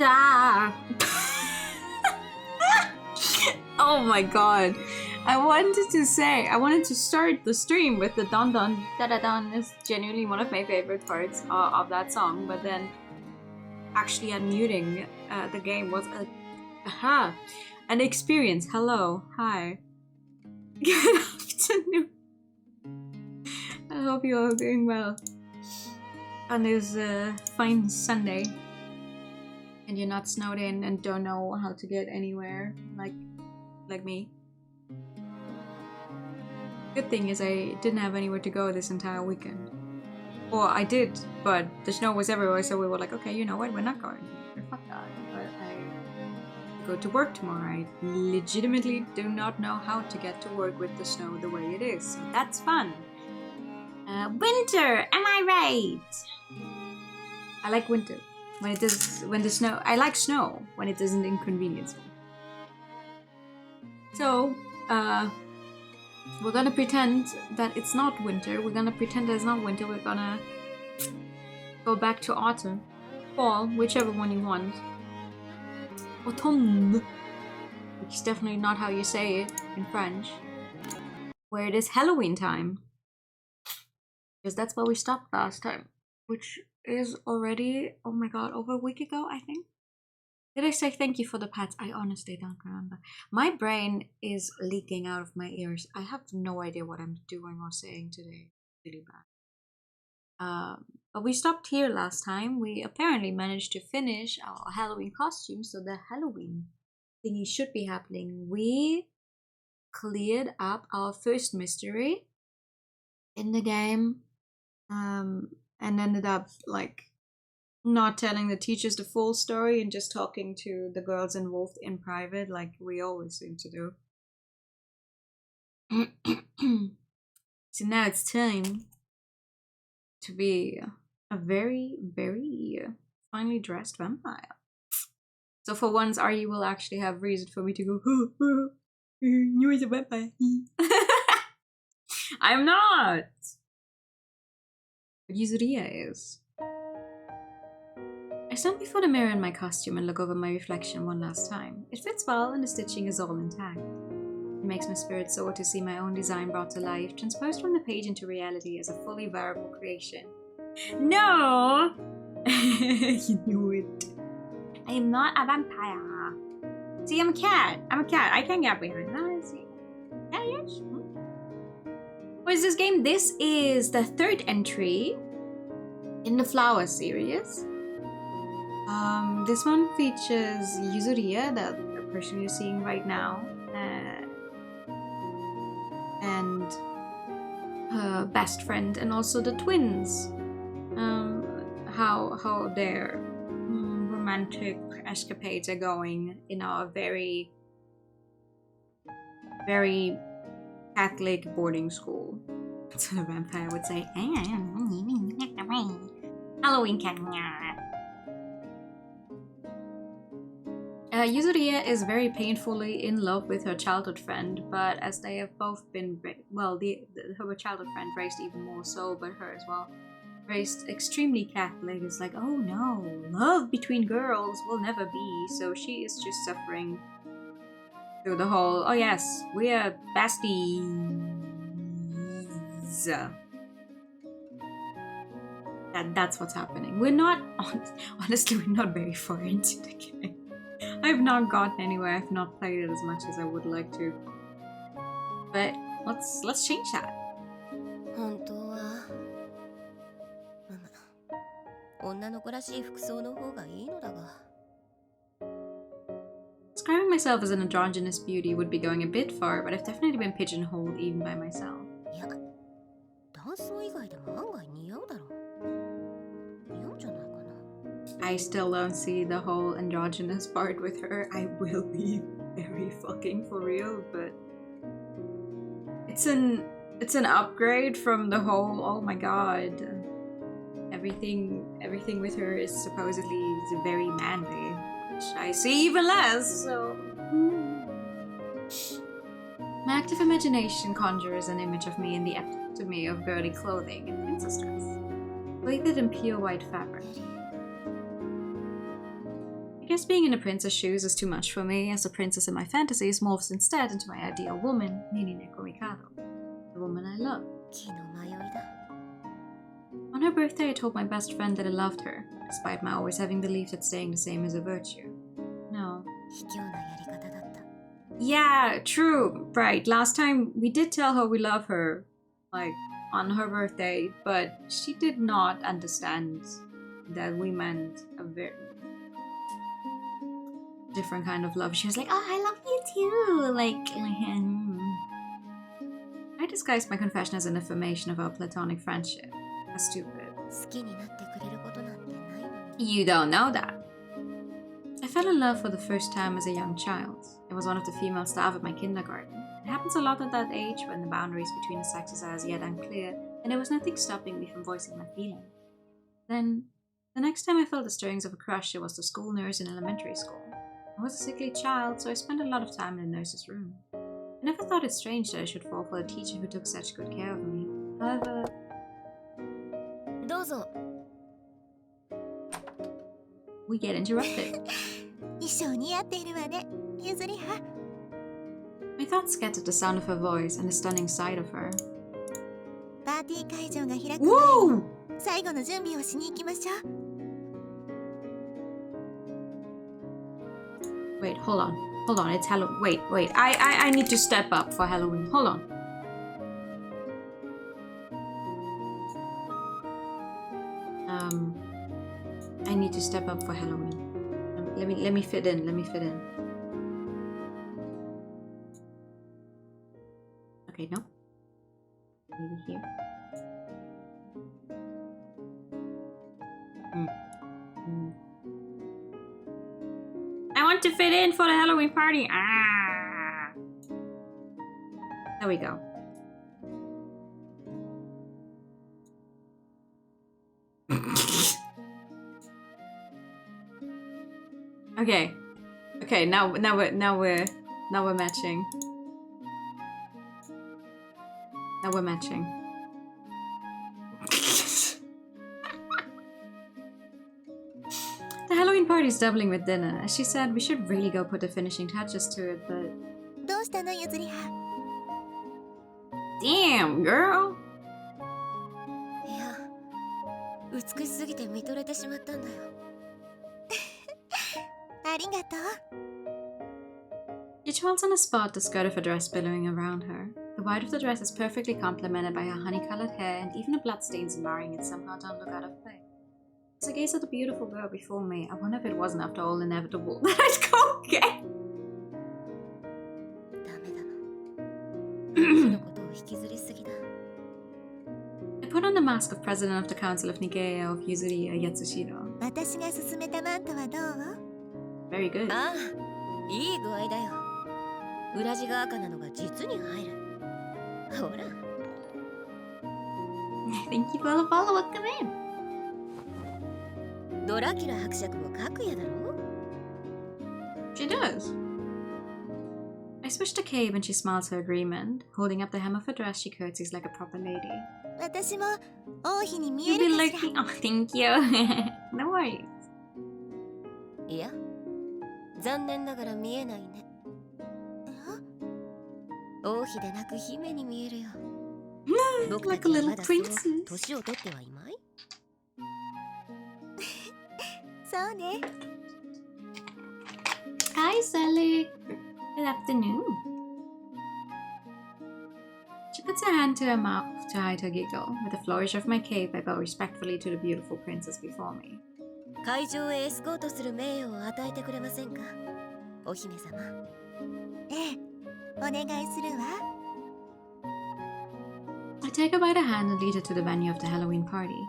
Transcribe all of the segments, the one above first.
Ah. Oh my god. I wanted to start the stream with the don don da da don. It's genuinely one of my favorite parts of that song, but then actually unmuting the game was an experience. Hello, hi. Good afternoon. I hope you're all doing well on this fine Sunday. And you're not snowed in and don't know how to get anywhere, like me. Good thing is I didn't have anywhere to go this entire weekend. Well, I did, but the snow was everywhere, so we were like, okay, you know what, we're not going. Fuck that. But I go to work tomorrow. I legitimately do not know how to get to work with the snow the way it is. So that's fun. Winter, am I right? I like winter. When the snow, I like snow when it doesn't inconvenience me. So, we're gonna pretend that it's not winter. We're gonna pretend that it's not winter. We're gonna go back to autumn, fall, whichever one you want. Automne, which is definitely not how you say it in French. Where it is Halloween time. Because that's where we stopped last time, which is already, oh my god, over a week ago, I think. Did I say thank you for the pets? I honestly don't remember. My brain is leaking out of my ears. I have no idea what I'm doing or saying today. Really bad. But we stopped here last time. We apparently managed to finish our Halloween costumes, so the Halloween thingy should be happening. We cleared up our first mystery in the game. And ended up like not telling the teachers the full story and just talking to the girls involved in private like we always seem to do. So now it's time to be a very, very finely dressed vampire. So for once, Arya will actually have reason for me to go, you is a vampire. I'm not! But Yuzuria is. I stand before the mirror in my costume and look over my reflection one last time. It fits well and the stitching is all intact. It makes my spirit soar to see my own design brought to life, transposed from the page into reality as a fully viable creation. No! You knew it. I am not a vampire. See, I'm a cat. I'm a cat. I can't get behind that. See? Yeah, yes. What is this game? This is the third entry in the Flower series. This one features Yuzuria, the person you're seeing right now, and her best friend, and also the twins. How their romantic escapades are going in our very, very Catholic boarding school. That's what a vampire would say. Halloween cat. Yuzuriya is very painfully in love with her childhood friend, but as they have both been, her childhood friend raised even more so, but her as well, raised extremely Catholic. It's like, oh no, love between girls will never be. So she is just suffering through the whole, oh yes, we are besties. That's what's happening. We're not, honestly, we're not very far into the game. I've not gotten anywhere. I've not played it as much as I would like to. But let's change that. Describing myself as an androgynous beauty would be going a bit far, but I've definitely been pigeonholed even by myself. I still don't see the whole androgynous part with her. I will be very fucking for real, but it's an upgrade from the whole, oh my god, everything with her is supposedly very manly, which I see even less, so my active imagination conjures an image of me in the epitome of girly clothing and princess dress, bathed in pure white fabric. I guess being in a princess shoes is too much for me, as the princess in my fantasies morphs instead into my ideal woman, Ninine Mikado, the woman I love. On her birthday, I told my best friend that I loved her, despite my always having believed that staying the same is a virtue. No. Yeah, true, right. Last time we did tell her we love her, like, on her birthday, but she did not understand that we meant a very different kind of love. She was like, oh, I love you too, I disguised my confession as an affirmation of our platonic friendship. That's stupid. You don't know that. I fell in love for the first time as a young child. I was one of the female staff at my kindergarten. It happens a lot at that age when the boundaries between the sexes are as yet unclear, and there was nothing stopping me from voicing my feeling. Then, the next time I felt the stirrings of a crush, it was the school nurse in elementary school. I was a sickly child, so I spent a lot of time in the nurse's room. I never thought it strange that I should fall for a teacher who took such good care of me. However... we get interrupted. My thoughts scattered the sound of her voice and the stunning sight of her. Woo! Wait, hold on, it's Halloween. Wait, I need to step up for Halloween. Hold on. I need to step up for Halloween. Let me fit in. Okay, no. Maybe here. I want to fit in for the Halloween party. Ah. There we go. Okay, now we're matching. Now we're matching. The Halloween party's doubling with dinner. As she said, we should really go put the finishing touches to it, but... Damn, girl! She twirls on a spot, the skirt of her dress billowing around her. The white of the dress is perfectly complemented by her honey-colored hair, and even the bloodstains marring it somehow don't look out of place. As I gaze at the beautiful girl before me, I wonder if it wasn't after all inevitable that I'd go gay. I put on the mask of President of the Council of Nigeia of Yuzuriya Yatsushiro. Very good. Thank you for the follow. Welcome in. She does. I switch to Cabe and she smiles her agreement. Holding up the hem of her dress, she curtsies like a proper lady. You'll be like me. Oh, thank you. No worries. Yeah. Like a little princess. Hi, Sally. Good afternoon. She puts her hand to her mouth to hide her giggle. With a flourish of my cape, I bow respectfully to the beautiful princess before me. I take her by the hand and lead her to the venue of the Halloween party.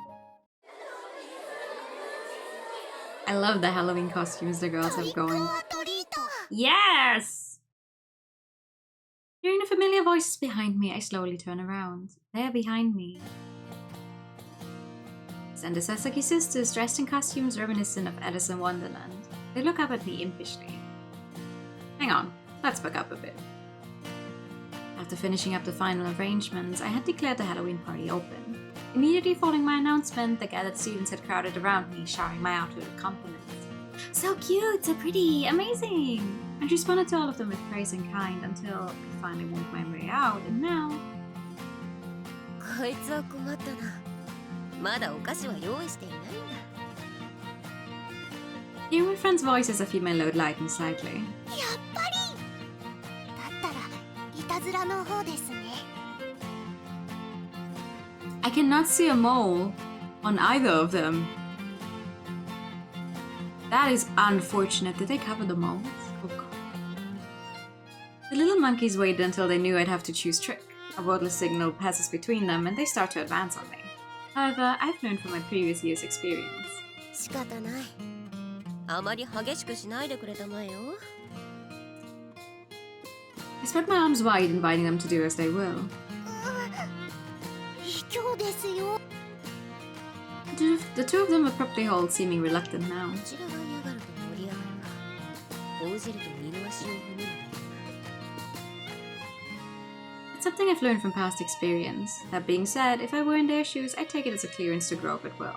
I love the Halloween costumes the girls have going. Yes! Hearing the familiar voices behind me, I slowly turn around. They are behind me. And the Sasaki sisters, dressed in costumes reminiscent of Alice in Wonderland. They look up at me impishly. Hang on, let's back up a bit. After finishing up the final arrangements, I had declared the Halloween party open. Immediately following my announcement, the gathered students had crowded around me, showering my outfit with compliments. So cute, so pretty, amazing! I responded to all of them with praise and kind until I finally worked my way out, and now... Hearing my friend's voices, I feel my load lighten slightly. I cannot see a mole on either of them. That is unfortunate. Did they cover the moles? Oh god. The little monkeys waited until they knew I'd have to choose trick. A wordless signal passes between them and they start to advance on me. However, I've learned from my previous year's experience. I spread my arms wide, inviting them to do as they will. The two of them abruptly hold, seeming reluctant now. It's something I've learned from past experience. That being said, if I were in their shoes, I'd take it as a clearance to grow up at will.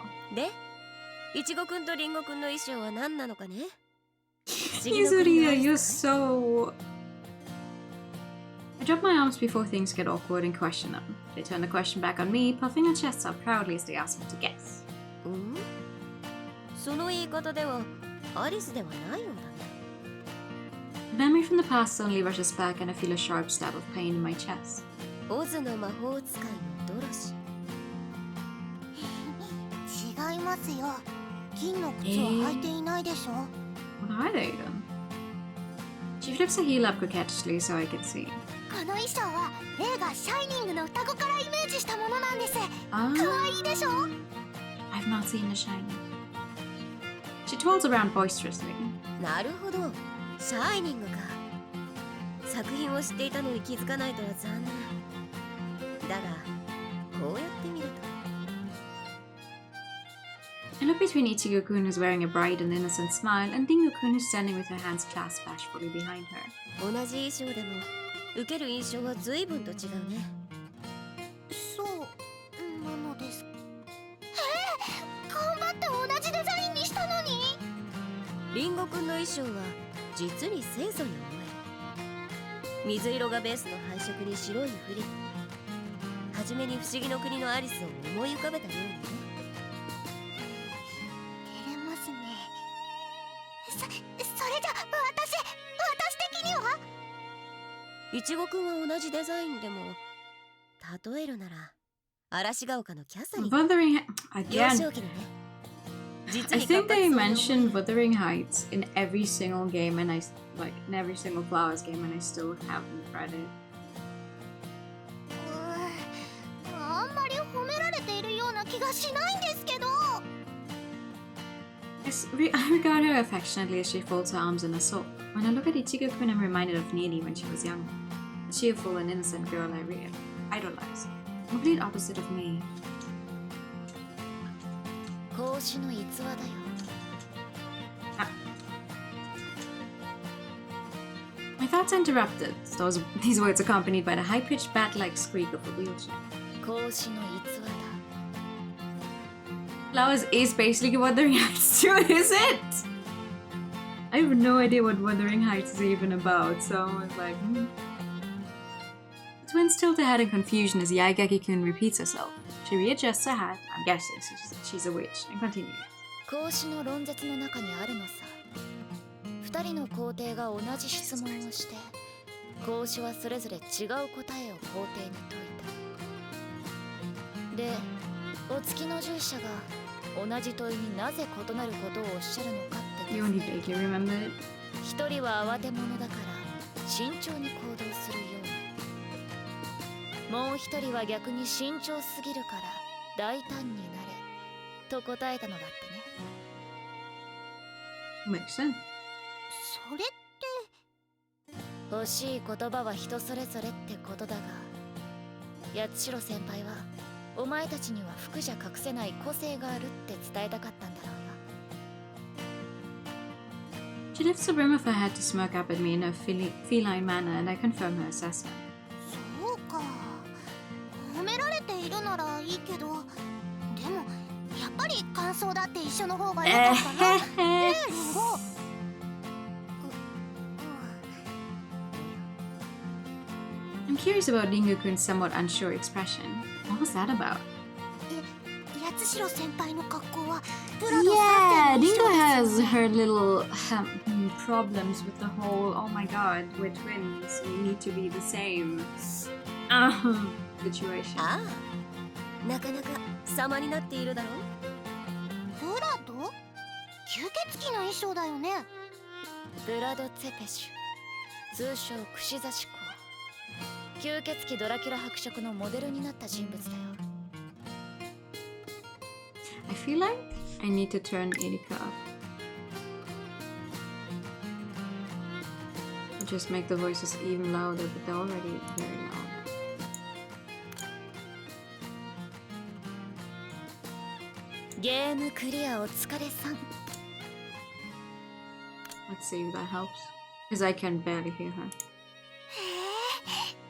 Yuzuriya, you're so... I drop my arms before things get awkward and question them. They turn the question back on me, puffing their chests out proudly as they ask me to guess. The memory from the past suddenly rushes back and I feel a sharp stab of pain in my chest. What are they then? She flips her heel up coquettishly so I can see. I've not seen The Shining. She twirls around boisterously. I look between Ichigo-kun, who's wearing a bright and innocent smile, and Ringo-kun, who's standing with her hands clasped bashfully behind her. Wuthering again. I think they mentioned Wuthering Heights in every single game, and in every single Flowers game, and I still haven't read it. I regard her affectionately as she folds her arms in a soul. When I look at Ichigo-kun, I'm reminded of Nini when she was young. A cheerful and innocent girl I idolized. Complete opposite of me. thoughts interrupted. These words accompanied by the high-pitched bat-like squeak of the wheelchair. 孔子の逸話だ。 Flowers is basically Wuthering Heights too, is it? I have no idea what Wuthering Heights is even about, so I was like, The twins tilt her head in confusion as Yaigaki-kun repeats herself. She readjusts her hat, I'm guessing she's a witch, and continues. 孔子の論説の中にあるのさ。二人の皇帝が同じ質問をして、孔子はそれぞれ違う答えを皇帝に問いた。で、お月の従者が同じ問いになぜ異なることをおっしゃるのかって。 You only vaguely remember it. 一人は慌て者だから慎重に行動するように、もう一人は逆に慎重すぎるから大胆になれと答えたのだってね。 Makes sense. それって欲しい言葉は人それぞれってことだが、八代先輩はお前たちには服じゃ隠せない個性があるって伝えたかったんだろうな。 She lifts the brim of her head to smirk up at me in a feline manner, and I confirm her assessment. そうか、褒められているならいいけど、でもやっぱり感想だって一緒の方が良かったな。ねえリンゴ。I'm curious about Ringo-kun's somewhat unsure expression. What was that about? 八代先輩の格好は Yeah, Ringo has her little problems with the whole, oh my god, we're twins, we need to be the same situation. ああ、なかなか様になっているだろう。ブラド？吸血鬼の衣装だよね。ブラド・ツェペシュ、通称串刺し子。吸血鬼ドラキュラ伯爵のモデルになった人物だよ。 I feel like I need to turn Erika up. Just make the voices even louder, but they're already very loud. Game clear お疲れさん。 Let's see if that helps. Because I can barely hear her. へえ、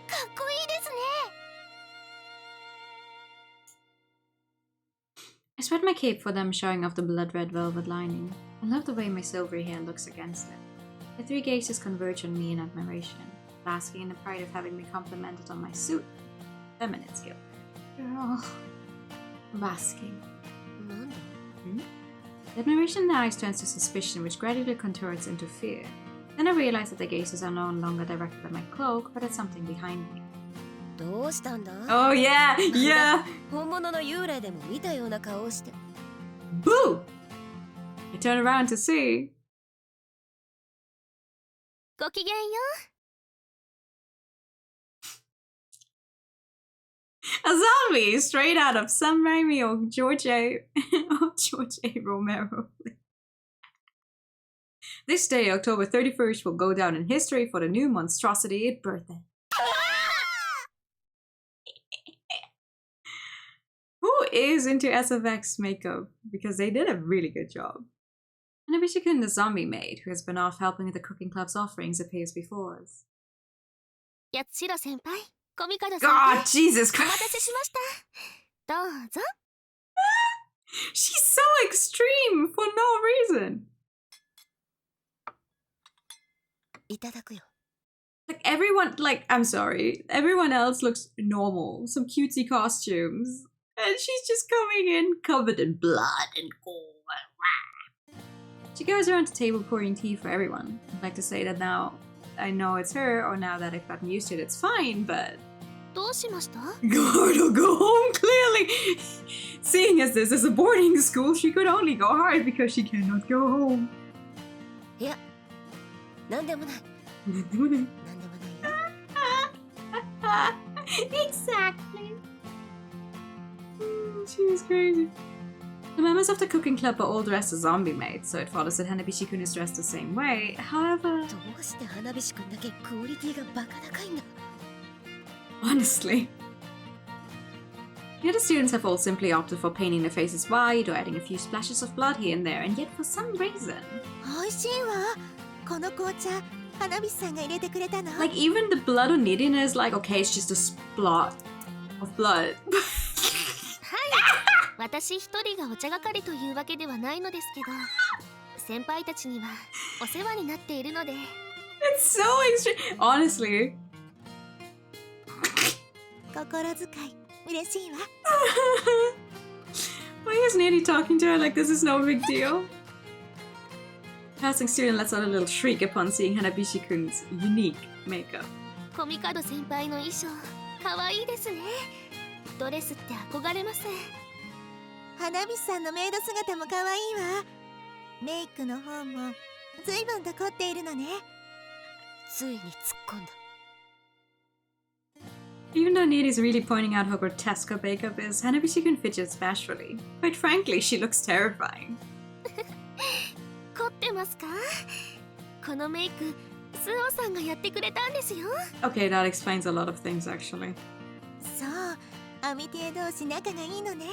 かっこいいですね。 I spread my cape for them, showing off the blood-red velvet lining. I love the way my silvery hair looks against it. The three gazes converge on me in admiration, basking in the pride of having me complimented on my suit. Feminine skill. Girl. Basking. なんだ？ The admiration in their eyes turns to suspicion, which gradually contours into fear. Then I realize that the gazes are no longer directed at my cloak, but at something behind me. どうしたんだ？ Oh yeah! Yeah! 本物の幽霊でも見たような顔をして。 Boo! I turn around to see. ごきげんよ A zombie straight out of Sam Raimi or George A. Romero. This day, October 31st, will go down in history for the new monstrosity it birthed. Who is into SFX makeup? Because they did a really good job. And Abishikun, the zombie maid, who has been off helping with the cooking club's offerings, appears before us. 八代先輩、コミカド先輩。 God, Jesus お待た Christ! せしました。どうぞ。 She's so extreme for no reason. いただくよ。 Like everyone, like, I'm sorry, everyone else looks normal, some cutesy costumes, and she's just coming in covered in blood and gore. She goes around the table pouring tea for everyone. I'd like to say that now I know it's her, or now that I've gotten used to it, it's fine, but... どうしました？ Go home, clearly! Seeing as this is a boarding school, she could only go hard because she cannot go home. いや、なんでもない。 Exactly. なんでもないよ。 She was crazy. The members of the cooking club are all dressed as zombie maids, so it follows that Hanabishi-kun is dressed the same way. However, どうして花火師くんだけクオリティがバカ高いんだ？ honestly, the other students have all simply opted for painting their faces white or adding a few splashes of blood here and there, and yet for some reason, 美味しいわ。この紅茶、花火さんが入れてくれたの？ Like, even the blood on Nidina is like, okay, it's just a splot of blood. 私一人がお茶係というわけではないのですけど、先輩たちにはお世話になっているので。It's so extreme. Honestly. 心遣い嬉しいわ。Why is Niddy talking to her like this is no big deal? Passing student lets out a little shriek upon seeing Hanabishi-kun's unique makeup. コミカド先輩の衣装、可愛いですね。ドレスって憧れます。花火さんのメイド姿も可愛いわ。メイクの方も随分と凝っているのね。ついに突っ込んだ。Even though Niddy's really pointing out how grotesque her makeup is, Hanabishi-kun fidgets bashfully. Quite frankly, she looks terrifying. 凝ってますか？このメイク、スオさんがやってくれたんですよ。Okay, that explains a lot of things actually. そう、アミティ同士仲がいいのね。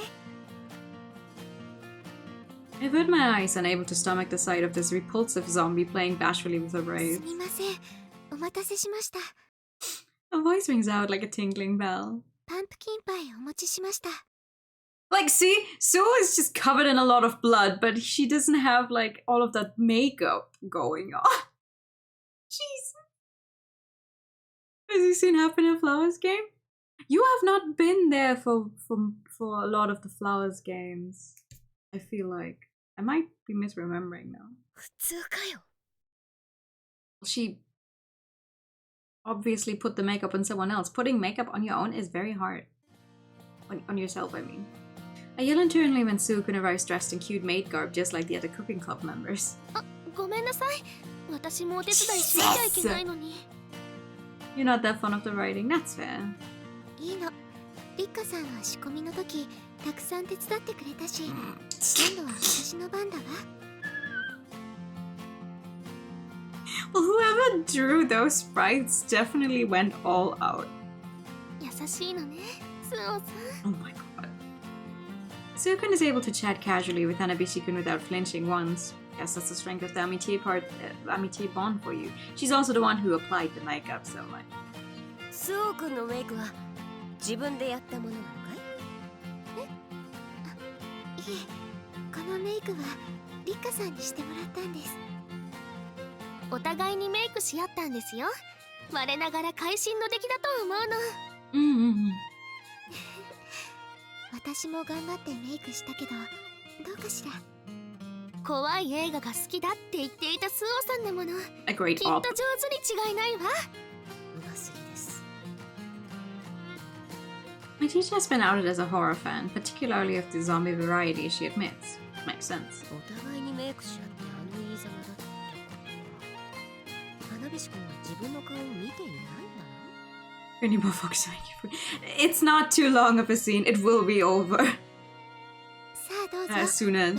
I averted my eyes, unable to stomach the sight of this repulsive zombie playing bashfully with her す braids. みません、お待たせしました。 Her voice rings out like a tinkling bell. パンプキンパイお持ちしました。 Like, see, Sue is just covered in a lot of blood, but she doesn't have like all of that makeup going on. Jeez. Has you seen Happy in Flowers game? You have not been there for a lot of the Flowers games. I feel like I might be misremembering now. 普通かよ。 She obviously put the makeup on someone else. Putting makeup on your own is very hard. On yourself, I mean. I yell internally when Sukun arrives dressed in cute maid garb, just like the other cooking club members. あ、ごめんなさい。私もお手伝いしなきゃいけないのに。 You're not that fond of the writing, that's fair. いいの。リッカさんは仕込みの時、たくさん手伝ってくれたし、今度は私の番だわ。 Well, whoever drew those sprites definitely went all out. 優しいのね、スオさん。 Oh my god. Sukun is able to chat casually with Hanabishi-kun without flinching once. Guess that's the strength of the amitié bond for you. She's also the one who applied the makeup, so like. スオ君のメイクは自分でやったものなのかい？いえ、このメイクはリッカさんにしてもらったんです。お互いにメイクし合ったんですよ。我ながら会心の出来だと思うの。私も頑張ってメイクしたけど、どうかしら。怖い映画が好きだって言っていたスオさんだもの。 A great きっと op. 上手に違いないわ。うますぎです。 My teacher has been outed as a horror fan, particularly of the zombie variety, she admits. Makes sense. お互いにメイクし合ってあの言いざまだって花火師君は自分の顔を見ていないんだな。 Any more folks thank you. It's not too long of a scene. It will be over. さあどうぞ。 Sooner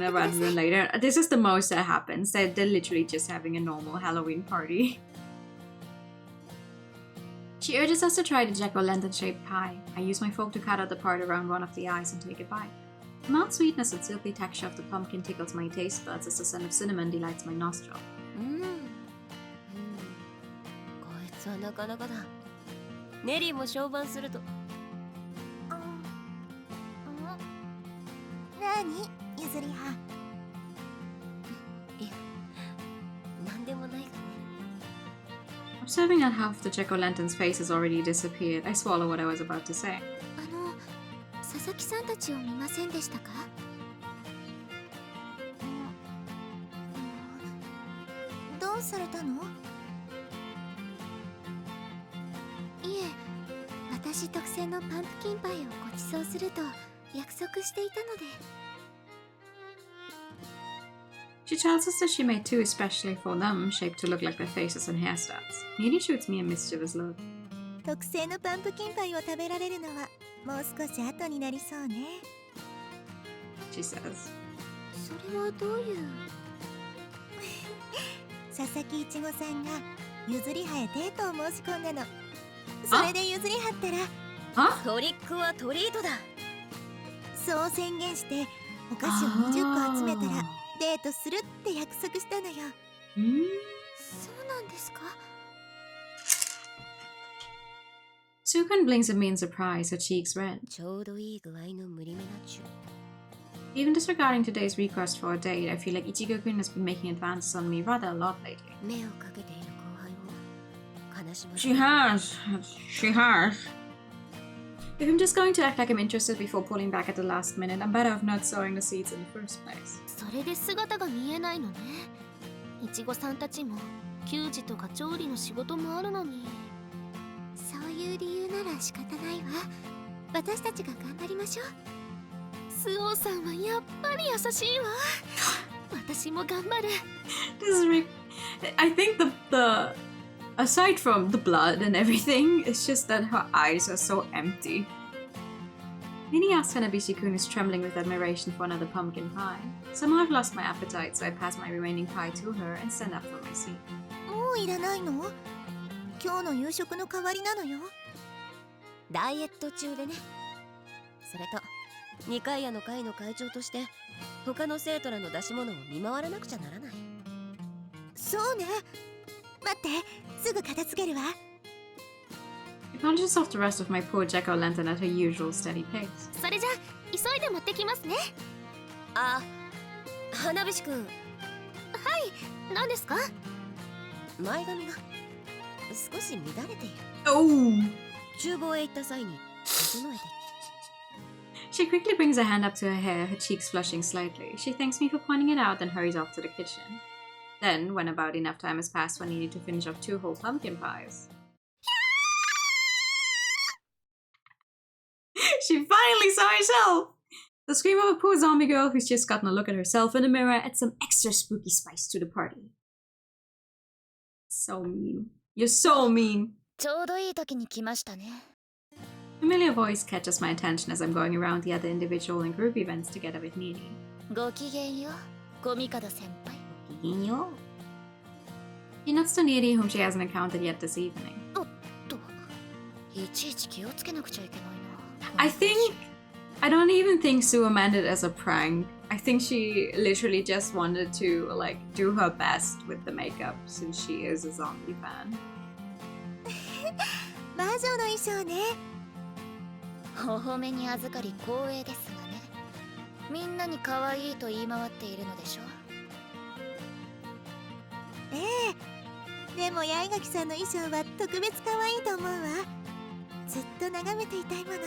rather than later. This is the most that happens. They're literally just having a normal Halloween party. She urges us to try the jack-o'-lantern-shaped pie. I use my fork to cut out the part around one of the eyes and take a bite. The mild sweetness and silky texture of the pumpkin tickles my taste buds as the scent of cinnamon delights my nostril. こいつはなかなかだ。ネリーも評判すると。なに、ゆずりは。いや、なんでもないがね。 Observing that half of the jack-o'-lantern's face has already disappeared, I swallow what I was about to say. 佐々木さんたちを見ませんでしたか？どうされたの？いえ、私特製のパンプキンパイをご馳走すると約束していたので。 She tells us that she made two especially for them, shaped to look like their faces and hairstyles. Nearly shoots me a mischievous look. 特製のパンプキンパイを食べられるのはもう少し後になりそうね。 She says. それはどういう？佐々木いちごさんがゆずりはへデートを申し込んだの。それでゆずりはったら Huh? トリックはトリートだ。そう宣言してお菓子を20個集めたらデートするって約束したのよ。そうなんですか？ Sukun blinks at me in surprise, her cheeks red. ちょうどいい具合の無理めなチュ。 Even disregarding today's request for a date, I feel like Ichigo-kun has been making advances on me rather a lot lately. 目をかけている後輩を悲しませ She has. She has. If I'm just going to act like I'm interested before pulling back at the last minute, I'm better off not sowing the seeds in the first place. それで姿が見えないのね。いちごさんたちも給仕とか調理の仕事もあるのに。そういう理由なら仕方ないわ。私たちが頑張りましょう。スオーさんはやっぱり優しいわ。私も頑張る。This is I think the aside from the blood and everything, it's just that her eyes are so empty. Minnie asks Hanabishi-kun is trembling with admiration for another pumpkin pie. Somehow I've lost my appetite, so I pass my remaining pie to her and stand up from my seat. もういらないの？今日の夕食の代わりなのよ。ダイエット中でね。それと二階屋の会の会長として他の生徒らの出し物を見回らなくちゃならない。そうね。待って、すぐ片付けるわ。She punches off the rest of my poor jack-o'-lantern at her usual steady pace. それじゃ急いで持ってきますね。あ、花火師くん。はい、何ですか？前髪が少し乱れている。Oh! 厨房へ行った際に整えて。 She quickly brings a hand up to her hair, her cheeks flushing slightly. She thanks me for pointing it out and hurries off to the kitchen. Then, when about enough time has passed for Nini to finish off 2 whole pumpkin pies, she finally saw herself! The scream of a poor zombie girl who's just gotten a look at herself in the mirror adds some extra spooky spice to the party. So mean. You're so mean. ちょうどいい時に来ましたね。 Familiar voice catches my attention as I'm going around the other individual and group events together with Nini. ごきげんよう、コミカド先輩。 She nods to Nini, whom she hasn't encountered yet this evening. と、いちいち気をつけなくちゃいけないな。I don't even think Sue meant it as a prank. I think she literally just wanted to like do her best with the makeup since she is a zombie fan. 魔女の衣装ね。お褒めに預かり光栄ですがね。みんなに可愛いと言い回っているのでしょう。ええ。でも八重垣さんの衣装は特別可愛いと思うわ。ずっと眺めていたいもの。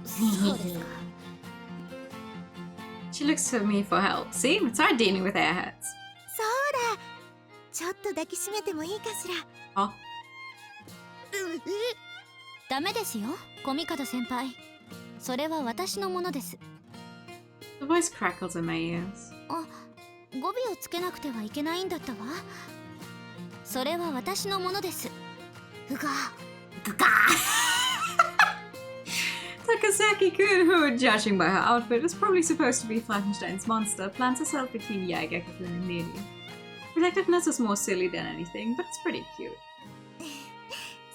そうですか。She looks to me for help. See, it's hard dealing with airheads. そうだ。ちょっと抱きしめてもいいかしら。Oh, ダメですよ、コミカド先輩。それは私のものです。 the voice crackles in my ears. あ、語尾をつけなくてはいけないんだったわ。それは私のものです。うが。Takasaki-kun, who, judging by her outfit, is probably supposed to be Frankenstein's monster, plants herself between Yaegaki-kun and Nini. Protectiveness is more silly than anything, but it's pretty cute.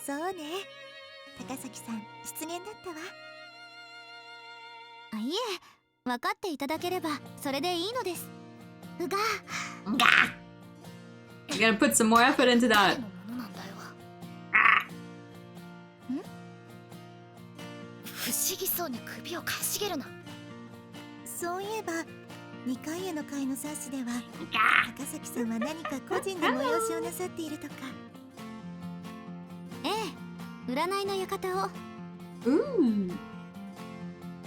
そうね。高崎さん、失言だったわ。あ、いえ、分かっていただければそれでいいのです。うが。 You gotta put some more effort into that. 不思議そうに首をかしげるな。そういえば2階への会の冊子では高崎さんは何か個人で催しをなさっているとか。ええ、占いの館を。 Ooh.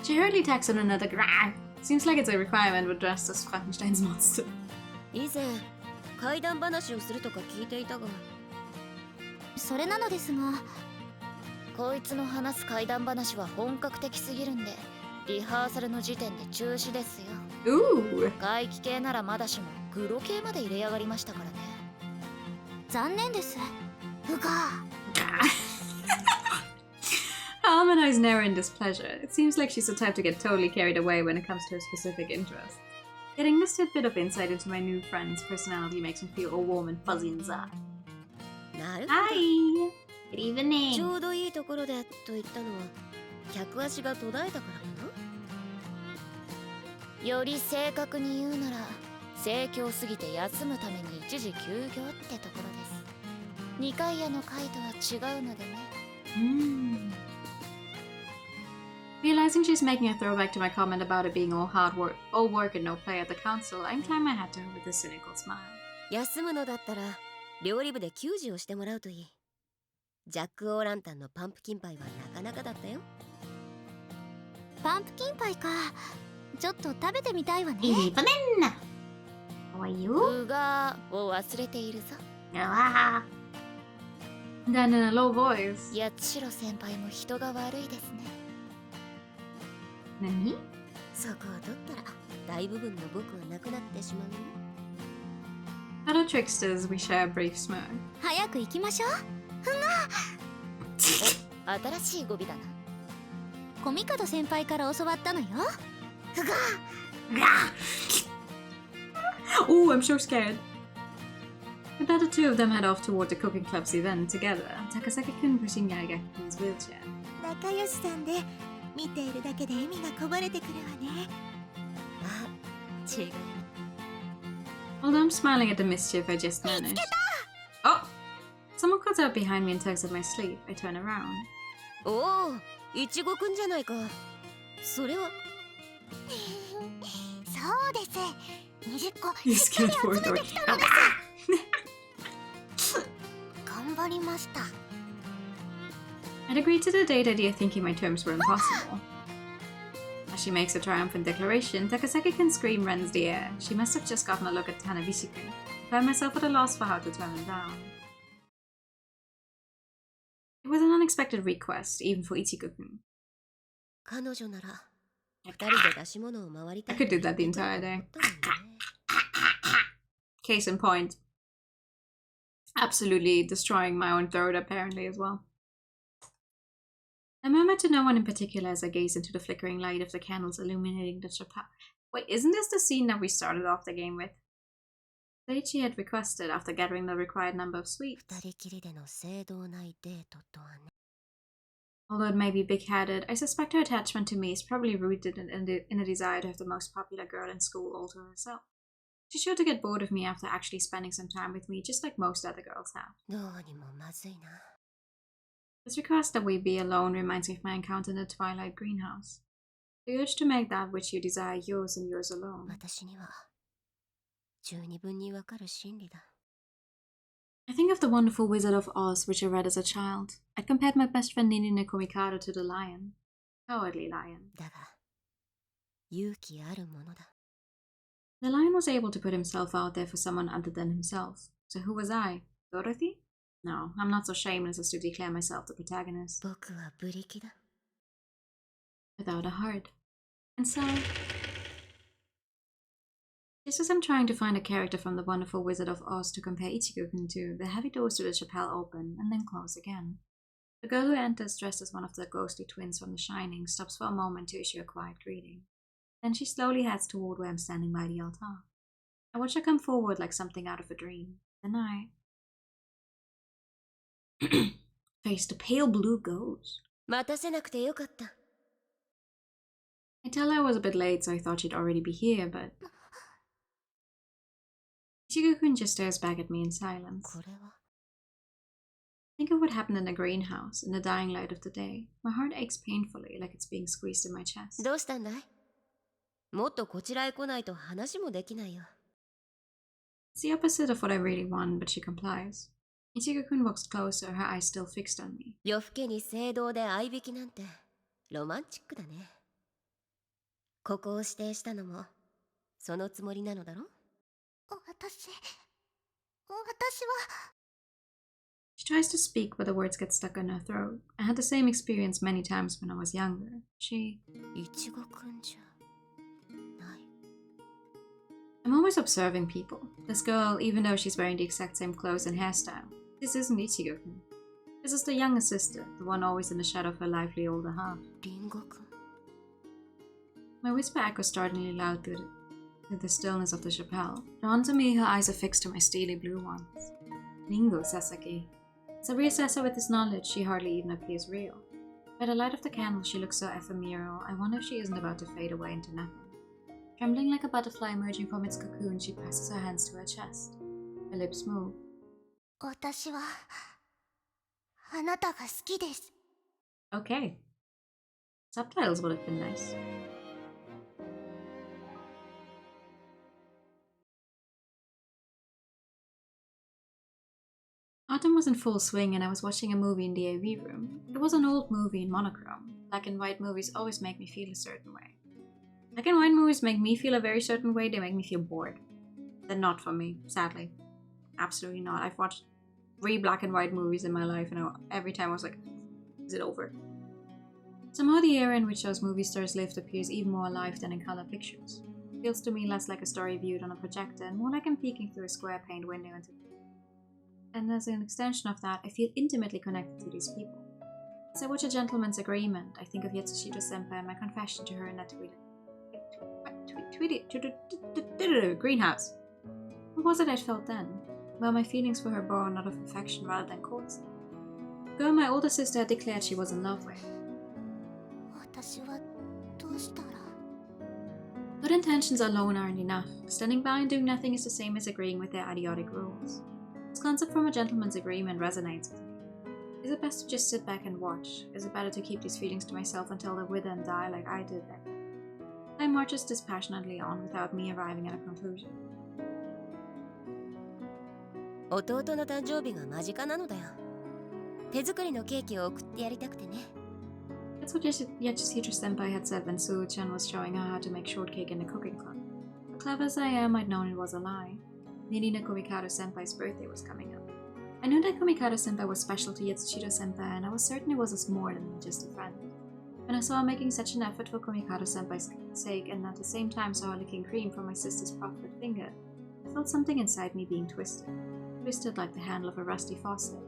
She hurriedly tacks on another grah. Seems like it's a requirement with dressed as Frankenstein's monster. 以前怪談話をするとか聞いていたが。それなのですが、こいつの話す怪談話は本格的すぎるんで、リハーサルの時点で中止ですよ。 Ooh. 怪奇系ならまだしもグロ系まで入れやがりましたからね。残念です。うが。How Amano is never in displeasure. It seems like she's the type to get totally carried away when it comes to her specific interests. Getting this tidbit of insight into my new friend's personality makes me feel all warm and fuzzy inside. なるほど。 Hi! Good ち evening! ょうどいいところでと言ったのは客足が途絶えたからかな。より正確に言うなら盛況すぎて休むために一時休業ってところです。二階屋の階とは違うのでね。Realizing she's making a throwback to my comment about it being all work and no play at the council, I incline my head to her with a cynical smile. 休むのだったら料理部で給仕をしてもらうといい。ジャック・オーランタンのパンプキンパイはなかなかだったよ。パンプキンパイか。ちょっと食べてみたいわね。Evening! How are you? うがを忘れているぞ。Then in a low voice. 八代先輩も人が悪いですね。Nani? そこを取ったら大部分の僕はなくなってしまうよ。Fellow tricksters, we share a brief smirk. 早く行きましょう。新しい語尾だな。コミカド先輩から教わったのよ。Oh, I'm so scared. With that, the two of them head off toward the cooking club's event together, Takasaki-kun pushing Yagaki-kun's wheelchair. 仲良しさんで見ているだけで笑みがこぼれてくるわね。あ、違う。 Although I'm smiling at the mischief I just managed. Oh! Someone cuts out behind me and tugs at my sleeve. I turn around. おお、いちごくんじゃないか。それは。そうです。20個 You しっか scared り for 集め it. てきたのです。頑張りました。I'd agreed to the date idea thinking my terms were impossible. As she makes a triumphant declaration, Takasaki-kun's scream rends the air. She must have just gotten a look at Hanabishi-kun. I find myself at a loss for how to turn him down. It was an unexpected request, even for Ichigo-kun. 彼女なら二人で出し物を回りたい。 I could do that the entire day. Case in point. Absolutely destroying my own throat, apparently, as well. I murmured to no one in particular as I gazed into the flickering light of the candles illuminating the chapel. Wait, isn't this the scene that we started off the game with? Daichi had requested after gathering the required number of sweets. 二人きりでの正道ないデートとはね。 Although it may be big-headed, I suspect her attachment to me is probably rooted in a desire to have the most popular girl in school all to herself. She's sure to get bored of me after actually spending some time with me, just like most other girls have. どうにもまずいな。 This request that we be alone reminds me of my encounter in the Twilight Greenhouse. The urge to make that which you desire yours and yours alone. 私には十二分にわかる真理だ。 I think of the wonderful Wizard of Oz, which I read as a child. I compared my best friend Nini Nekomikado to the lion. Cowardly lion. だが勇気あるものだ。 The lion was able to put himself out there for someone other than himself. So who was I? Dorothy? No, I'm not so shameless as to declare myself the protagonist. 僕はブリキだ。 Without a heart. And so... just as I'm trying to find a character from the wonderful Wizard of Oz to compare Ichigo-kun to, the heavy doors to the chapel open and then close again. The girl who enters dressed as one of the ghostly twins from The Shining stops for a moment to issue a quiet greeting. Then she slowly heads toward where I'm standing by the altar. I watch her come forward like something out of a dream. Then I... face the pale blue ghost. 待たせなくてよかった。 I tell her I was a bit late, so I thought she'd already be here, but... Ichigo-kun just stares back at me in silence. これは Think of what happened in the greenhouse, in the dying light of the day. My heart aches painfully, like it's being squeezed in my chest. どうしたんだい？もっとこちらへ来ないと話もできないよ。 It's the opposite of what I really want, but she complies. Ichigo-kun walks closer, her eyes still fixed on me. 夜更けに聖堂で相引きなんてロマンチックだね。ここを指定したのもそのつもりなのだろ？ 私は She tries to speak, but the words get stuck in her throat. I had the same experience many times when I was younger. She... いちごくんじゃない。 I'm always observing people. This girl, even though she's wearing the exact same clothes and hairstyle, this isn't Ichigo-kun. This is the younger sister, the one always in the shadow of her lively older half. リンゴくん。 My whisper echoes startlingly loud through the stillness of the chapel. Drawn to me, her eyes are fixed to my steely blue ones. Ringo Sasaki. As I reassess her with this knowledge, she hardly even appears real. By the light of the candle, she looks so ephemeral, I wonder if she isn't about to fade away into nothing. Trembling like a butterfly emerging from its cocoon, she presses her hands to her chest. Her lips move. 私はあなたが好きです。 Okay. Subtitles would have been nice. Autumn was in full swing and I was watching a movie in the AV room. It was an old movie in monochrome. Black and white movies always make me feel a certain way. Black and white movies make me feel a very certain way, they make me feel bored. They're not for me, sadly. Absolutely not. I've watched 3 black and white movies in my life and every time I was like, is it over? Somehow the era in which those movie stars lived appears even more alive than in color pictures. It feels to me less like a story viewed on a projector and more like I'm peeking through a square pane window into. And as an extension of that, I feel intimately connected to these people. As I watch A Gentleman's Agreement, I think of Yatsushiro Senpai and my confession to her in that greenhouse. What was it I felt then? Well, my feelings for her born out of affection rather than courtesy. The girl my older sister had declared she was in love with. 私はどうしたら Good intentions alone aren't enough. Standing by and doing nothing is the same as agreeing with their idiotic rules. This concept from A Gentleman's Agreement resonates with me. Is it best to just sit back and watch? Is it better to keep these feelings to myself until they wither and die like I did then? Time marches dispassionately on without me arriving at a conclusion. 弟の誕生日が間近なのだよ。手作りのケーキを送ってやりたくてね。That's what Yatsushiro Senpai had said when Soo-chan was showing her how to make shortcake in the cooking club. As clever as I am, I'd known it was a lie. Nirina Komikado Senpai's birthday was coming up. I knew that Komikado Senpai was special to Yatsushiro Senpai, and I was certain it was more than just a friend. When I saw her making such an effort for Komikado Senpai's sake, and at the same time saw her licking cream from my sister's proffered finger, I felt something inside me being twisted. Twisted like the handle of a rusty faucet.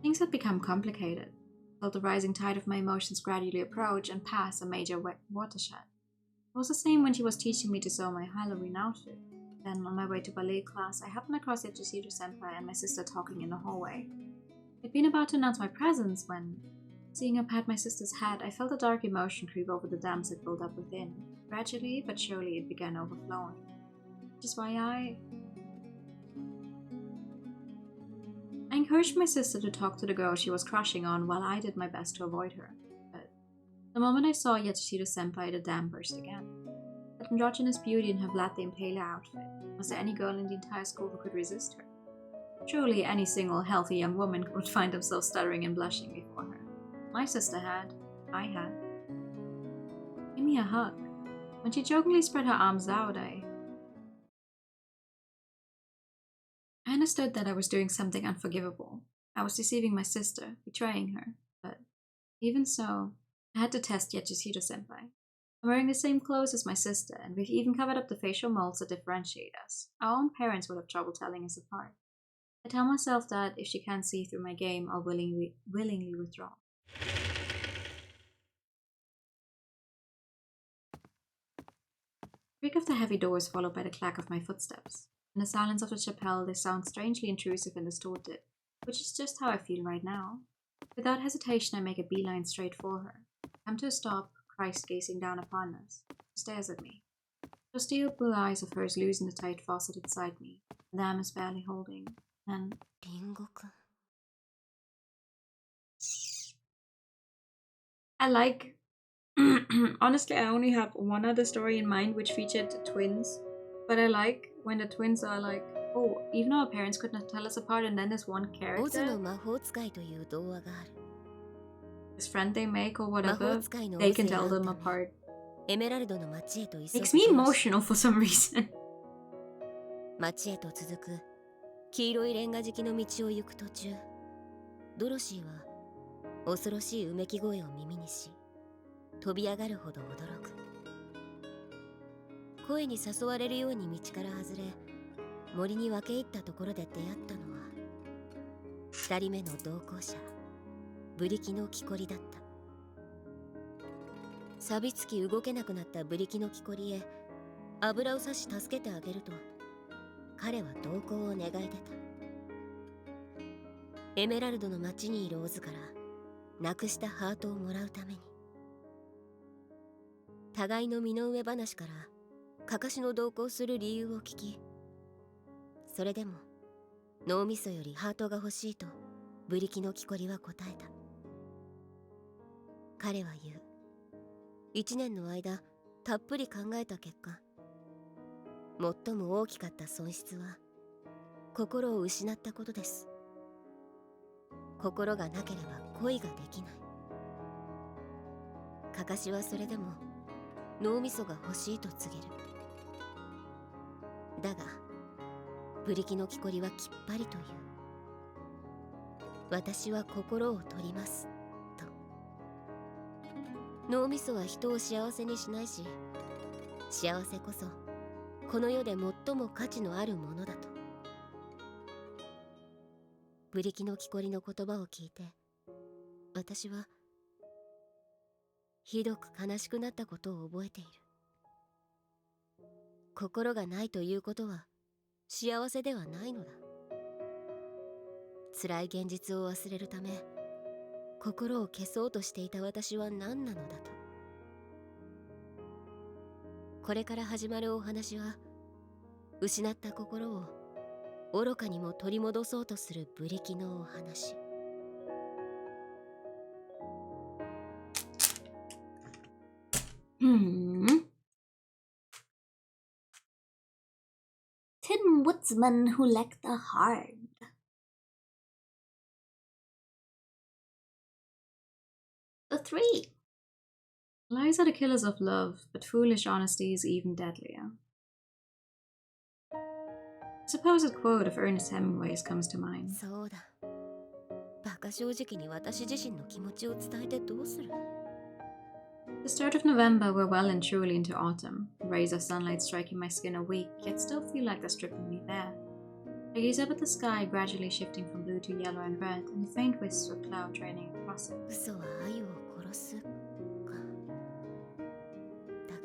Things had become complicated. I felt the rising tide of my emotions gradually approach and pass a major watershed. It was the same when she was teaching me to sew my Halloween outfit. Then, on my way to ballet class, I happened across Yatsushiro Senpai and my sister talking in the hallway. I'd been about to announce my presence when, seeing her pat my sister's head, I felt a dark emotion creep over the dams that built up within. Gradually, but surely, it began overflowing. Which is why I encouraged my sister to talk to the girl she was crushing on while I did my best to avoid her. But the moment I saw Yatsushiro Senpai, the dam burst again. That androgynous beauty in her Vlad the Impaler outfit. Was there any girl in the entire school who could resist her? Surely any single, healthy young woman would find themselves stuttering and blushing before her. My sister had. I had. Give me a hug. When she jokingly spread her arms out, I understood that I was doing something unforgivable. I was deceiving my sister, betraying her. But even so, I had to test Yatsushiro Senpai. I'm wearing the same clothes as my sister, and we've even covered up the facial molds that differentiate us. Our own parents would have trouble telling us apart. I tell myself that if she can't see through my game, I'll willingly withdraw. The creak of the heavy doors followed by the clack of my footsteps. In the silence of the chapel, they sound strangely intrusive and distorted, which is just how I feel right now. Without hesitation, I make a beeline straight for her. I come to a stop, Christ gazing down upon us. She stares at me. Those steel blue eyes of hers loosen the tight faucet inside me. The dam is barely holding. Then, I like... Honestly, I only have one other story in mind which featured twins. But I like when the twins are like, oh, even though our parents could not tell us apart, and then there's one character, this friend they make or whatever, they can tell them apart. Makes me emotional for some reason. 町へと続く黄色いレンガ敷きの道を行く途中、ドロシーは恐ろしいうめき声を耳にし、飛び上がるほど驚く。声に誘われるように道から外れ、森に分け入ったところで出会ったのは2人目の同行者、ブリキの木こりだった。錆びつき動けなくなったブリキの木こりへ油を差し助けてあげると、彼は同行を願い出た。エメラルドの町にいるオズからなくしたハートをもらうために。互いの身の上話からかかしの同行する理由を聞き、それでも脳みそよりハートが欲しいとブリキの木こりは答えた。彼は言う。1年の間たっぷり考えた結果、最も大きかった損失は心を失ったことです。心がなければ恋ができない。かかしはそれでも脳みそが欲しいと告げる。だがブリキの木こりはきっぱりと言う。私は心を取りますと。脳みそは人を幸せにしないし、幸せこそこの世で最も価値のあるものだと。ブリキの木こりの言葉を聞いて、私はひどく悲しくなったことを覚えている。心がないということは幸せではないのだ。辛い現実を忘れるため心を消そうとしていた私は何なのだと。これから始まるお話は、失った心を愚かにも取り戻そうとするブリキのお話。Tin woodsman who lacked a heart. The three. Lies are the killers of love, but foolish honesty is even deadlier. A supposed quote of Ernest Hemingway's comes to mind. そうだ。バカ正直に私自身の気持ちを伝えてどうする？ The start of November, we're well and truly into autumn. The rays of sunlight striking my skin are weak, yet still feel like they're stripping me bare. I gaze up at the sky, gradually shifting from blue to yellow and red, and the faint wisps of cloud trailing across it. 嘘は愛を殺すか。だが、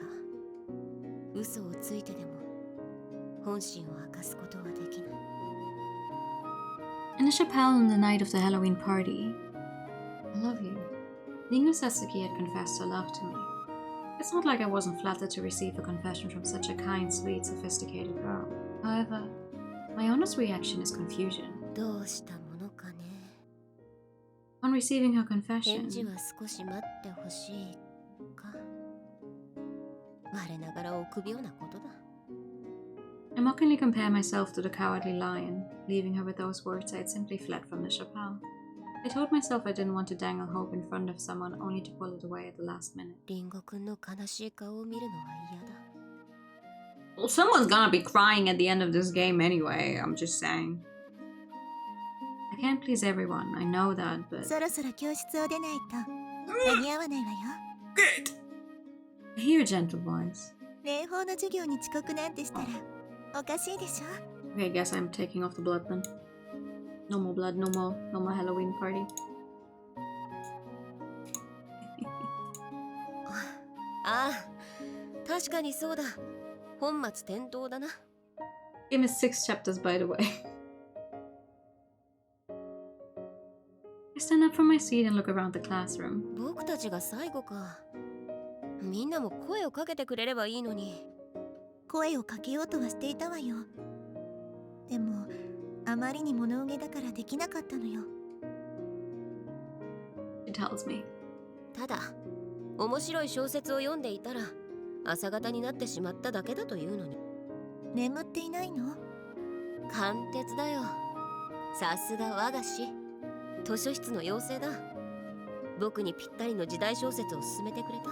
嘘をついてでも本心を明かすことはできない。In the chapelle on the night of the Halloween party, I love you. Ringo Sasaki had confessed her love to me. It's not like I wasn't flattered to receive a confession from such a kind, sweet, sophisticated girl. However, my honest reaction is confusion. どうしたものかね。On receiving her 返事 confession, は少し待ってほしいか。我ながら臆病なことだ。I mockingly compare myself to the cowardly lion. Leaving her with those words, I had simply fled from the chapelle. I told myself I didn't want to dangle hope in front of someone only to pull it away at the last minute. リンゴくんの悲しい顔を見るのは嫌だ。Well, someone's gonna be crying at the end of this game anyway, I'm just saying. I can't please everyone, I know that, but... そろそろ教室を出ないと間に合わないわよ。 I hear a gentle voice. 霊法の授業に遅刻なんてしたらおかしいでしょ。 Okay, I guess I'm taking off the blood then. No more blood, no more Halloween party. ああ、確かにそうだ。本末転倒だな。Game is 6 chapters, by the way. I stand up from my seat and look around the classroom. 僕たちが最後か。みんなも声をかけてくれればいいのに。声をかけようとはしていたわよ。でもあまりに物憂げだからできなかったのよ。 She tells me. ただ、面白い小説を読んでいたら朝方になってしまっただけだというのに。眠っていないの？貫徹だよ。さすが我が師。図書室の妖精だ。僕にぴったりの時代小説を勧めてくれた。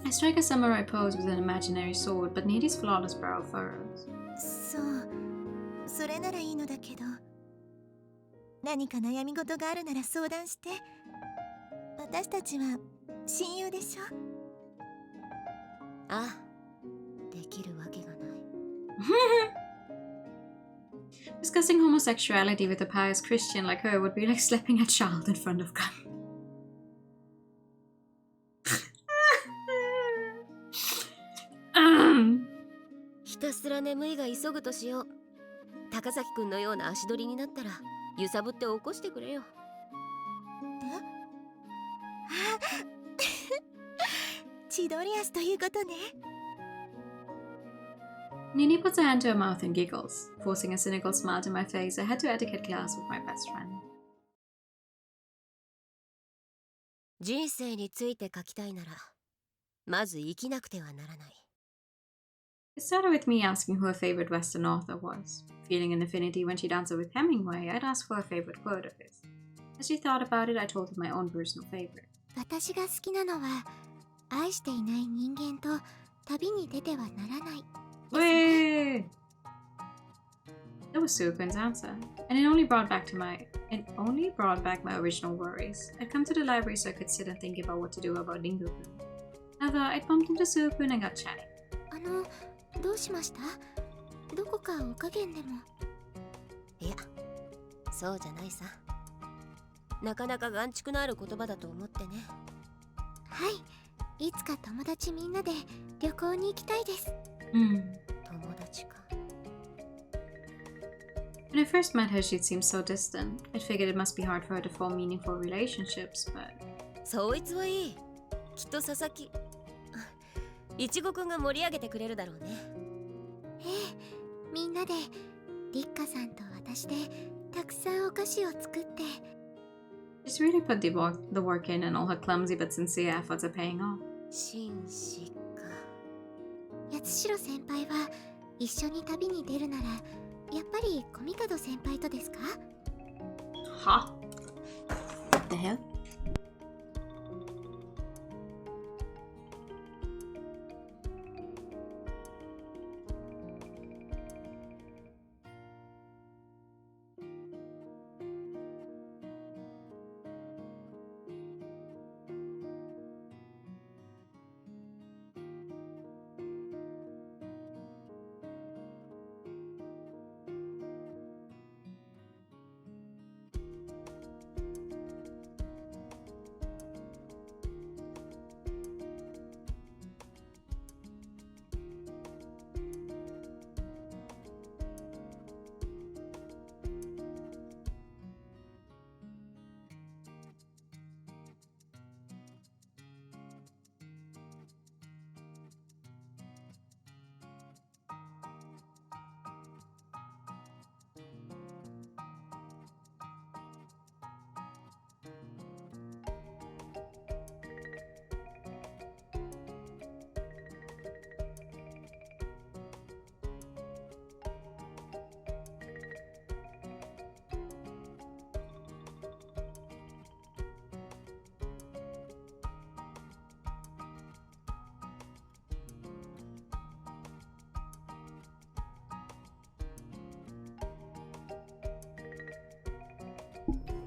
I strike a samurai pose with an imaginary sword, but Needy's flawless brow furrows. そう、それならいいのだけど、何か悩み事があるなら相談して。私たちは親友でしょ。ああ、できるわけがない。Discussing homosexuality with a pious Christian like her would be like slapping a child in front of God. ひたすら眠いが急ぐとしよう。高崎くんのような足取りになったら揺さぶって起こしてくれよ。シドリアスということね。 Nini puts a hand to her mouth and giggles, forcing a cynical smile to my face. I head to etiquette class with my best friend. 人生について書きたいなら、まず生きなくてはならない。It started with me asking who her favorite Western author was. Feeling an affinity when she'd answer with Hemingway, I'd ask for a favorite quote of his. As she thought about it, I told her my own personal favorite. 私が好きなのは愛していない人間と旅に出てはならない。 Wait! That was Sukun's answer, and it only brought back my original worries. I'd come to the library so I could sit and think about what to do about Ringo-kun. However, I bumped into Sukun and got chatting. どうしました？どこかお加減でも。いや、そうじゃないさ。なかなか眼蓄のある言葉だと思ってね。はい、いつか友達みんなで旅行に行きたいです。友達か。When I first met her, she'd seemed so distant. I figured it must be hard for her to form meaningful relationships, but... そいつはいい。きっと佐々木。いちごくんが盛り上げてくれるだろうね。ええ、みんなでリッカさんと私でたくさんお菓子を作って。She's really put the work in, and all her clumsy but sincere efforts are paying off. 紳士か。八代先輩は一緒に旅に出るならやっぱりコミカド先輩とですか？ Ha? What the hell?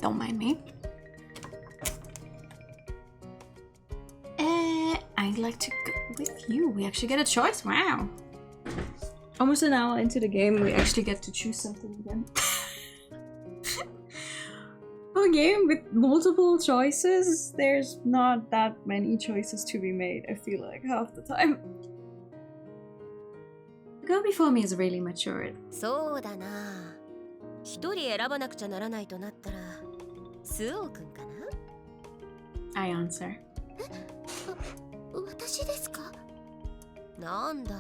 Don't mind me. I'd like to go with you. We actually get a choice. Wow. Almost an hour into the game, we actually get to choose something again. For a game with multiple choices, there's not that many choices to be made, I feel like, half the time. The girl before me is really matured. そうだな。一人選ばなくちゃならないとなったら、スオくんかな？ I answer. 私ですか？なんだ、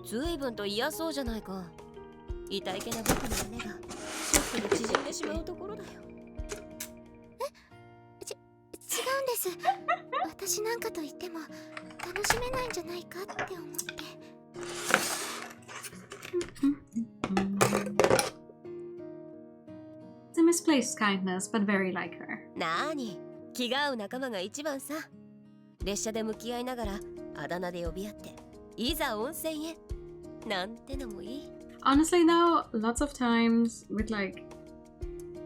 ずいぶんと嫌そうじゃないか。痛いけな僕の胸がショックに縮んでしまうところだよ。違うんです。私なんかと言っても楽しめないんじゃないかって思って。It's a misplaced kindness, but very like her. なーに、気が合う仲間が一番さ。列車で向き合いながらあだ名で呼び合って、いざ温泉へなんてのもいい。Honestly though, lots of times with like,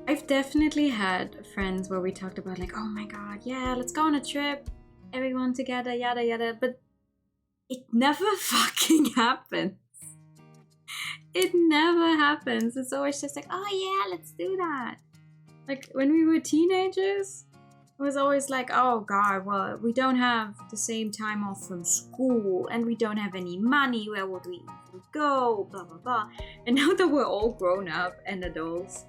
I've definitely had friends where we talked about like, oh my god, yeah, let's go on a trip, everyone together, yada yada, but it never fucking happens. It never happens. It's always just like, oh yeah, let's do that. Like when we were teenagers, it was always like, oh god, well, we don't have the same time off from school and we don't have any money, where would we even go, blah blah blah. And now that we're all grown up and adults,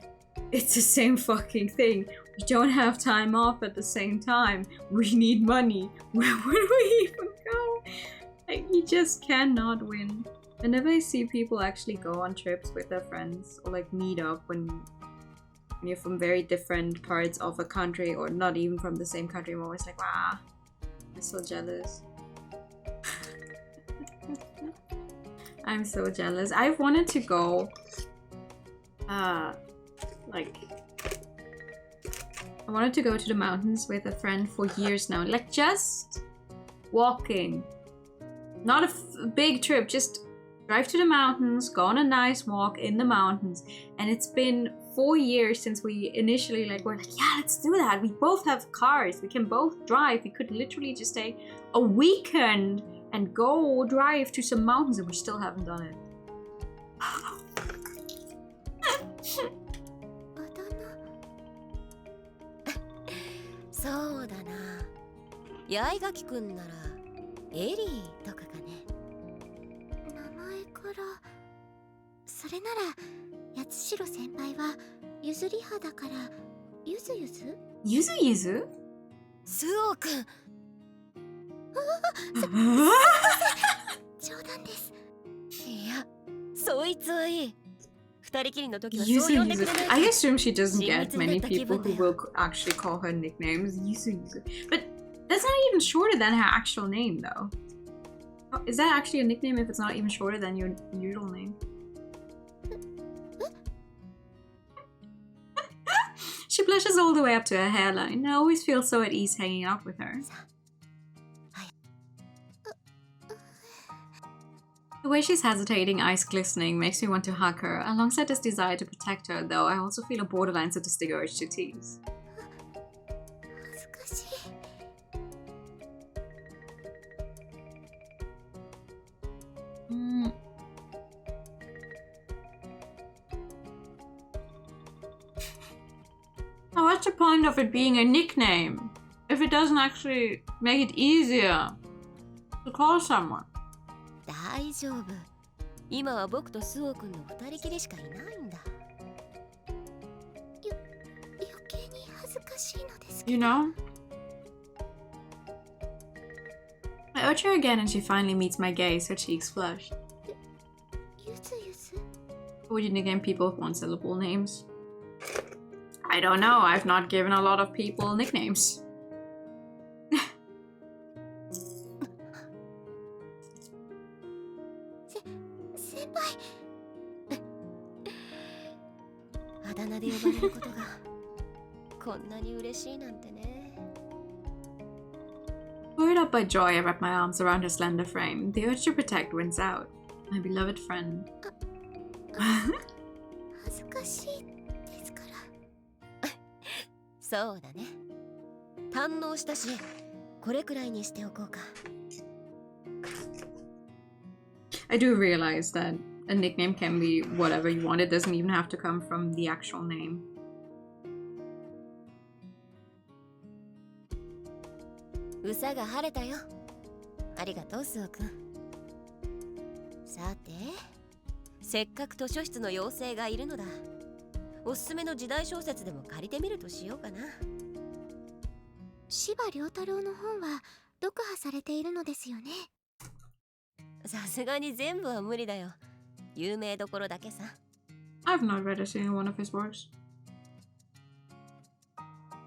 it's the same fucking thing. We don't have time off at the same time. We need money. Where would we even go. Like, you just cannot win. Whenever I see people actually go on trips with their friends or like meet up when you're from very different parts of a country or not even from the same country, I'm always like, wow, I'm so jealous. I'm so jealous. I've wanted to go like I wanted to go to the mountains with a friend for years now. Like just walking. Not a big trip, just drive to the mountains, go on a nice walk in the mountains. And it's been 4 years since we initially were like, yeah, let's do that. We both have cars. We can both drive. We could literally just stay a weekend and go drive to some mountains, and we still haven't done it. そうだな。八重垣くんならエリーとかかね。名前からそれなら八代先輩はゆずり派だからゆずゆず？ゆずゆず？スオーくん。冗談です。いや、そいつはいい。二人きりの時は Yuzu そう呼んでくれ Yuzu. ない。 I assume she doesn't get 親密にな many った気 people 分 who だよ。 will actually call her nicknames Yuzu Yuzu. But that's not even shorter than her actual name, though. Oh, is that actually a nickname if it's not even shorter than your usual name? She blushes all the way up to her hairline. I always feel so at ease hanging out with her. The way she's hesitating, eyes glistening, makes me want to hug her. Alongside this desire to protect her, though, I also feel a borderline sadistic urge to tease. 恥ずかしい。Now, what's the point of it being a nickname if it doesn't actually make it easier to call someone? 大丈夫。今は僕とスオくんの二人きりしかいないんだ。余計に恥ずかしいのですけど。You know? I urge her again and she finally meets my gaze, her cheeks flush. ゆずゆず？ Would you nickname people with one-syllable names? I don't know. I've not given a lot of people nicknames. 先輩。あだ名で呼ばれることがこんなに嬉しいなんてね。Buoyed up by joy, I wrap my arms around her slender frame. The urge to protect wins out. My beloved friend. 恥ずかしいですから。そうだね。堪能したし、これくらいにしておこうか。I do realize that a nickname can be whatever you want. It doesn't even have to come from the actual name. うさが晴れたよ。ありがとう、スオくん。さて、せっかく図書室の妖精がいるのだ。おすすめの時代小説でも借りてみるとしようかな。司馬遼太郎の本は読破されているのですよね。さすがに全部は無理だよ。有名どころだけさ。I've not read a single one of his works.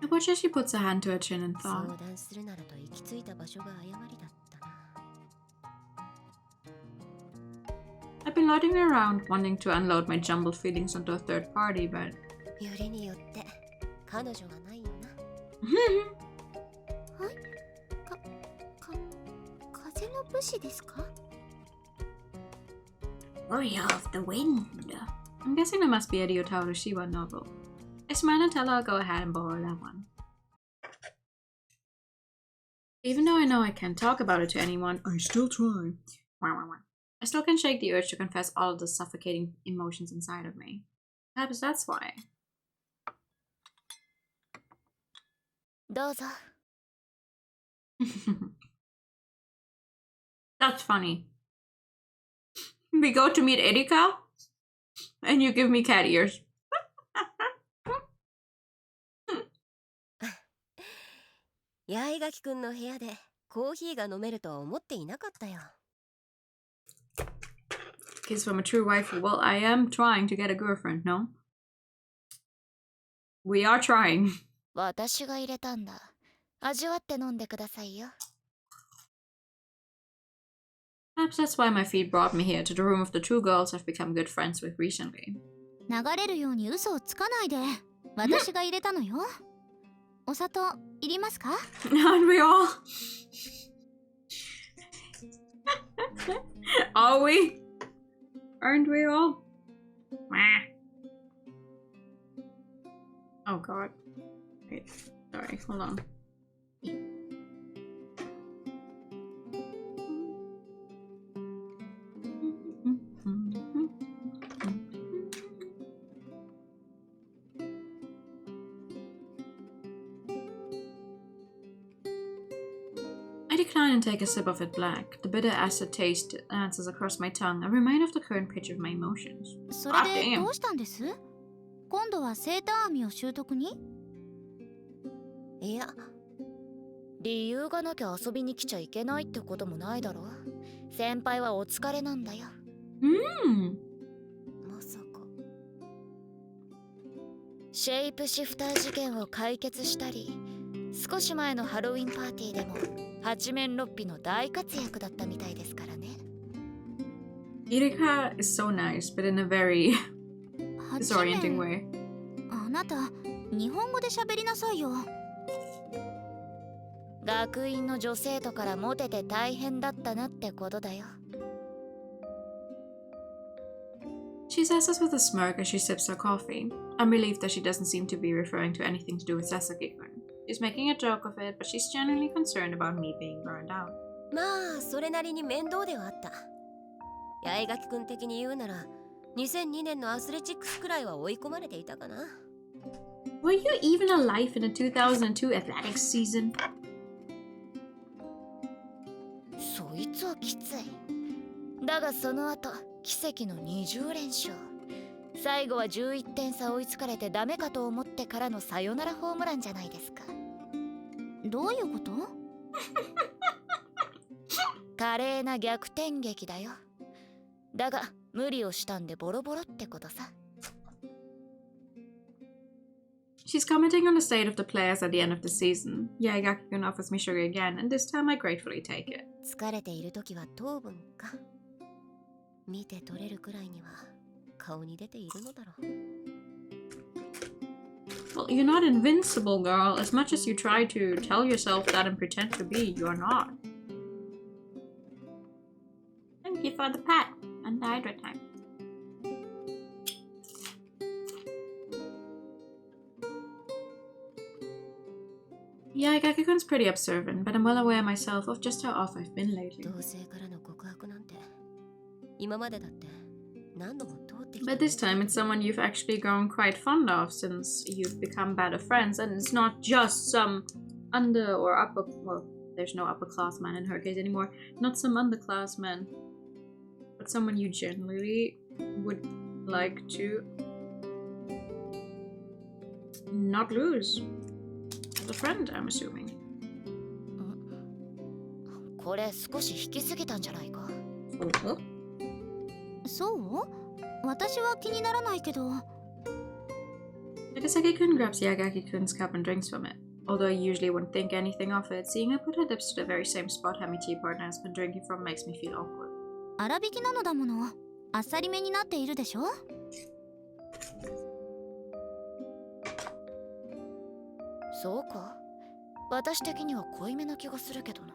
I watch as she puts a hand to her chin and 相 thought. 談するならと行き着いた場所が誤りだったな。I've been loitering around, wanting to unload my jumbled feelings onto a third party, but よりによって彼女がないよな。はい。風の武士ですか？ Warrior of the Wind. I'm guessing there must be a Ryotaro Shiba novel. I smile and tell her I'll go ahead and borrow that one. Even though I know I can't talk about it to anyone, I still try. I still can't shake the urge to confess all of the suffocating emotions inside of me. Perhaps that's why. どうぞ。That's funny. We go to meet Erika, and you give me cat ears. 八重垣くんの部屋でコーヒーが飲めるとは思っていなかったよ。 Kiss from a true waifu. Well, I am trying to get a girlfriend, no? We are trying. 私が入れたんだ。味わって飲んでくださいよ。Perhaps that's why my feet brought me here to the room of the two girls I've become good friends with recently. 流れるように嘘をつかないで。私が入れたのよ。お砂糖いりますか？ Aren't we all? Are we? Aren't we all? Oh god. Wait, sorry, hold on. I decline and take a sip of it black. The bitter acid taste dances across my tongue, a reminder of the current pitch of my emotions. それでどうしたんです？今度はセーター編みを習得に？いや、理由がなきゃ遊びに来ちゃいけないってこともないだろ。先輩はお疲れなんだよ。まさか。シェイプシフター事件を解決したり、少し前のハロウィンパーティーでも八面六臂の大活躍だったみたいですからね。Erika is so nice, but in a very disorienting way. あなた、日本語で喋りなさいよ。学院の女生徒からモテて大変だったなってことだよ。She says this with a smirk as she sips her coffee. I'm relieved that she doesn't seem to be referring to anything to do with Sasaki-kun. She's making a joke of it, but she's genuinely concerned about me being burned out. まあそれなりに面倒ではあった。八重垣君的に言うなら2002年のアスレチックスくらいは追い込まれていたかな。 Were you even alive in the 2002 athletics season? そいつはきつい。だがその後奇跡の20連勝。最後は11点差追いつかれてダメかと思ってからのサヨナラホームランじゃないですか。どういうこと？華麗な逆転劇だよ。だが無理をしたんでボロボロってことさ。She's commenting on the state of the players at the end of the season. Yaegaki-kun offers me sugar again, and this time I gratefully take it. 疲れている時は糖分か。見て取れるくらいには顔に出ているのだろう。 Well, you're not invincible, girl. As much as you try to tell yourself that and pretend to be, you're not. Thank you for the pat and the hydro time. Yeah, Yaegaki-kun's pretty observant, but I'm well aware myself of just how off I've been lately. 同性からの告白なんて今までだって何度も通ってきた。 But this time it's someone you've actually grown quite fond of since you've become better friends, and it's not just some under or upper, well, there's no upper class man in her case anymore, not some underclass man, but someone you genuinely would like to not lose as a friend, I'm assuming. これ少し引きすぎたんじゃないか。そう？私は気にならないけど。 Nagasaki-kun grabs Yagaki-kun's cup and drinks from it. Although I usually wouldn't think anything of it, seeing her put her lips to the very same spot Hemi tea partner has been drinking from makes me feel awkward. 粗挽きなのだもの。あっさりめになっているでしょ？そうか。私的には濃いめな気がするけどな。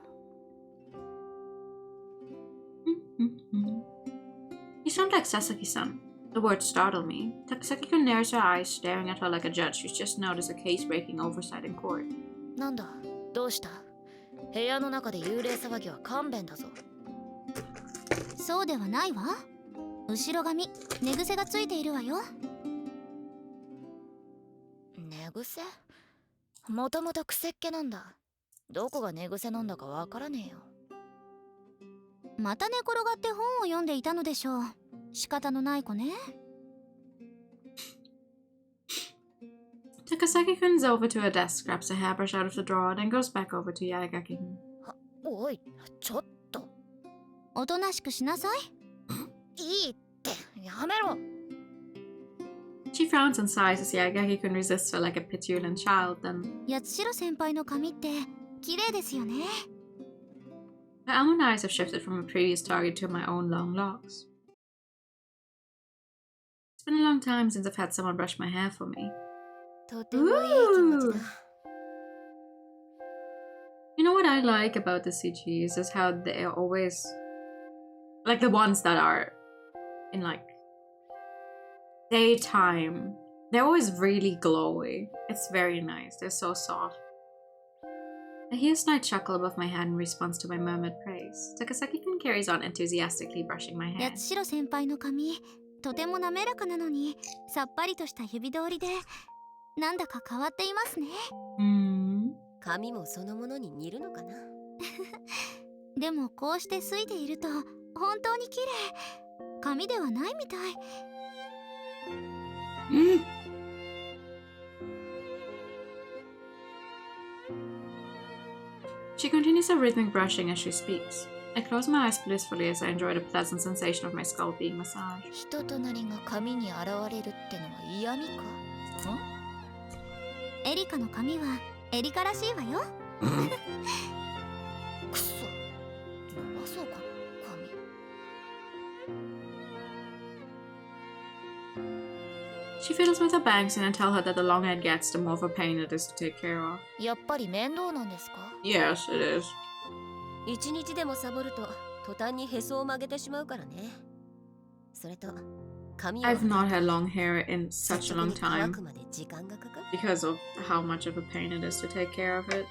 You sound like Sasaki-san. The words startle me. Takasaki-kun narrows her eyes, staring at her like a judge who's just noticed a case-breaking oversight in court. なんだ、どうした？部屋の中で幽霊騒ぎは勘弁だぞ。そうではないわ。後ろ髪、寝癖がついているわよ。寝癖？もともと癖っ気なんだ。どこが寝癖なんだかわからねえよ。また寝転がって本を読んでいたのでしょう。仕方のない子ね。Takasaki-kun's over to her desk, grabs a hairbrush out of the drawer, then goes back over to Yaegaki-kun. おい、ちょっと。おとなしくしなさい。いいって、やめろ。She frowns and sighs as Yagaki can resist her like a petulant child, then 八代先輩の髪って綺麗ですよね。 her almond eyes have shifted from a previous target to my own long locks. It's been a long time since I've had someone brush my hair for me. とてもいい気持ちだ。You know what I like about the CGs is how they are always, like the ones that are in like daytime, they're always really glowy. It's very nice. They're so soft. I hear a slight chuckle above my head in response to my murmured praise. Takasaki-kun carries on enthusiastically brushing my hair. 八代先輩の髪とても滑らかなのにさっぱりとした指通りでなんだか変わっていますね。髪もそのものに似るのかな。でもこうしてすいていると本当に綺麗。髪ではないみたい。She continues her rhythmic brushing as she speaks. I close my eyes blissfully as I enjoy the pleasant sensation of my scalp being massaged. 人となりが髪に現れるってのは嫌味か。エリカの髪はエリカらしいわよ。くそ、伸ばそうかな、髪。She fiddles with her bangs and I tell her that the longer it gets, the more of a pain it is to take care of. やっぱり面倒なんですか？ Yes, it is. 一日でもサボると途端にへそを曲げてしまうからね。それと髪を I've not had long hair in 率 such a 直 long に乾 time くまで時間がかかる。 because of how much of a pain it is to take care of it.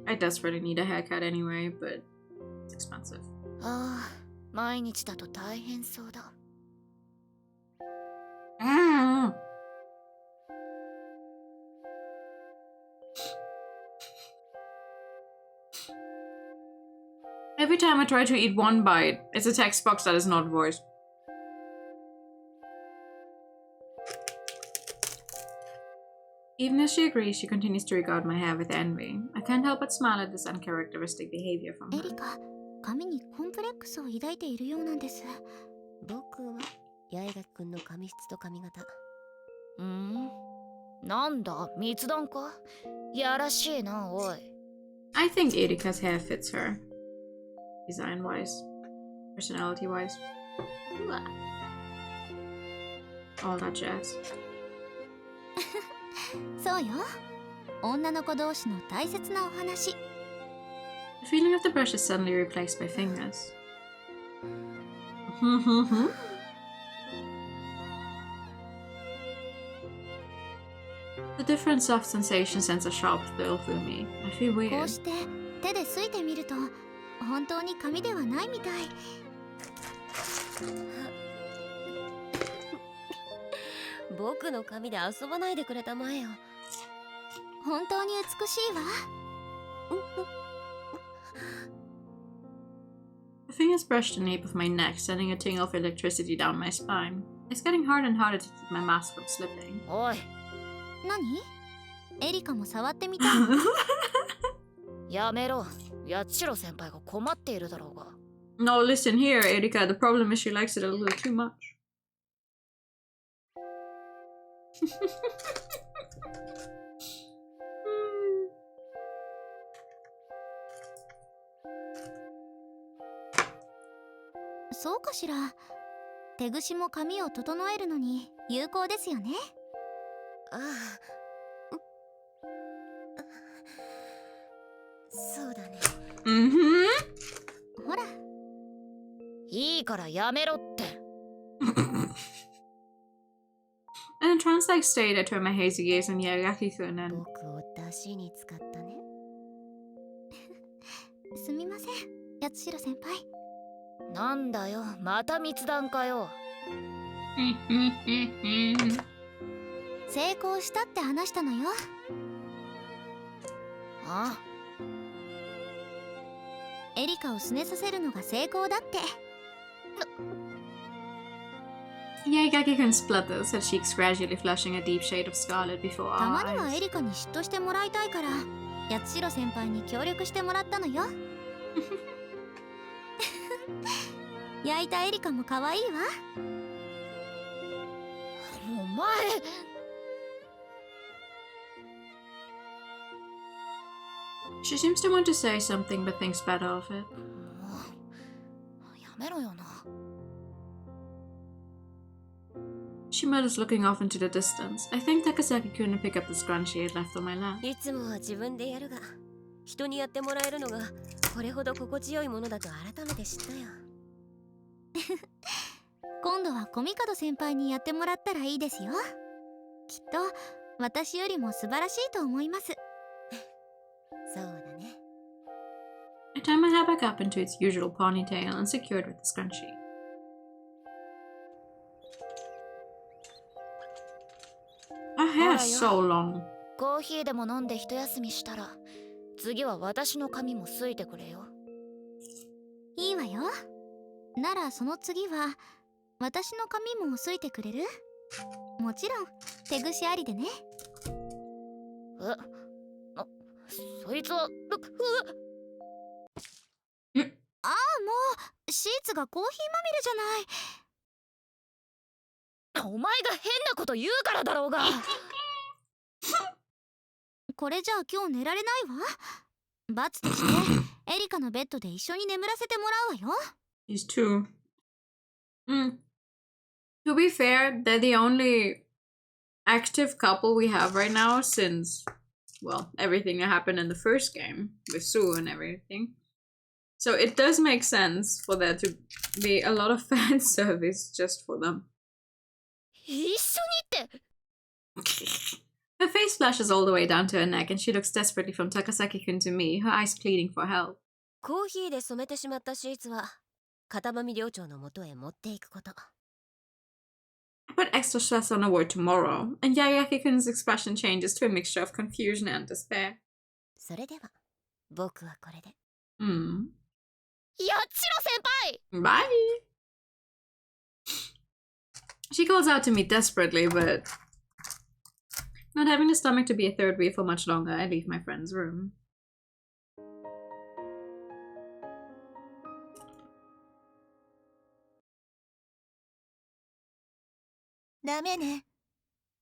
I desperately need a haircut anyway, but it's expensive. ああ、毎日だと大変そうだ。Every time I try to eat one bite, it's a text box that is not voiced. Even as she agrees, she continues to regard my hair with envy. I can't help but smile at this uncharacteristic behavior from エ her. リカ、髪にコンプレックスを抱いているようなんです。僕は八重垣くんの髪質と髪型。なんだ、密談か？やらしいな、おい。I think Erika's hair fits her. Design-wise. Personality-wise. All that jazz. そうよ。女の子同士の大切なお話。The feeling of the brush is suddenly replaced by fingers. The different soft sensation sends a sharp thrill through me. I feel こ weird. うして手ですいてみると本当に髪ではないみたい。僕の髪で遊ばないでくれたまえよ。本当に美しいわ。The fingers brush the nape of my neck, sending a tingle of electricity down my spine. It's getting harder and harder to keep my mask from slipping. おい、何？エリカも触ってみたい。やめろ。八代先輩が困っているだろうが。No, listen here, Erika. The problem is she likes it a little too much. そうかしら。手ぐしも髪を整えるのに有効ですよね。ああ。そうだね。ほら。いいからやめろって。In a trance-like state, I turn my hazy gaze on Yagaki-kun and 僕を出しに使ったね。すみません、八代先輩。なんだよ、また密談かよ。成功したって話したのよ。あ？エリカをすねさせるのが成功だって。Yagaki-kun splutters, her cheeks gradually flushing a deep shade of scarlet before た our まにはエ eyes. リカに嫉妬してもらいたいから八代先輩に協力してもらったのよ。焼いたエリカも可愛いわ。お前。She seems to want to say something but thinks better of it. もうやめろよな。She mutters, looking off into the distance. I think Takasaki couldn't pick up the scrunchie it left on my lap. いつもは自分でやるが、人にやってもらえるのがこれほど心地よいものだと改めて知ったよ。今度はコミカド先輩にやってもらったらいいですよ。きっと私よりも素晴らしいと思います。そうだね。I tie my hair back up into its usual ponytail and secured with the scrunchie. Her hair is so long. コーヒーでも飲んで一休みしたら、次は私の髪もすいてくれよ。いいわよ。ならその次は私の髪もすいてくれる？もちろん手ぐしありでね。そいつはああ、もうシーツがコーヒーまみれじゃない。お前が変なこと言うからだろうが。これじゃあ今日寝られないわ。罰としてエリカのベッドで一緒に眠らせてもらうわよ。These two. To be fair, they're the only active couple we have right now since, well, everything that happened in the first game with Sue and everything. So it does make sense for there to be a lot of fan service just for them. 一緒にって。Her face flashes all the way down to her neck and she looks desperately from Takasaki-kun to me, her eyes pleading for help. コーヒーで染めてしまったシーツは片上寮長のもとへ持っていくこと。I put extra stress on the word tomorrow, and Yayaki-kun's expression changes to a mixture of confusion and despair. それでは僕はこれで。やっちろ先輩。 Bye! She calls out to me desperately, but not having the stomach to be a third wheel for much longer, I leave my friend's room. ダメね。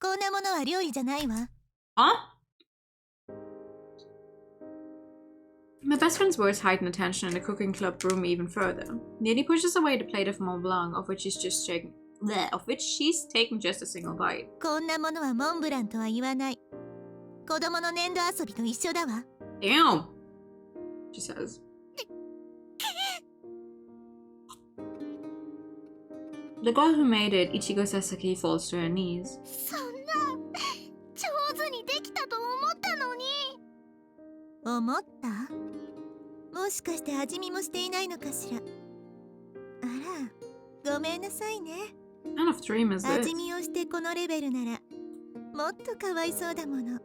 こんなものは料理じゃないわ。Huh? My best friend's words heighten the tension in the cooking club room even further. Nearly pushes away the plate of Mont Blanc, of which she's taken just a single bite. こんなものはモンブランとは言わない。子供の粘土遊びと一緒だわ。Damn! She says. The girl who made it, Ichigo Sasaki, falls to her knees. そんな、上手にできたと思ったのに。思った？もしかして味見もしていないのかしら。あら、ごめんなさいね。What kind of dream is this? 味見をしてこのレベルなら、もっとかわいそうだもの。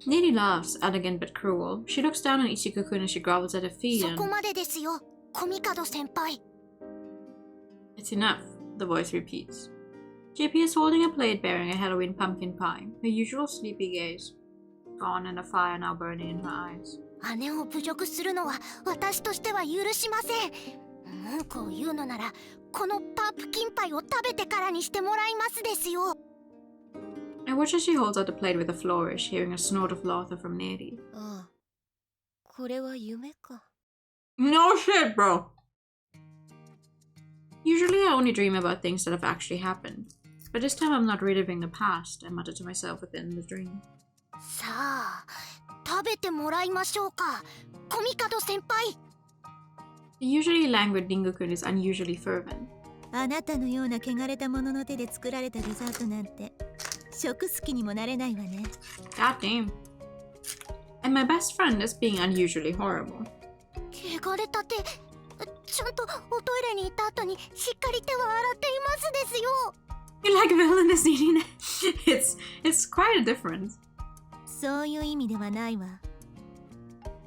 Nearly laughs, elegant but cruel. She looks down on Ichigo-kun as she grovels at her feet そ and... こまでですよ、コミカド先輩。It's enough, the voice repeats. She appears holding a plate bearing a Halloween pumpkin pie, her usual sleepy gaze gone and a fire now burning in her eyes. 姉を侮辱するのは私としては許しません。文句を言うのならこのパンプキンパイを食べてからにしてもらいますですよ。I watch as she holds out the plate with a flourish, hearing a snort of laughter from Neri. ああ、これは夢か。No shit, bro! Usually I only dream about things that have actually happened. But this time I'm not reliving the past, I mutter to myself within the dream. さあ、食べてもらいましょうか、コミカド先輩。The usually languid Ringo-kun is unusually fervent. あなたのような汚れたものの手で作られたデザートなんて食好きにもなれないわね。God damn. And my best friend is being unusually horrible. 汚れた手、ちゃんとおトイレに行った後にしっかり手を洗っていますですよ。You like villainous eating? It's quite a difference. そういう意味ではないわ。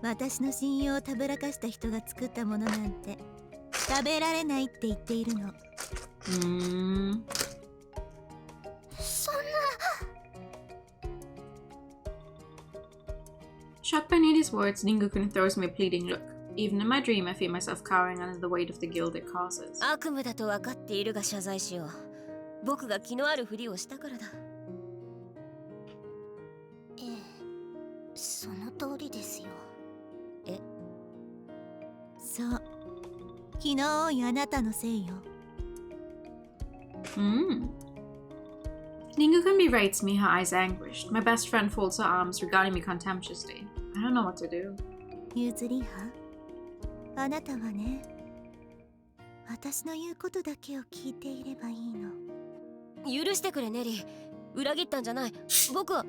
私の信用をたぶらかした人が作ったものなんて食べられないって言っているの。そんな。Shocked by Neely's words, Ringo-kun throws me a pleading look. Even in my dream, I feel myself cowering under the weight of the guilt it causes. 悪夢だと分かっているが謝罪しよう。僕が気のあるふりをしたからだ。その通りですよ。え？そう。気の多いあなたのせいよ。Ringo-kun berates me, her eyes anguished. My best friend folds her arms, regarding me contemptuously. I don't know what to do. ゆずりは、あなたはね、私の言うことだけを聞いていればいいの。許してくれネリー。裏切ったんじゃない。僕は。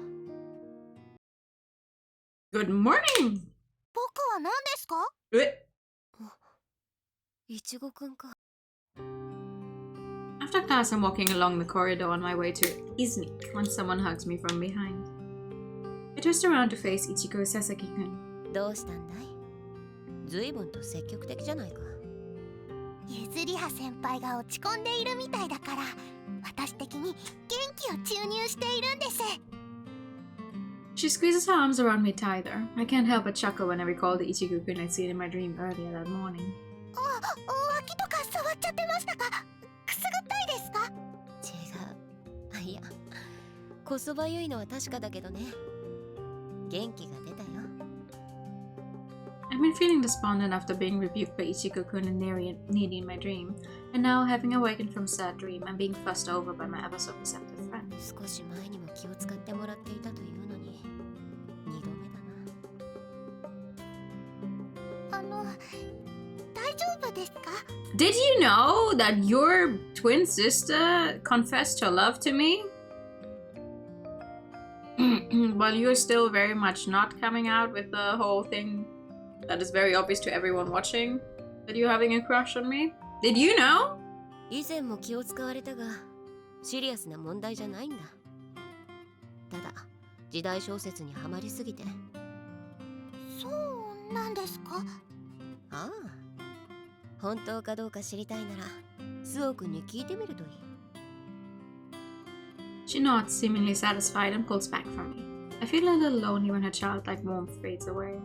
Good morning! 僕は何ですか？いちごくんか。After class, I'm walking along the corridor on my way to Iznik when someone hugs me from behind. I twist around to face Ichigo Sasaki-kun. どうしたんだい？随分と積極的じゃないか。ゆずりは先輩が落ち込んでいるみたいだから、私的に元気を注入しているんです。She squeezes her arms around me tighter. I can't help but chuckle when I recall the Ichigo-kun I'd seen in my dream earlier that morning. 脇とか触っちゃってましたか？くすぐったいですか？違う。いや、こそばゆいのは確かだけどね。元気が出たよ。I've been feeling despondent after being rebuked by Ichigo-kun and Needy in my dream, and now, having awakened from a sad dream, I'm being fussed over by my ever so perceptive friend. 少し前にも気を使ってもらっていたというのに、二度目だな。大丈夫ですか？ Did you know that your twin sister confessed her love to me? While you're still very much not coming out with the whole thing that is very obvious to everyone watching, that you're having a crush on me? Did you know? 以前も気を使われたが、シリアスな問題じゃないんだ。ただ、時代小説にはまりすぎて。そうなんですか？ああ。本当かどうか知りたいなら、スオ君に聞いてみるといい。She nods, seemingly satisfied, and pulls back from me. I feel a little lonely when her childlike warmth fades away.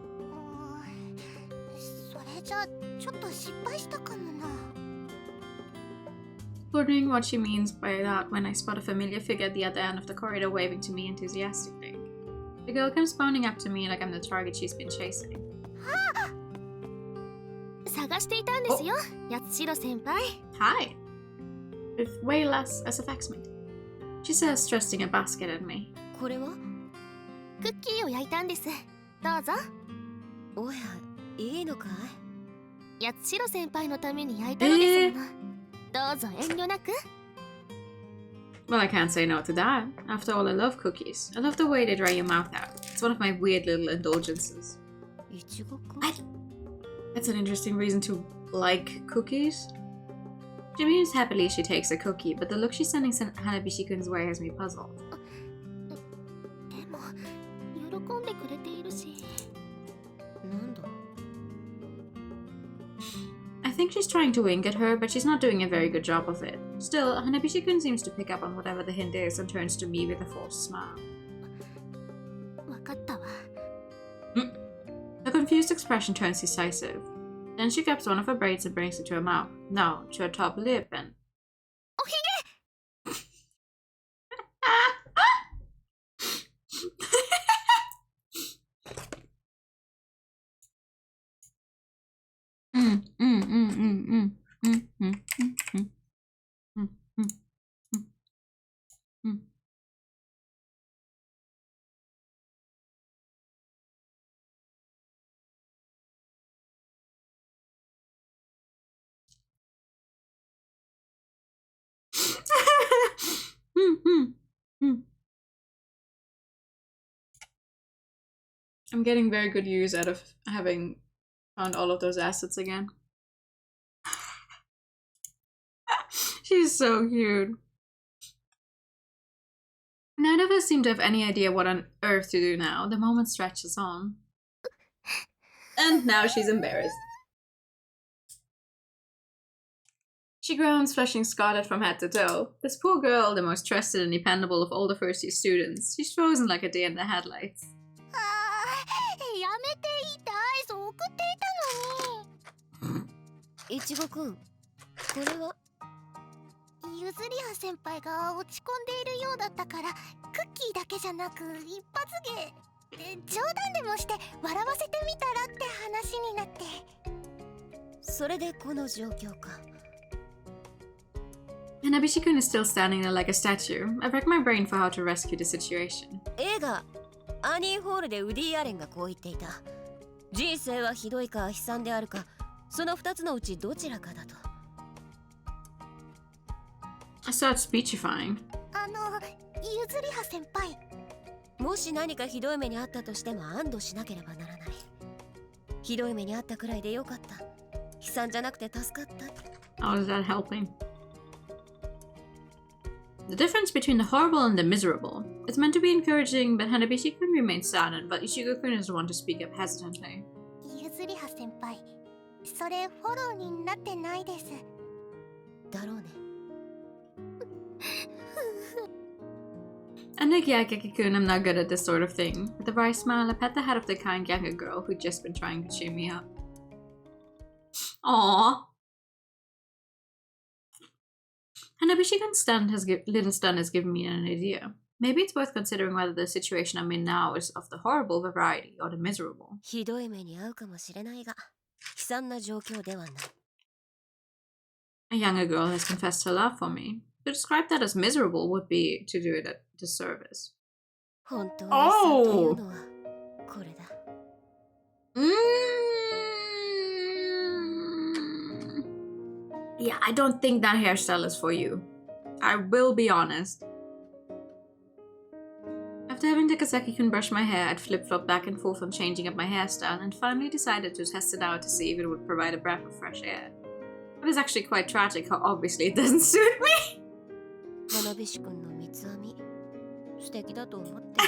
それじゃちょっと失敗したかもな。Wondering what she means by that when I spot a familiar figure at the other end of the corridor waving to me enthusiastically. The girl comes bounding up to me like I'm the target she's been chasing. 探していたんですよ、八代先輩。Hi! With way less as affects me. She says, thrusting a basket at me. これは？クッキーを焼いたんです。どうぞ。おや、いいのかい？八代先輩のために焼いたのですもの。どうぞ遠慮なく。Well, I can't say no to that. After all, I love cookies. I love the way they dry your mouth out. It's one of my weird little indulgences. いちごくん？ That's an interesting reason to like cookies. She beams happily as she takes a cookie, but the look she's sending Hanabishi-kun's way has me puzzled. でも、喜んでくれているし。なんだ？ I think she's trying to wink at her, but she's not doing a very good job of it. Still, Hanabishi-kun seems to pick up on whatever the hint is and turns to me with a forced smile. わかったわ。Her confused expression turns decisive. Then she grabs one of her braids and brings it to her mouth. No, to her top lip and... おひげ! I'm getting very good use out of having found all of those assets again. She's so cute. None of us seem to have any idea what on earth to do now. The moment stretches on. And now she's embarrassed. She groans, flushing scarlet from head to toe. This poor girl, the most trusted and dependable of all the first-year students. She's frozen like a deer in the headlights. やめていたアイスを送っていたのに。いちごくん、これは？ゆずりは先輩が落ち込んでいるようだったから、クッキーだけじゃなく一発芸で冗談でもして笑わせてみたらって話になって。それでこの状況か。Hanabishi-kun is still standing there like a statue. I've racked my brain for how to rescue the situation. 映画「アニー・ホール」でウディ・アレンがこう言っていた。人生はひどいか悲惨であるか、その2つのうちどちらかだと。I started speechifying. ゆずりは先輩。もし何かひどい目にあったとしても安堵しなければならない。ひどい目にあったくらいでよかった。悲惨じゃなくて助かった。How is that helping? The difference between the horrible and the miserable. It's meant to be encouraging, but Hanabishi-kun remains silent, but Ichigo-kun is the one to speak up hesitantly. ゆずりは先輩、それフォローになってないです。だろうね。Unlike Yakaki-kun, I'm not good at this sort of thing. With a wry smile, I pat the head of the kind younger girl who'd just been trying to cheer me up. Aww. Hanabishi-kun's little stun has given me an idea. Maybe it's worth considering whether the situation I'm in now is of the horrible variety or the miserable. ひどい目に遭うかもしれないが、悲惨な状況ではない。A younger girl has confessed her love for me. To describe that as miserable would be to do it a disservice. 本当にそうというのはこれだ。Yeah, I don't think that hairstyle is for you. I will be honest. After having Takasaki-kun brush my hair, I'd flip-flop back and forth on changing up my hairstyle and finally decided to test it out to see if it would provide a breath of fresh air. It is actually quite tragic how obviously it doesn't suit me. 花火師くんの三つ編み、素敵だと思って。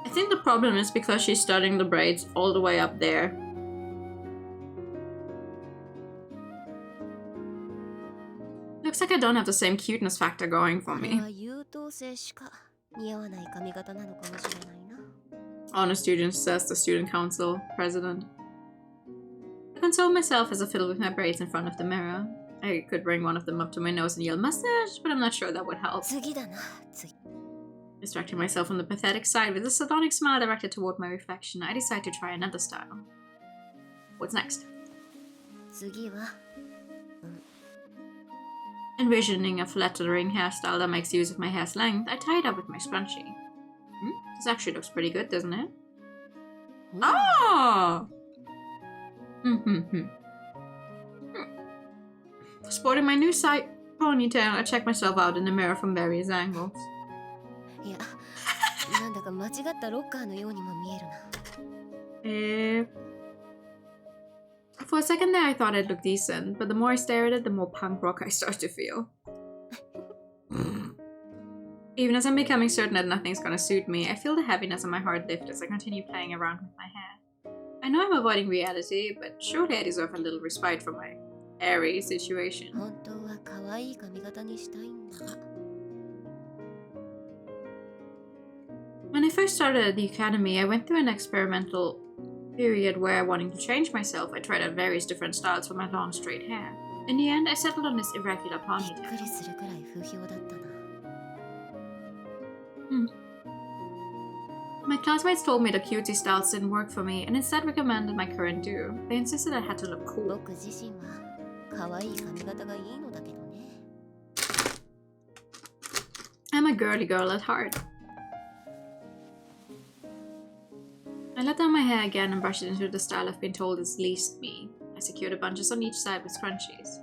I think the problem is because she's starting the braids all the way up there. Looks like I don't have the same cuteness factor going for me. 優等生しか似合わない髪型なのかもしれないな。Honor student, says the student council president. I console myself as I fiddle with my braids in front of the mirror. I could bring one of them up to my nose and yell mustache, but I'm not sure that would help. 次だな、次。Distracting myself from the pathetic side with a sardonic smile directed toward my reflection, I decide to try another style. What's next? 次は。Envisioning a flattering hairstyle that makes use of my hair's length, I tie it up with my scrunchie. This actually looks pretty good, doesn't it? Oh! Sporting my new side ponytail, I check myself out in the mirror from various angles. いや、なんだか間違ったロッカーのようにも見えるな。For a second there, I thought it looked decent, but the more I stare at it, the more punk rock I start to feel. Even as I'm becoming certain that nothing's gonna suit me, I feel the heaviness in my heart lift as I continue playing around with my hair. I know I'm avoiding reality, but surely I deserve a little respite from my airy situation. 本当は可愛い髪型にしたいんだが。When I first started at the academy, I went through an experimental period where, wanting to change myself, I tried out various different styles for my long straight hair. In the end, I settled on this irregular びっく ponytail. りするくらい不評だったな。My classmates told me the cutesy styles didn't work for me and instead recommended my current do. They insisted I had to look cool. 僕自身は可愛い髪型がいいのだけどね。I'm a girly girl at heart. I let down my hair again and brushed it into the style I've been told is least me. I secured the bunches on each side with scrunchies.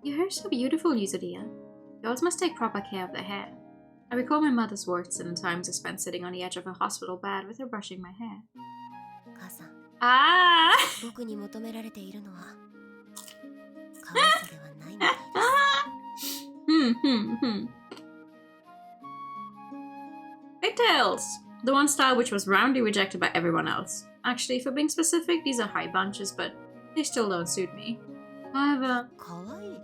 Your hair is so beautiful, Yuzuria. Girls must take proper care of their hair. I recall my mother's words and the times I spent sitting on the edge of a hospital bed with her brushing my hair. 母さん、 Ah! 僕に求められているのは可愛さではないみたいです。Pigtails! The one style which was roundly rejected by everyone else. Actually, for being specific, these are high bunches, but they still don't suit me. However, 可愛い。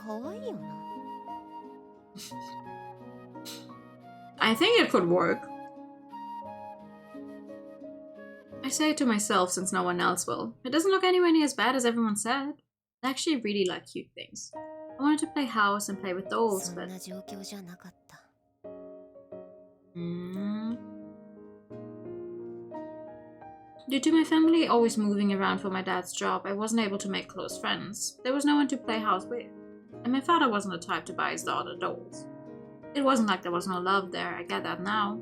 可愛いよな。I think it could work. I say it to myself since no one else will. It doesn't look anywhere near as bad as everyone said. I actually really like cute things. I wanted to play house and play with dolls, そん but... な状況じゃなかった。Due to my family always moving around for my dad's job, I wasn't able to make close friends. There was no one to play house with. And my father wasn't the type to buy his daughter dolls. It wasn't like there was no love there, I get that now.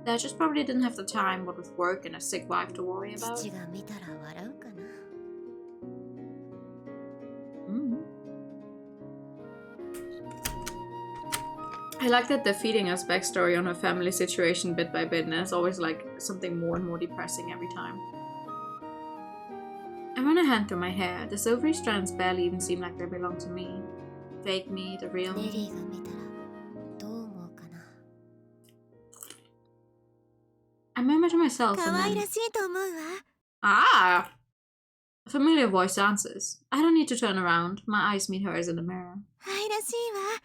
Dad just probably didn't have the time, what with work and a sick wife to worry about. 父が見たら笑うかな。I like that they're feeding us backstory on her family situation bit by bit, and it's always like something more and more depressing every time. I run a hand through my hair. The silvery strands barely even seem like they belong to me. Fake me, the real ネリ me. ーが見たらどう思うかな。 I murmur to myself 可 and 愛 then... らしいと思うわ。 Ah! A familiar voice answers. I don't need to turn around. My eyes meet hers in the mirror. 愛らしいわ。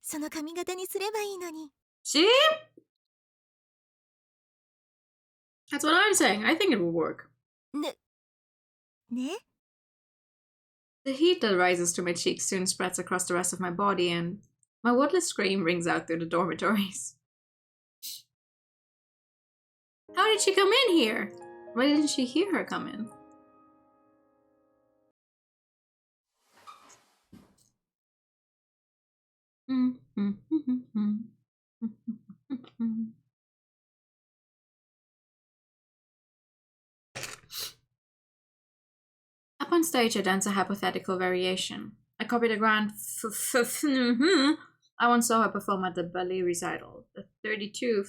その髪型にすればいいのに。 See? That's what I'm saying. I think it will work. ね。 The heat that rises to my cheeks soon spreads across the rest of my body, and my wordless scream rings out through the dormitories. How did she come in here? Why didn't she hear her come in? Up on stage, I dance a hypothetical variation. I copied a grand I once saw her perform at the ballet recital, the 32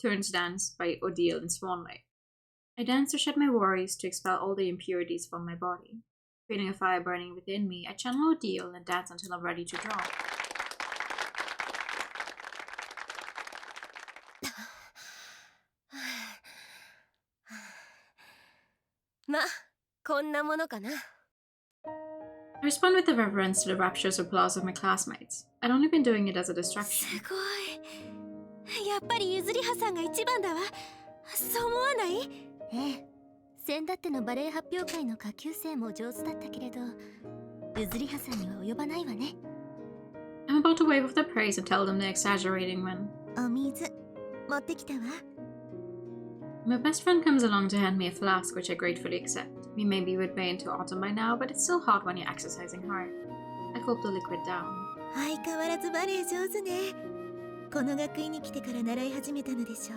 turns dance by Odile in Swan Lake. I dance to shed my worries, to expel all the impurities from my body. Feeling a fire burning within me, I channel Odile and dance until I'm ready to drop. ま、こんなものかな。 I respond with a reverence to the rapturous applause of my classmates. I'd only been doing it as a す distraction. ごい。やっぱりゆずりはさんが一番だわ。そう思わない？ええ。先だってのバレエ発表会の下級生も上手だったけれど、ゆずりはさんには及ばないわね。I'm about to wave off their praise and tell them they're exaggerating when お水持ってきたわ。 my best friend comes along to hand me a flask, which I gratefully accept. We may be midway into autumn by now, but it's still hot when you're exercising hard. I gulp the liquid down. 相変わらずバレエ上手ね。この学院に来てから習い始めたのでしょ。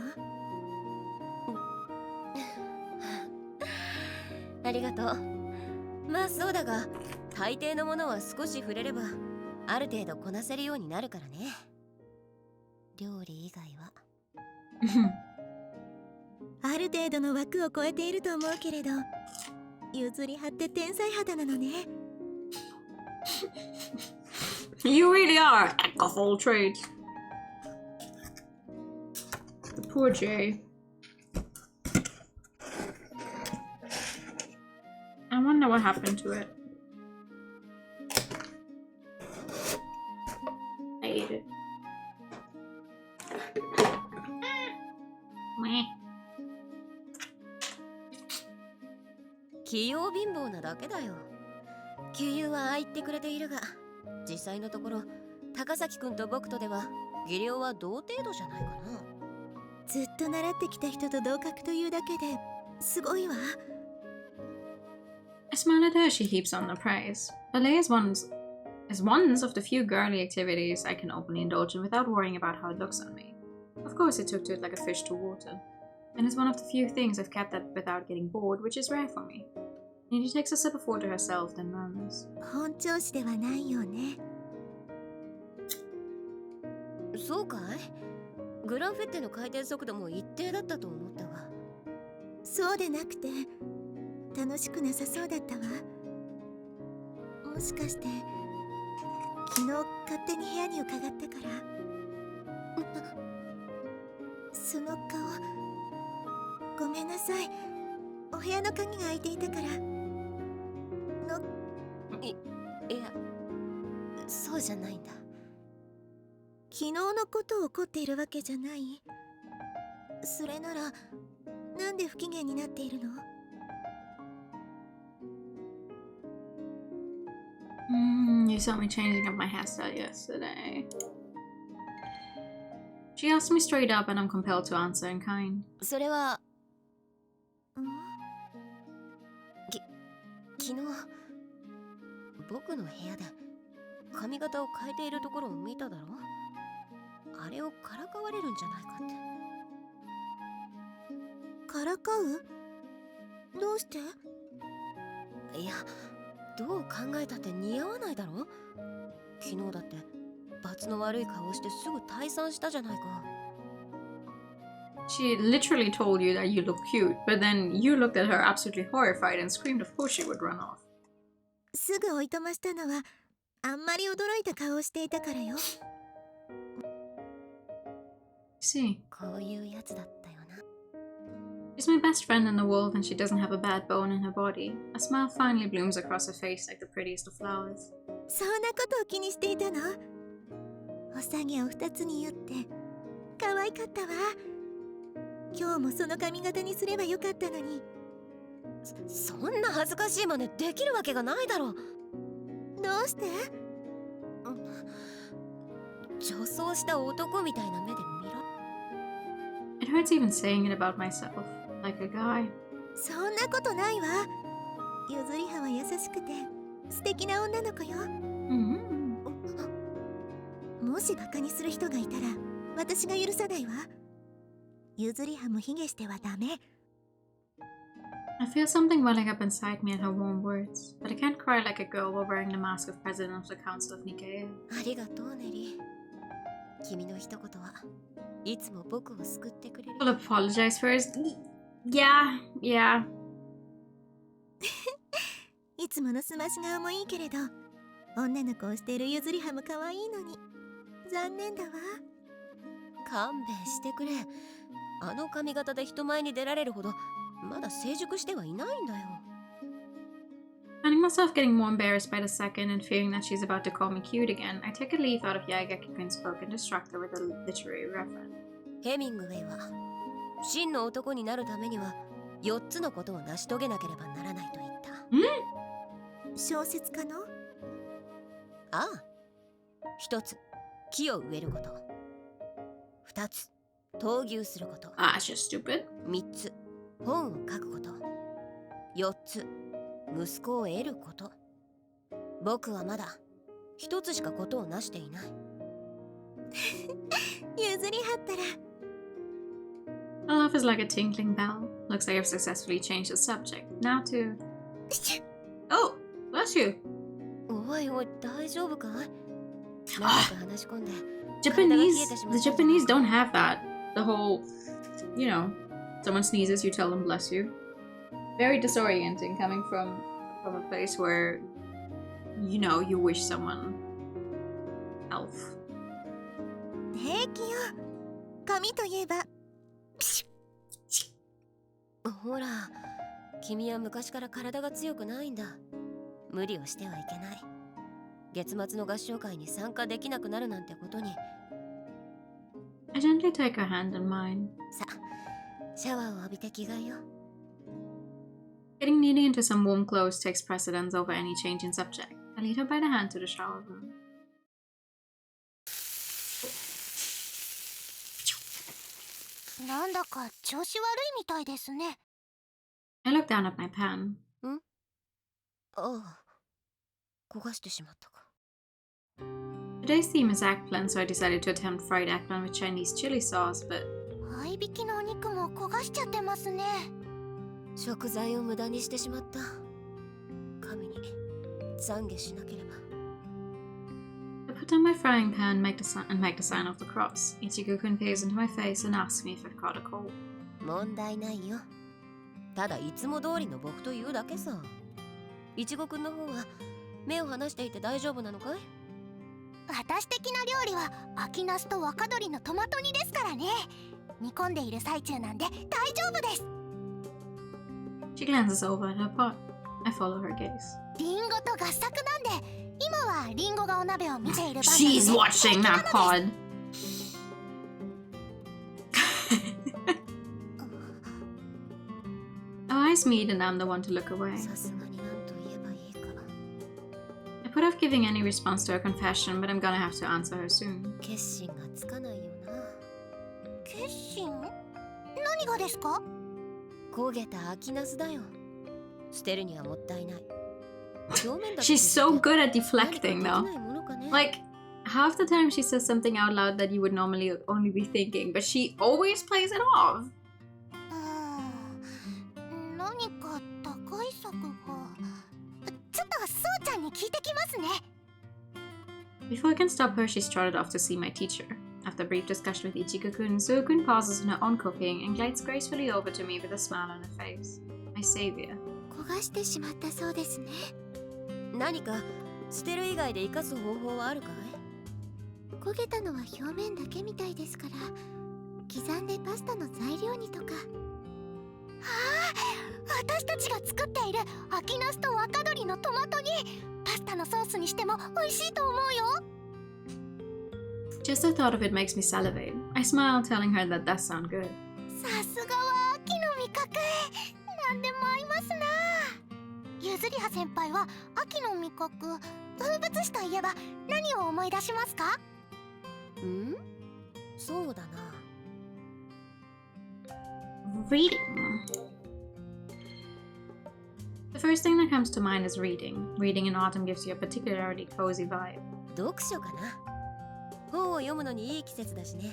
ありがとう。まあそうだが、大抵のものは少し触れればある程度こなせるようになるからね。料理以外は。ある程度の枠を超えていると思うけれど、譲り派って天才肌なのね。You really are at the whole trade. The poor Jay. I wonder what happened to it. I ate it. Meh. 器用貧乏なだけだよ。給油はああ言ってくれているが、実際のところ高崎くんと僕とでは技量は同程度じゃないかな。ずっと習ってきた人と同格というだけですごいわ。 I smile at her as she heaps on the praise. Ballet is one of the few girly activities I can openly indulge in without worrying about how it looks on me. Of course, I took to it like a fish to water, and it's one of the few things I've kept up without getting bored, which is rare for me. And she takes a sip of water herself, then murmurs. 本調子ではないよね。そうかい？グランフェッテの回転速度も一定だったと思ったが。そうでなくて楽しくなさそうだったわ。もしかして昨日勝手に部屋に伺ったから。その顔、ごめんなさい。お部屋の鍵が開いていたから。いや、そうそうじゃないんだ。昨日のことを怒っているわけじゃない。それならなんで不機嫌になっているの？You saw me changing up my hairstyle yesterday. She asked me straight up and I'm compelled to answer in kind. それは昨日僕の部屋で髪型を変えているところを見ただろ。あれをからかわれるんじゃないかって。からかう？どうして？いや、どう考えたって似合わないだろ。昨日だって罰の悪い顔をしてすぐ退散したじゃないか。She literally told you that you look cute, but then you looked at her absolutely horrified and screamed of course she would run off. すぐ追い飛ばしたのはあんまり驚いた顔をしていたからよ。See, こういうやつだったよな。she's my best friend in the world and she doesn't have a bad bone in her body. A smile finally blooms across her face like the prettiest of flowers. そんなことを気にしていたの？お下げを2つに言って可愛かったわ。今日もその髪型にすればよかったのに。そんな恥ずかしい真似できるわけがないだろう。どうして？女装した男みたいな目で見ろ。 It hurts even saying it about myself, like a guy. そんなことないわ。ゆずりはは優しくて素敵な女の子よ。もしバカにする人がいたら私が許さないわ。ゆずりはも卑下してはダメ。I feel something welling up inside me at her warm words, but I can't cry like a girl while wearing the mask of President of the Council of Nikkei. ありがとうネリー。君の一言はいつも僕を救ってくれる。 I'll apologize for his... Yeah. いつものすまし顔もいいけれど女の子をしているゆずりはも可愛いのに残念だわ。勘弁してくれ。あの髪型で人前に出られるほどまだ成熟してはいないんだよ。 Finding myself getting more embarrassed by the second and fearing that she's about to call me cute again, I take a leaf out of Yagekikun's book and distract her with a literary reference. ヘミングウェイは真の男になるためには4つのことを成し遂げなければならないと言った。小説家の？ああ。1つ、木を植えること。2つ、闘牛すること。Ah, it's just stupid. 3つ、本を書くこと。4つ、息子を得ること。僕はまだ1つしかことをなしていない。ゆずりはったら。Her laugh is like a tinkling bell. Looks like I've successfully changed the subject. Now to... Oh, bless you. おいおい、大丈夫かい？長く話し込んで。The Japanese don't have that. The whole, you know, someone sneezes, you tell them bless you. Very disorienting coming from a place where, you know, you wish someone health. 平気よ。髪といえば。ほら、君は昔から体が強くないんだ。無理をしてはいけない。月末の合唱会に参加できなくなるなんてことに。I gently take her hand in mine. さ、シャワーを浴びて着替えよう。Getting neatly into some warm clothes takes precedence over any change in subject. I lead her by the hand to the shower room. なんだか調子悪いみたいですね。I look down at my pan. ああ、焦がしてしまったか。Today's theme is eggplant, so I decided to attempt fried eggplant with Chinese chili sauce, but... 合いびきのお肉も焦がしちゃってますね。食材を無駄にしてしまった。神に懺悔しなければ。I put on my frying pan and make the sign of the cross. Ichigo-kun peers into my face and asks me if I've caught a cold. 問題ないよ。ただいつも通りの僕というだけさ。いちごくんの方は目を離していて大丈夫なのかい？私的な料理は秋ナスと若鶏のトマト煮ですからね。煮込んでいる最中なんで大丈夫です。She glances over at her pot. I follow her gaze. リンゴと合作なんで今はリンゴがお鍋を見ている番 She's watching that pod. Oh, eyes meet and I'm the one to look away. さすがになんと言えばいいか。 I put off giving any response to her confession, but I'm gonna have to answer her soon. 決心がつかないよな。決心？何がですか？焦げた秋ナスだよ。捨てるにはもったいない。She's so good at deflecting though. Like, half the time she says something out loud that you would normally only be thinking, but she always plays it off. 何か打開策が。ちょっとそうちゃんに聞いてきますね。Before I can stop her, she strutted off to see my teacher. After a brief discussion with Ichigo-kun, Suo-kun pauses in her own cooking and glides gracefully over to me with a smile on her face. My savior. 焦がしてしまったそうですね。何か捨てる以外で生かす方法はあるかい？焦げたのは表面だけみたいですから、刻んでパスタの材料にとか。私たちが作っている秋ナスと若鶏のトマト煮、パスタのソースにしても美味しいと思うよ。Just the thought of it makes me salivate. I smile, telling her that does sound good. さすがは秋の味覚。何でも合いますな。ゆずりは先輩は秋の味覚、風物詩といえば何を思い出しますか？ん？そうだな。Reading. The first thing that comes to mind is reading. Reading in autumn gives you a particularly cozy vibe. 読書かな。本を読むのにいい季節だしね。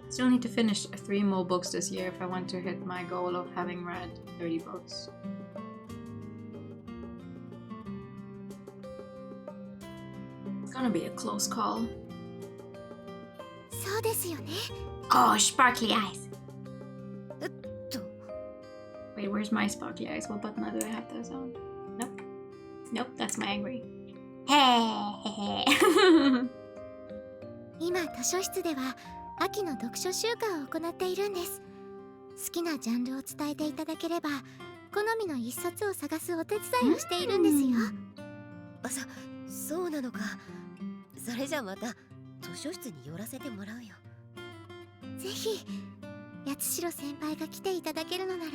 Still need to finish 3 more books this year if I want to hit my goal of having read 30 books. It's gonna be a close call. そうですよね。 Oh, sparkly eyes! うっと。 Wait, where's my sparkly eyes? What button do I have those on? Nope. Nope, that's my angry. Hey! 今図書室では秋の読書週間を行っているんです。好きなジャンルを伝えていただければ好みの一冊を探すお手伝いをしているんですよ。あ、そうなのか。それじゃまた図書室に寄らせてもらうよ。ぜひ八代先輩が来ていただけるのなら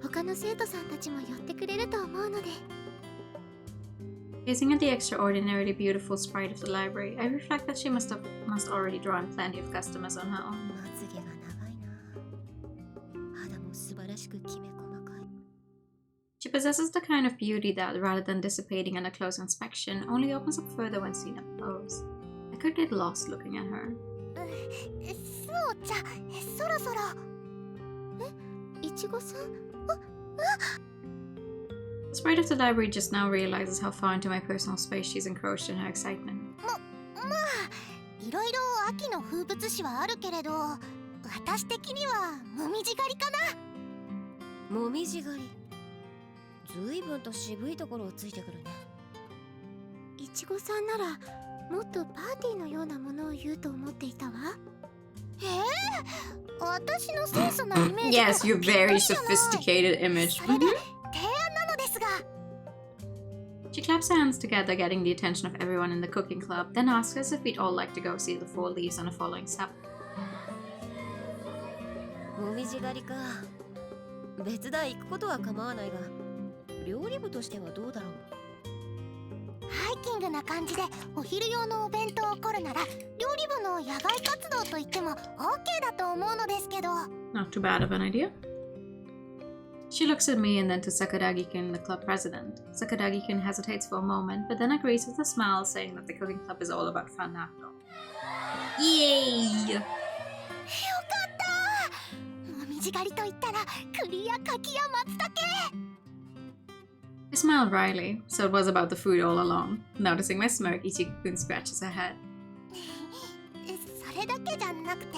他の生徒さんたちも寄ってくれると思うので。 Gazing at the extraordinarily beautiful sprite of the library, I reflect that she must already drawn plenty of customers on her own. まつげが長いな。肌も素晴らしくきめ細かい。 She possesses the kind of beauty that, rather than dissipating under close inspection, only opens up further when seen up close. I could get lost looking at her. そうちゃん、そろそろ。いちごさん？ The sprite of the library just now realizes how far into my personal space she's encroached in her excitement. まあ、いろいろ秋の風物詩はあるけれど、私的にはもみじ狩りかな。もみじ狩り。ずいぶんと渋いところをついてくるね。いちごさんならもっとパーティーのようなものを言うと思っていたわ。私の清楚なイメージ。 Yes, your very sophisticated image. それで提案なのですが。 She claps her hands together, getting the attention of everyone in the cooking club, then asks us if we'd all like to go see the 4 leaves on the following Sabbath. もみじ狩りか。別段行くことは構わないが、料理部としてはどうだろう。ハイキングな感じでお昼用のお弁当を凝るなら、料理部の野外活動といっても OK だと思うのですけど。 Not too bad of an idea. She looks at me and then to Sakuragi-kun, the club president. Sakuragi-kun hesitates for a moment, but then agrees with a smile, saying that the cooking club is all about fun after all. Yay! よかった。もみじ狩りと言ったら栗や柿や松茸。 I smiled wryly, so it was about the food all along. Noticing my smirk, Ichigo-kun scratches her head. それだけじゃなくて、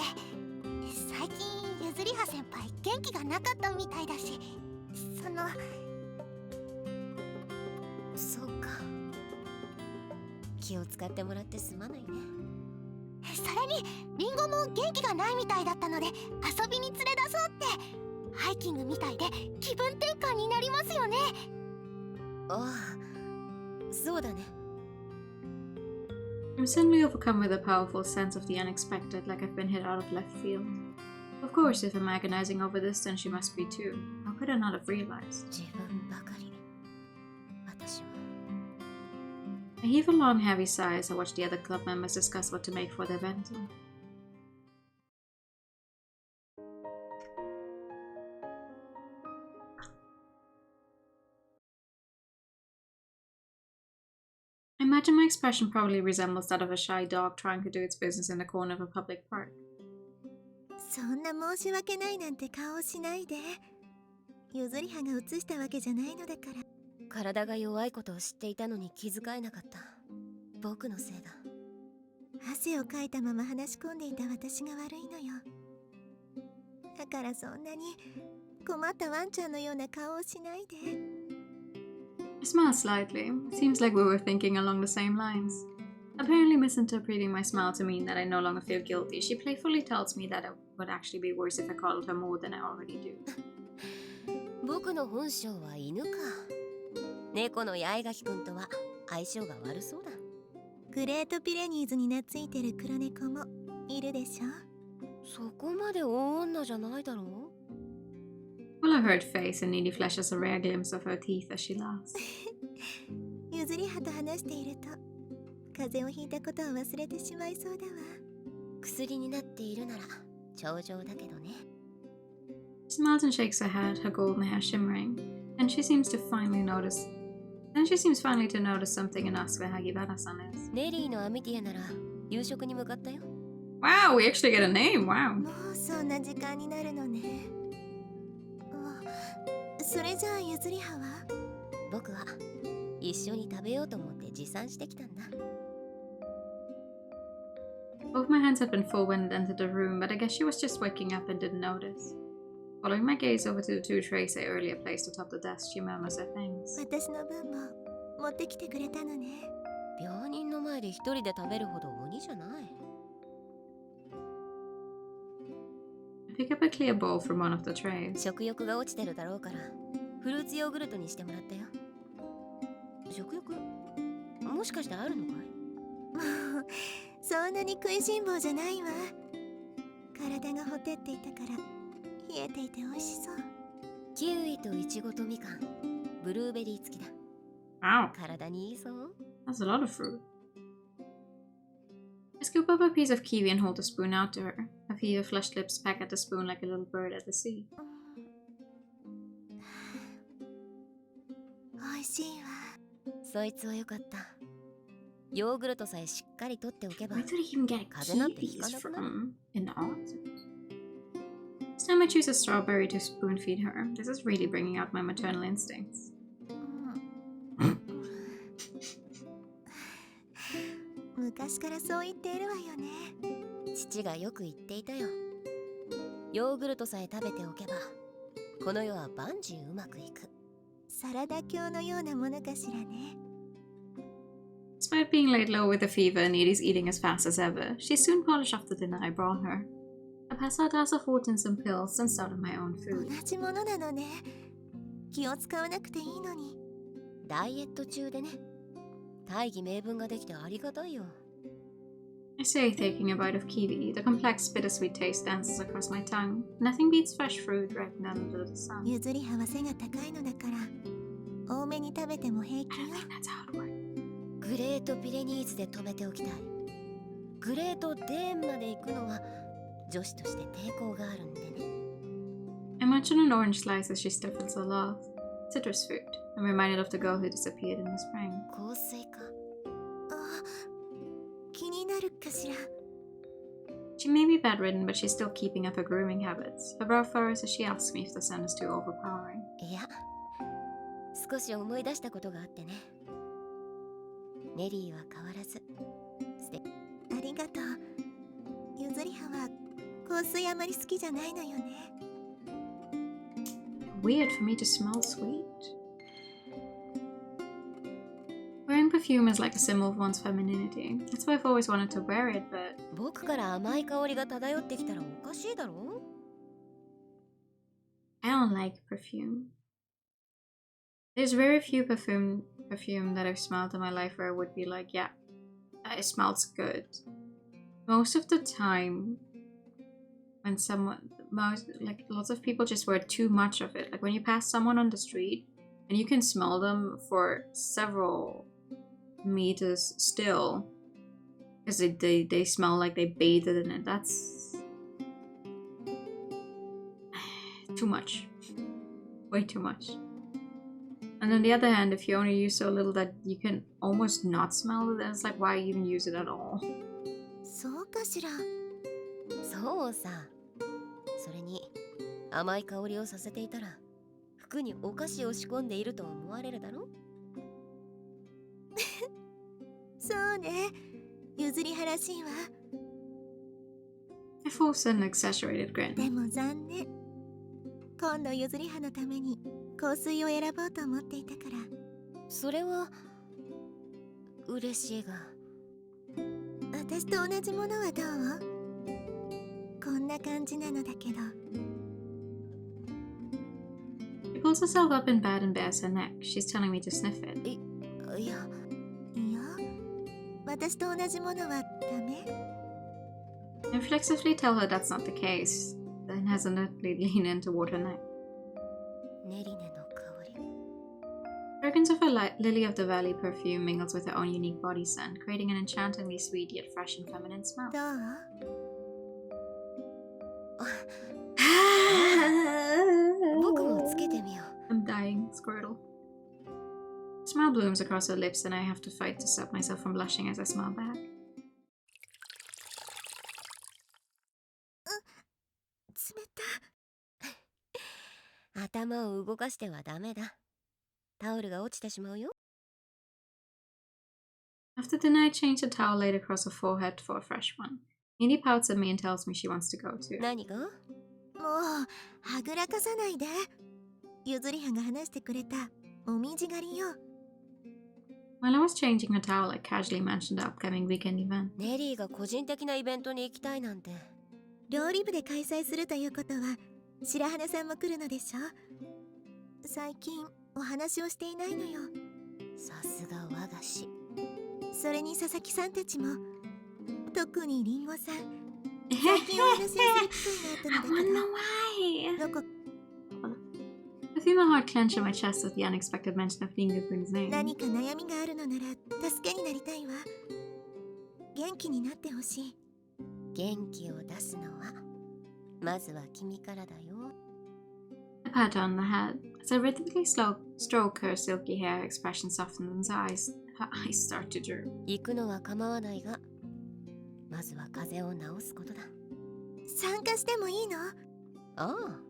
最近ゆずりは先輩元気がなかったみたいだし、そうか。気を使ってもらってすまないね。それにリンゴも元気がないみたいだったので遊びに連れ出そうって。ハイキングみたいで気分転換になりますよね。ああ、そうだね。I'm suddenly overcome with a powerful sense of the unexpected, like I've been hit out of left field. Of course, if I'm agonizing over this, then she must be too. How could I not have realized? 自分ばかり私は I heave a long, heavy sigh as I watch the other club members discuss what to make for their bento. I imagine my expression probably resembles that of a shy dog trying to do its business in the corner of a public park. そんな申し訳ないなんて顔をしないで。譲り葉が映したわけじゃないのだから。体が弱いことを知っていたのに気遣えなかった。僕のせいだ。汗をかいたまま話し込んでいた私が悪いのよ。だからそんなに困ったワンちゃんのような顔をしないで。I smile slightly. It seems like we were thinking along the same lines. Apparently misinterpreting my smile to mean that I no longer feel guilty, she playfully tells me that it would actually be worse if I coddled her more than I already do. 僕の本性は犬か。猫の八重垣くんとは相性が悪そうだ。グレートピレニーズに懐いてる黒猫もいるでしょ。そこまで大女じゃないだろう。Well, her hurt face and needy flashes a rare glimpse of her teeth as she laughs. 譲り葉と話していると風邪をひいたことを忘れてしまいそうだわ。薬になっているなら長情だけどね。She smiles and shakes her head, her golden hair shimmering. Then she seems finally to notice something in us where Hagibara-san is. ネリーのアミティアなら夕食に向かったよ。Wow, we actually get a name, wow. もうそんな時間になるのね。それじゃあ譲り葉は？僕は一緒に食べようと思って持参してきたんだ。Both my hands had been full when it entered the room, but I guess she was just waking up and didn't notice. Following my gaze over to the two trays I earlier placed atop the desk, she murmurs her thanks. 私の分も持ってきてくれたのね。病人の前で一人で食べるほど鬼じゃない。I pick up a clear bowl from one of the trays. 食欲が落ちてるだろうからフルーツヨーグルトにしてもらったよ。食欲もしかしてあるのかい？もうそんなに食いしん坊じゃないわ。体がほてっていたから冷えていて美味しそう。キウイとイチゴとみかん、ブルーベリー付きだ。Wow, 体にいいぞ。 that's a lot of fruit. I scoop up a piece of kiwi and hold the spoon out to her. Her fever flushed lips peck at the spoon like a little bird at the sea. 美味しいわ。そいつはよかった。ヨーグルトさえしっかりとっておけば Where did he even get風邪なんてひ kiwis かなくなる。 from? In the autumn? This time I choose a strawberry to spoon feed her. This is really bringing out my maternal instincts. 昔からそう言っているわよね。父がよく言っていたよ。ヨーグルトさえ食べておけばこの世は万事うまくいく。サラダ教のようなものかしらね。Despite being laid low with a fever and Edie's eating as fast as ever, she soon polished off the dinner I brought her. I pass out a glass of water and some pills and started my own 同 food. じものなのね。気を使わなくていいのに。ダイエット中でね。大義名分ができてありがたいよ。I say, taking a bite of kiwi, the complex bittersweet taste dances across my tongue. Nothing beats fresh fruit ripened under the sun. 譲り葉は背が高いのだから多めに食べても平 I 気 don't よ。 think that's how it works. グレートピレニーズで止めておきたい。グレートデーンまで行くのは女子として抵抗があるんでね。I munch on an orange slice as she stiffens her laugh. Citrus fruit. I'm reminded of the girl who disappeared in the spring. 香水か。あ、気になるかしら。 She may be bedridden, but she's still keeping up her grooming habits. Her brow furrows as she asks me if the sun is too overpowering. いや、少し思い出したことがあってね。ネリーは変わらず素敵。ありがとう。譲り葉は香水あまり好きじゃないのよね。Weird for me to smell sweet. Wearing perfume is like a symbol of one's femininity. That's why I've always wanted to wear it, but 僕から甘い香りが漂ってきたらおかしいだろ。 I don't like perfume. There's very few perfume that I've smelled in my life where I would be like, yeah, it smells good. Most of the time, when lots of people just wear too much of it. Like when you pass someone on the street and you can smell them for several meters still, because they smell like they bathed in it. That's too much. Way too much. And on the other hand, if you only use so little that you can almost not smell it, then it's like, why even use it at all? そうかしら。そうさ。それに甘い香りをさせていたら服にお菓子を仕込んでいると思われるだろ。そうね。譲り腹しいわ。I forced an exaggerated grin. でも残念。今度譲り葉のために香水を選ぼうと思っていたから。それは嬉しいが。私と同じものはどう？こんな感じなのだけど。She pulls herself up in bed and bares her neck. She's telling me to sniff it. いや、私と同じものはダメ？ I reflexively tell her that's not the case, then hesitantly lean in toward her neck. ネリネの香り。 Fragrance of her lily of the valley perfume mingles with her own unique body scent, creating an enchantingly sweet yet fresh and feminine smell. どう？僕もつけてみよう。 I'm dying, Squirtle. Smile blooms across her lips, and I have to fight to stop myself from blushing as I smile back. 冷た。頭を動かしてはダメだ。タオルが落ちてしまうよ。 After dinner, I change the towel laid across her forehead for a fresh one. Mindy pouts at me and tells me she wants to go too. 何が？もうはぐらかさないで。譲り葉が話してくれたおみじ狩りよ。 While I was changing her towel, I casually mentioned the upcoming weekend event. ネリーが個人的なイベントに行きたいなんて。料理部で開催するということは白羽さんも来るのでしょ。最近お話をしていないのよ。さすが我が師。それに佐々木さんたちも、特にリンゴさん、最近お話をする機会があったのだけど。 why. なんか I feel my heart clench in my chest at the unexpected mention of Ringo-kun's name. 何か悩みがあるのなら助けになりたいわ。元気になってほしい。元気を出すのはまずは君からだよ。 I pat her on the head. As I rhythmically stroke her silky hair, expression softens and her eyes start to droop. 行くのは構わないが、まずは風邪を治すことだ。参加してもいいの？ああ、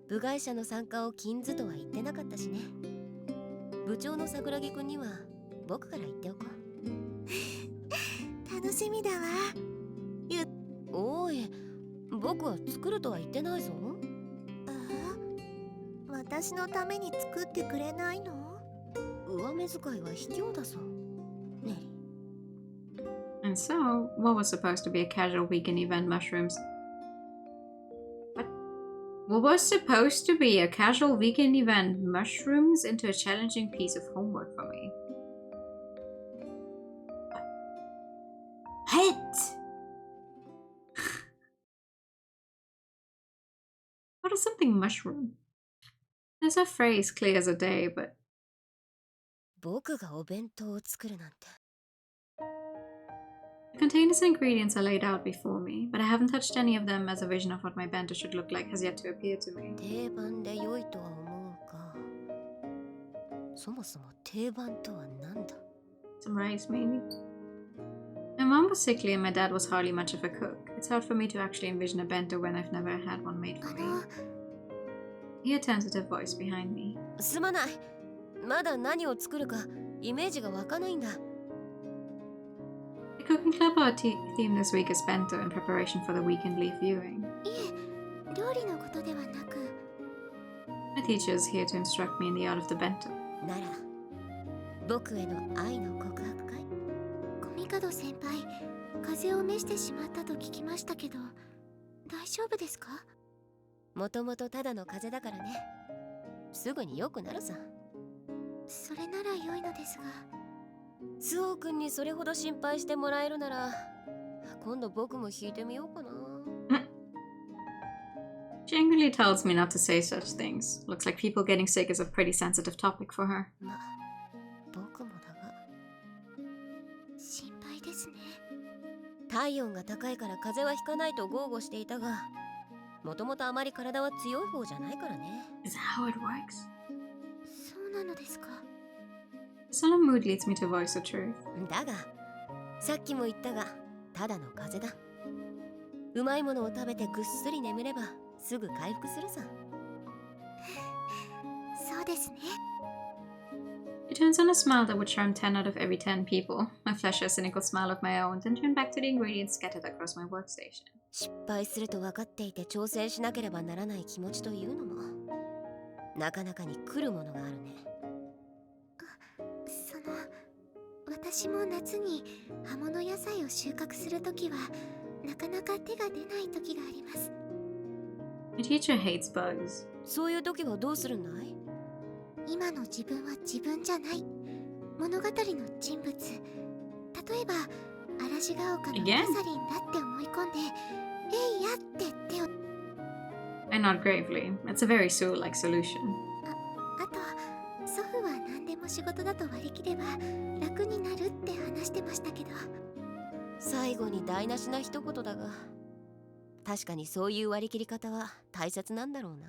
部外者の参加を禁ずとは言ってなかったしね。部長の桜木くんには僕から言っておこう。楽しみだわ。おい、僕は作るとは言ってないぞ。私のために作ってくれないの？上目遣いは卑怯だぞ。ねえ。 And so, what was supposed to be a casual weekend event mushrooms? What was supposed to be a casual weekend event mushrooms into a challenging piece of homework for me? What? What is something mushroom? There's a phrase clear as a day, but 僕がお弁当を作るなんて。 the containers and ingredients are laid out before me, but I haven't touched any of them as a vision of what my bento should look like has yet to appear to me. 定番で良いとは思うが、そもそも定番とは何だ？ Some rice, maybe. My mom was sickly and my dad was hardly much of a cook. It's hard for me to actually envision a bento when I've never had one made for me. I hear a tentative voice behind me. すまない。まだ何を作るかイメージが湧かないんだ。 The cooking club are themed this week as bento in preparation for the weekend leaf viewing. いえ、料理のことではなく。 My teacher is here to instruct me in the art of the bento. なら、僕への愛の告白会？コミカド先輩、風邪を召してしまったと聞きましたけど、大丈夫ですか？もともとただの風邪だからね。すぐに良くなるさ。それなら良いのですが。スオ君にそれほど心配してもらえるなら、今度僕も引いてみようかな。She angrily tells me not to say such things. Looks like people getting sick is a pretty sensitive topic for her. ま、僕もだが。心配ですね。体温が高いから風邪はひかないと豪語していたが、もともとあまり体は強い方じゃないからね。Is that how it works? そうなのですか。 Some mood leads me to voice the truth. だが、さっきも言ったが、ただの風邪だ。うまいものを食べてぐっすり眠ればすぐ回復するさ。そうですね。She turns on a smile that would charm 10 out of every 10 people. I flash a cynical smile of my own, then turn back to the ingredients scattered across my workstation. 失敗すると分かっていて挑戦しなければならない気持ちというのも、なかなかに来るものがあるね。私も夏に葉物野菜を収穫するときはなかなか手が出ないときがあります。 My teacher hates bugs. そういう時はどうするんだい？今の自分は自分じゃない。物語の人物、例えば嵐が丘のキャサリンだって思い込んで、えいやって手を。 I nod gravely. It's a very Sue-like solution. あと祖父は何でも仕事だと割り切れば楽になるって話してましたけど。最後に台無しな一言だが、確かにそういう割り切り方は大切なんだろうな。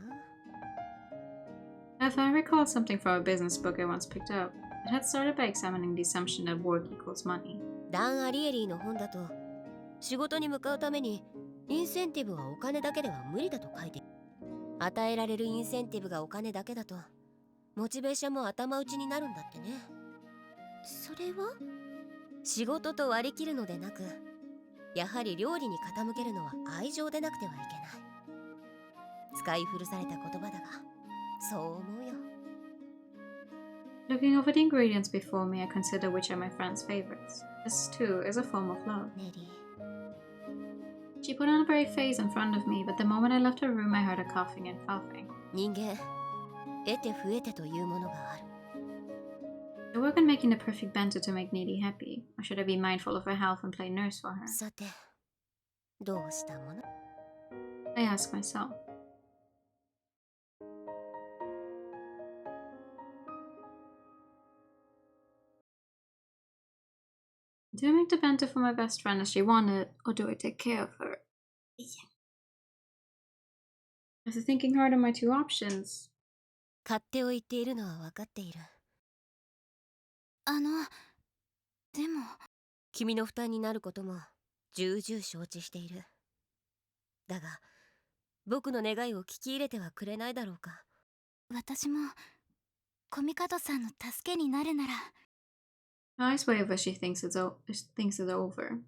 If I recall something from a business book I once picked up, it had started by examining the assumption that work equals money. ダン・アリエリーの本だと、仕事に向かうためにインセンティブはお金だけでは無理だと書いて、与えられるインセンティブがお金だけだとモチベーションも頭打ちになるんだってね。それは仕事と割り切るのでなく、やはり料理に傾けるのは愛情でなくてはいけない。使い古された言葉だが、そう思うよ。Looking over the ingredients before me, I consider which are my friend's favorites. This, too, is a form of love. ネリー、 She put on a brave face in front of me, but the moment I left her room, I heard her coughing and coughing. 人間、得て増えてというものがある。I work on making the perfect bento to make Needy happy, or should I be mindful of her health and play nurse for her? さて、どうしたもの？ I ask myself. Do I make the bento for my best friend as she wanted, or do I take care of her? After thinking hard on my two options, 買っておいているのは分かっている。でも君の負担になることも重々承知している。だが、僕の願いを聞き入れてはくれないだろうか。私もコミカドさんの助けになるなら。 her eyes waver as she thinks it's over.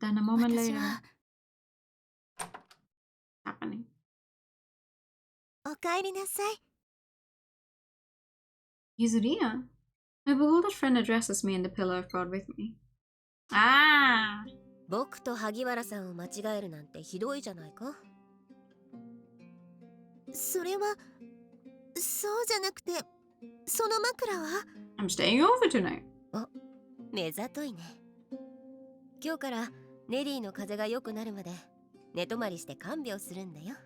Then a moment 私 later, は happening. おかえりなさい。 Yuzuria? My bewildered friend addresses me in the pillow I've brought with me. Ah! 僕と萩原さんを間違えるなんてひどいじゃないか。それはそうじゃなくて、その枕は I'm staying over tonight. 目ざといね。今日からネリーの風邪が良くなるまで寝泊まりして看病するんだよ。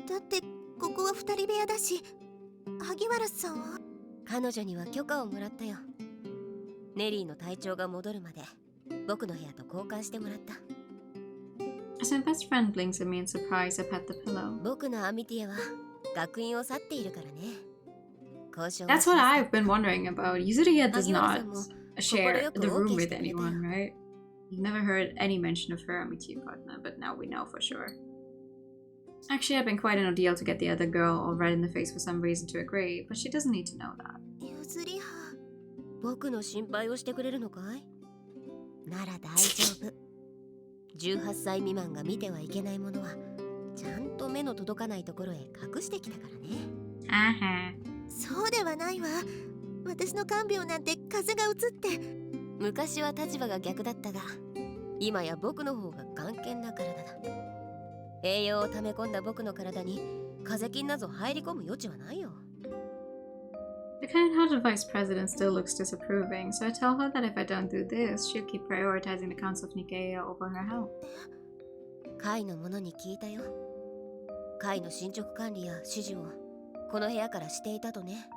だってここは二人部屋だし、萩原さんは。彼女には許可をもらったよ。ネリーの体調が戻るまで僕の部屋と交換してもらった。 As my best friend blinks at me in surprise, I pat the pillow. 僕のアミティエは学院を去っているからね。交渉は That's what I've been wondering about. Yuzuria does not 萩原さんも share the room with 心よく OK してくれたよ。 anyone, right? We've never heard any mention of her Amity partner, but now we know for sure. Actually, I've been quite an ordeal to get the other girl all red in the face for some reason to agree, but she doesn't need to know that. 譲りは僕の心配をしてくれるのかい？なら大丈夫。18歳未満が見てはいけないものはちゃんと目の届かないところへ隠してきたからね。そうではないわ。私の看病なんて風が移って。昔は立場が逆だったが、今や僕の方が頑健な体だ。栄養を溜め込んだ僕の体に風邪菌など入り込む余地はないよ。The kind-hearted vice president still looks disapproving, so I tell her that if I don't do this, she'll keep prioritizing the Council of Nicaea over her health. 会の者に聞いたよ。会の進捗管理や指示をこの部屋からしていたとね。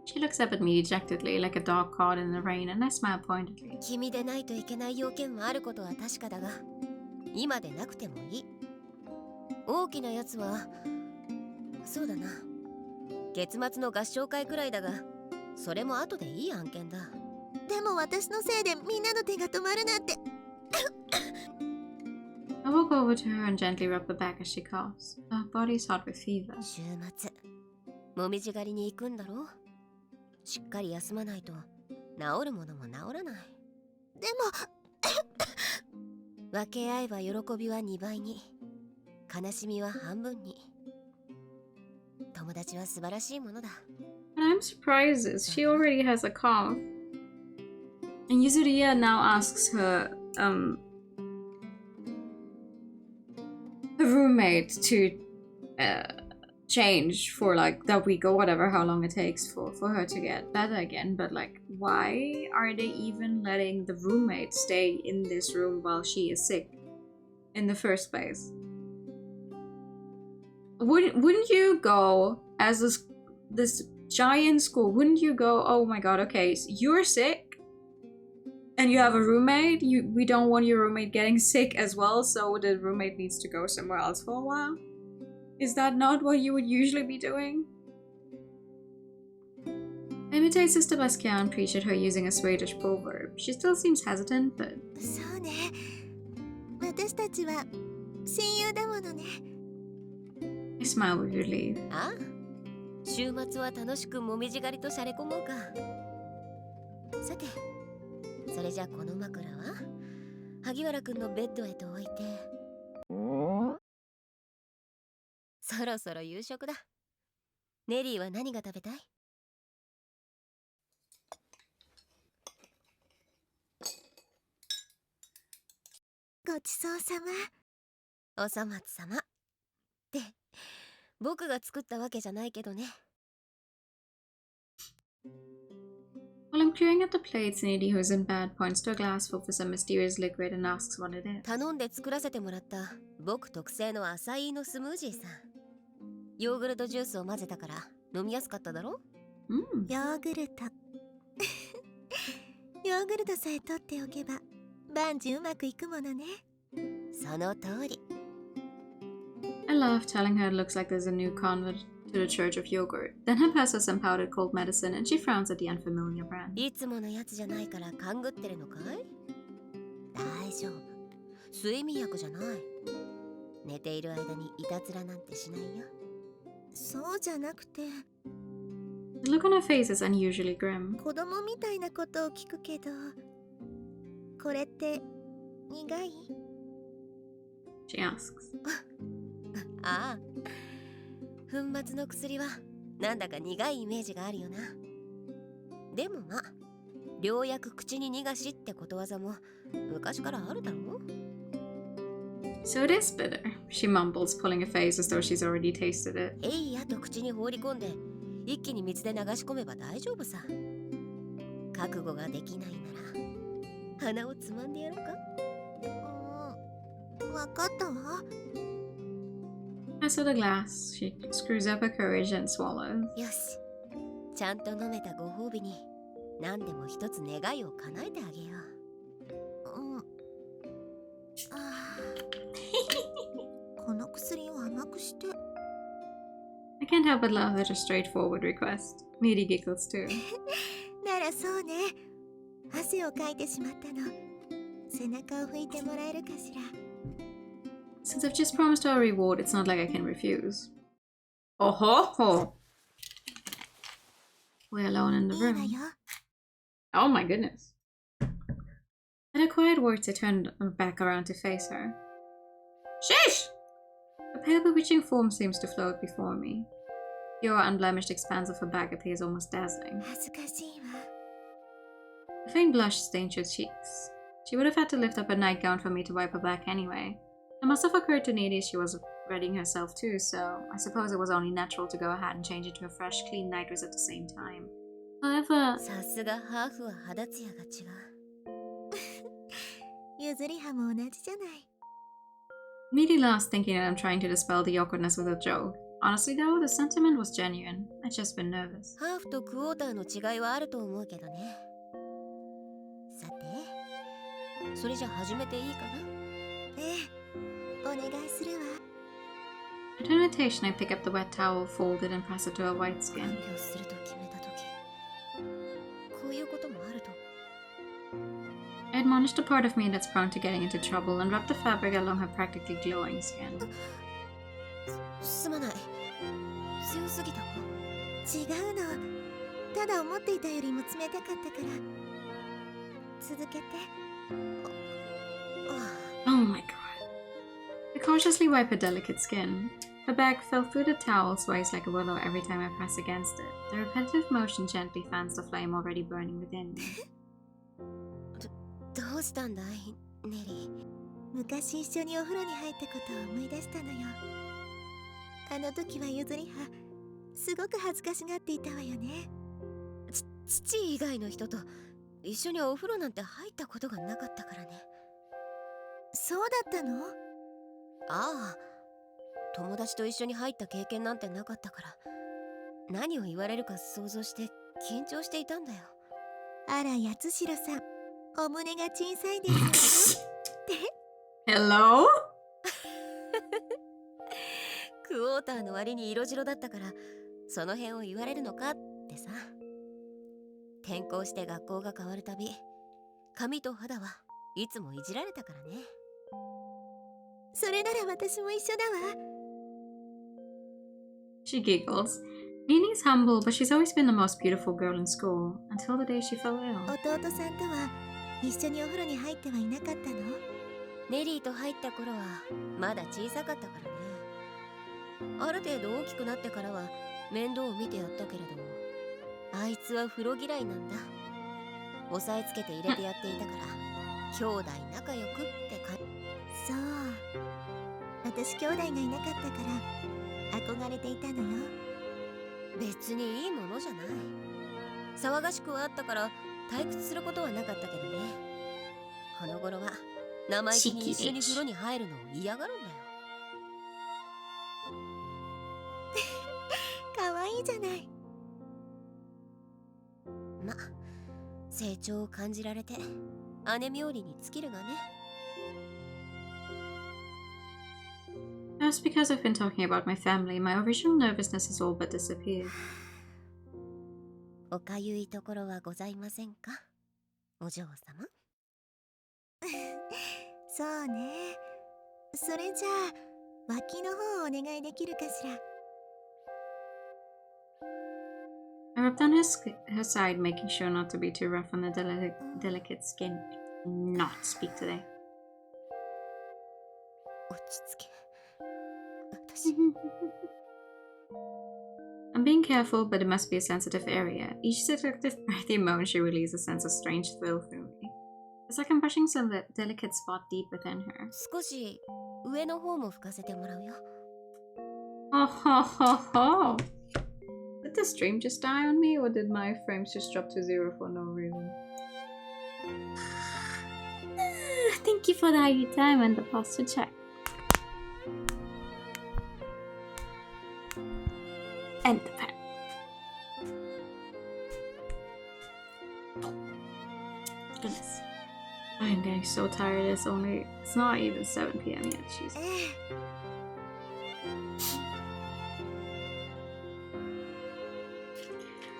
She looks up at me dejectedly, like a dog caught in the rain, and I smile pointedly. 君でないといけない要件はあることは確かだが、今でなくてもいい。大きなやつは、そうだな。月末の合唱会くらいだが、それも後でいい案件だ。でも私のせいでみんなの手が止まるなんて。I walk over to her and gently rub her back as she coughs. Her body is hot with fever. 週末、もみじ狩りに行くんだろ。しっかり休まないと治るものも治らない。でも分け合えば喜びは2倍に、悲しみは半分に。友達は素晴らしいものだ。What I'm surprised is she already has a cough. And Yuzuriya now asks her roommate to change for like that week or whatever, how long it takes for her to get better again. But like, why are they even letting the roommate stay in this room while she is sick in the first place? Wouldn't you go as this giant school? Wouldn't you go, oh my god, okay, so you're sick and you have a roommate, we don't want your roommate getting sick as well, so the roommate needs to go somewhere else for a while? Is that not what you would usually be doing? I imitate Sister Basquiat and preach at her using a Swedish proverb. She still seems hesitant, but... そうね。私たちは親友だものね。I smile with relief. ああ、週末は楽しくもみじ狩りとしゃれ込もうか。さて、それじゃこの枕は萩原くんのベッドへと置いて。そろそろ夕食だ。ネリーは何が食べたい？ごちそうさま。おさまつさま。って僕が作ったわけじゃないけどね。While I'm clearing up the plates, Needy, who's in bed, points to a glass full for some mysterious liquid and asks what it is. 頼んで作らせてもらった僕特製のアサイーのスムージーさ。ヨーグルトジュースを混ぜたから飲みやすかっただろ？ヨーグルト。ヨーグルトさえ取っておけば万事うまくいくものね。その通り。I laugh, telling her it looks like there's a new convert to the Church of Yogurt. Then I pass her some powdered cold medicine and she frowns at the unfamiliar brand. いつものやつじゃないから勘ぐってるのかい？大丈夫。睡眠薬じゃない。寝ている間にいたずらなんてしないよ。そうじゃなくて。The look on her face is unusually grim. 子供みたいなことを聞くけど、これって苦い？ She asks. ああ、粉末の薬はなんだか苦いイメージがあるよな。でもまあ、良薬口に逃がしってことわざも昔からあるだろう。So it is bitter, she mumbles, pulling a face as though she's already tasted it. えいやと口に放り込んで一気に水で流し込めば大丈夫さ。覚悟ができないなら鼻をつまんでやろうか。わかったわ。As for the glass, she screws up her courage and swallows. よし、ちゃんと飲めたご褒美に何でも一つ願いを叶えてあげよう。この薬を甘くして。I can't help but laugh at her straightforward request. Needy giggles too. ならそうね。汗をかいてしまったの。背中を拭いてもらえるかしら。Since I've just promised her a reward, it's not like I can refuse. Oh ho ho! We're alone in the いいわ room. よ。 Oh my goodness. At her quiet words, I turned back around to face her. Shish! A pale bewitching form seems to float before me. The pure, unblemished expanse of her back appears almost dazzling. 恥ずかしいわ。 A faint blush stained her cheeks. She would have had to lift up her nightgown for me to wipe her back anyway. It must have occurred to Needy she was readying herself too, so I suppose it was only natural to go ahead and change into a fresh, clean nightdress at the same time. However, さすがハーフは肌ツヤが違う。ゆずりはも同じじゃない。 immediately I was thinking that I'm trying to dispel the awkwardness with a joke. Honestly though, the sentiment was genuine. I'd just been nervous. ハーフとクォーターの違いはあると思うけどね。さて、それじゃ始めていいかな？ええ、お願いするわ。 At her invitation, I pick up the wet towel, fold it, and press it to her white 看 skin. 病すると決めたとき、こういうこともあると。 I admonished the part of me that's prone to getting into trouble and rubbed the fabric along her practically glowing skin. すまない。強すぎたわ。違うの。ただ思っていたよりも冷たかったから。続けて。Oh my god. I cautiously wipe her delicate skin. Her bag fell through the towel, sways like a willow every time I press against it. The repetitive motion gently fans the flame already burning within me. どうしたんだい、ネリー。昔一緒にお風呂に入ったことを思い出したのよ。あの時はゆずりはすごく恥ずかしがっていたわよね。父以外の人と一緒にお風呂なんて入ったことがなかったからね。そうだったの？ああ、友達と一緒に入った経験なんてなかったから、何を言われるか想像して緊張していたんだよ。あら、八代さん、お胸が小さいですよ。って Hello? クォーターの割に色白だったから、その辺を言われるのかってさ。転校して学校が変わるたび、髪と肌はいつもいじられたからね。それなら私も一緒だわ。 She giggles. Nini's humble, but she's always been the most beautiful girl in school, until the day she fell ill. 弟さんとは一緒にお風呂に入ってはいなかったの？ネリーと入った頃はまだ小さかったからね。ある程度大きくなってからは面倒を見てやったけれど、あいつは風呂嫌いなんだ。押さえつけて入れてやっていたから兄弟仲良くって感じ。そう、私兄弟がいなかったから憧れていたのよ。別にいいものじゃない。騒がしくはあったから退屈することはなかったけどね。この頃は生意気に一緒に風呂に入るのを嫌がるんだよ。可愛いじゃない。ま、成長を感じられて姉冥利に尽きるがね。Just because I've been talking about my family, my original nervousness has all but disappeared. おかゆいところはございませんか、お嬢様。そうね。それじゃあ脇の方をお願いできるかしら。 I rubbed on her side, making sure not to be too rough on the delicate skin. Not speak today. 落ち着け。私 I'm being careful, but it must be a sensitive area. Each seductive breathy moan she releases sends a strange thrill through me. It's like I'm brushing some delicate spot deep within her. 少し上の方も拭かせてもらうよ。 Oh ho ho ho! Did the stream just die on me, or did my frames just drop to 0 for no reason? Thank you for the time and the pause to check. And the pen. Goodness. I am getting so tired. It's not even 7 p.m. yet. Jeez. ええ。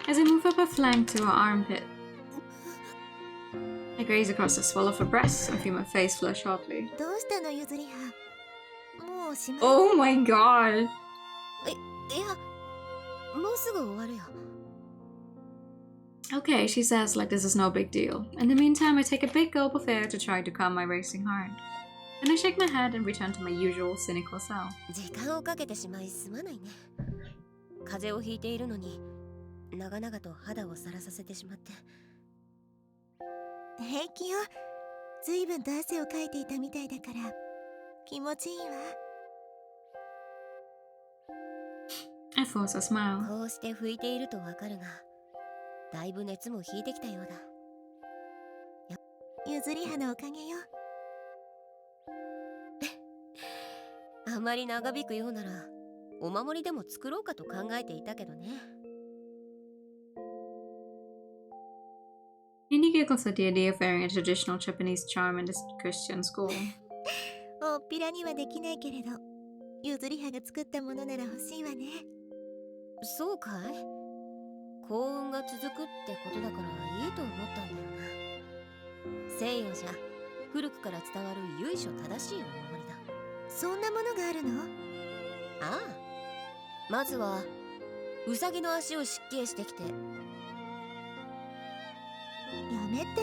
As I move up her flank to her armpit, I graze across the swell of her breasts and feel my face flush hotly. どうしたのゆずりは。もうおしまい。 Oh my god! いや、もうすぐ終わるよ。 Okay, she says like this is no big deal. In the meantime, I take a big gulp of air to try to calm my racing heart. Then I shake my head and return to my usual cynical self. 時間をかけてしまいすまないね。風邪をひいているのに長々と肌をさらさせてしまって。平気よ。ずいぶんと汗をかいていたみたいだから気持ちいいわ。I force a smile. こうして拭いているとわかるが、だいぶ熱も引いてきたようだ。ゆずりはのおかげよ。あまり長引くようならお守りでも作ろうかと考えていたけどね。Nini giggles at the idea of wearing a traditional Japanese charm in this Christian school. おっぴらにはできないけれど、ゆずりはが作ったものなら欲しいわね。そうかい？幸運が続くってことだからいいと思ったんだよな。西洋じゃ古くから伝わる由緒正しいお守りだ。そんなものがあるの？ああ、まずはウサギの足を失敬してきて。やめて。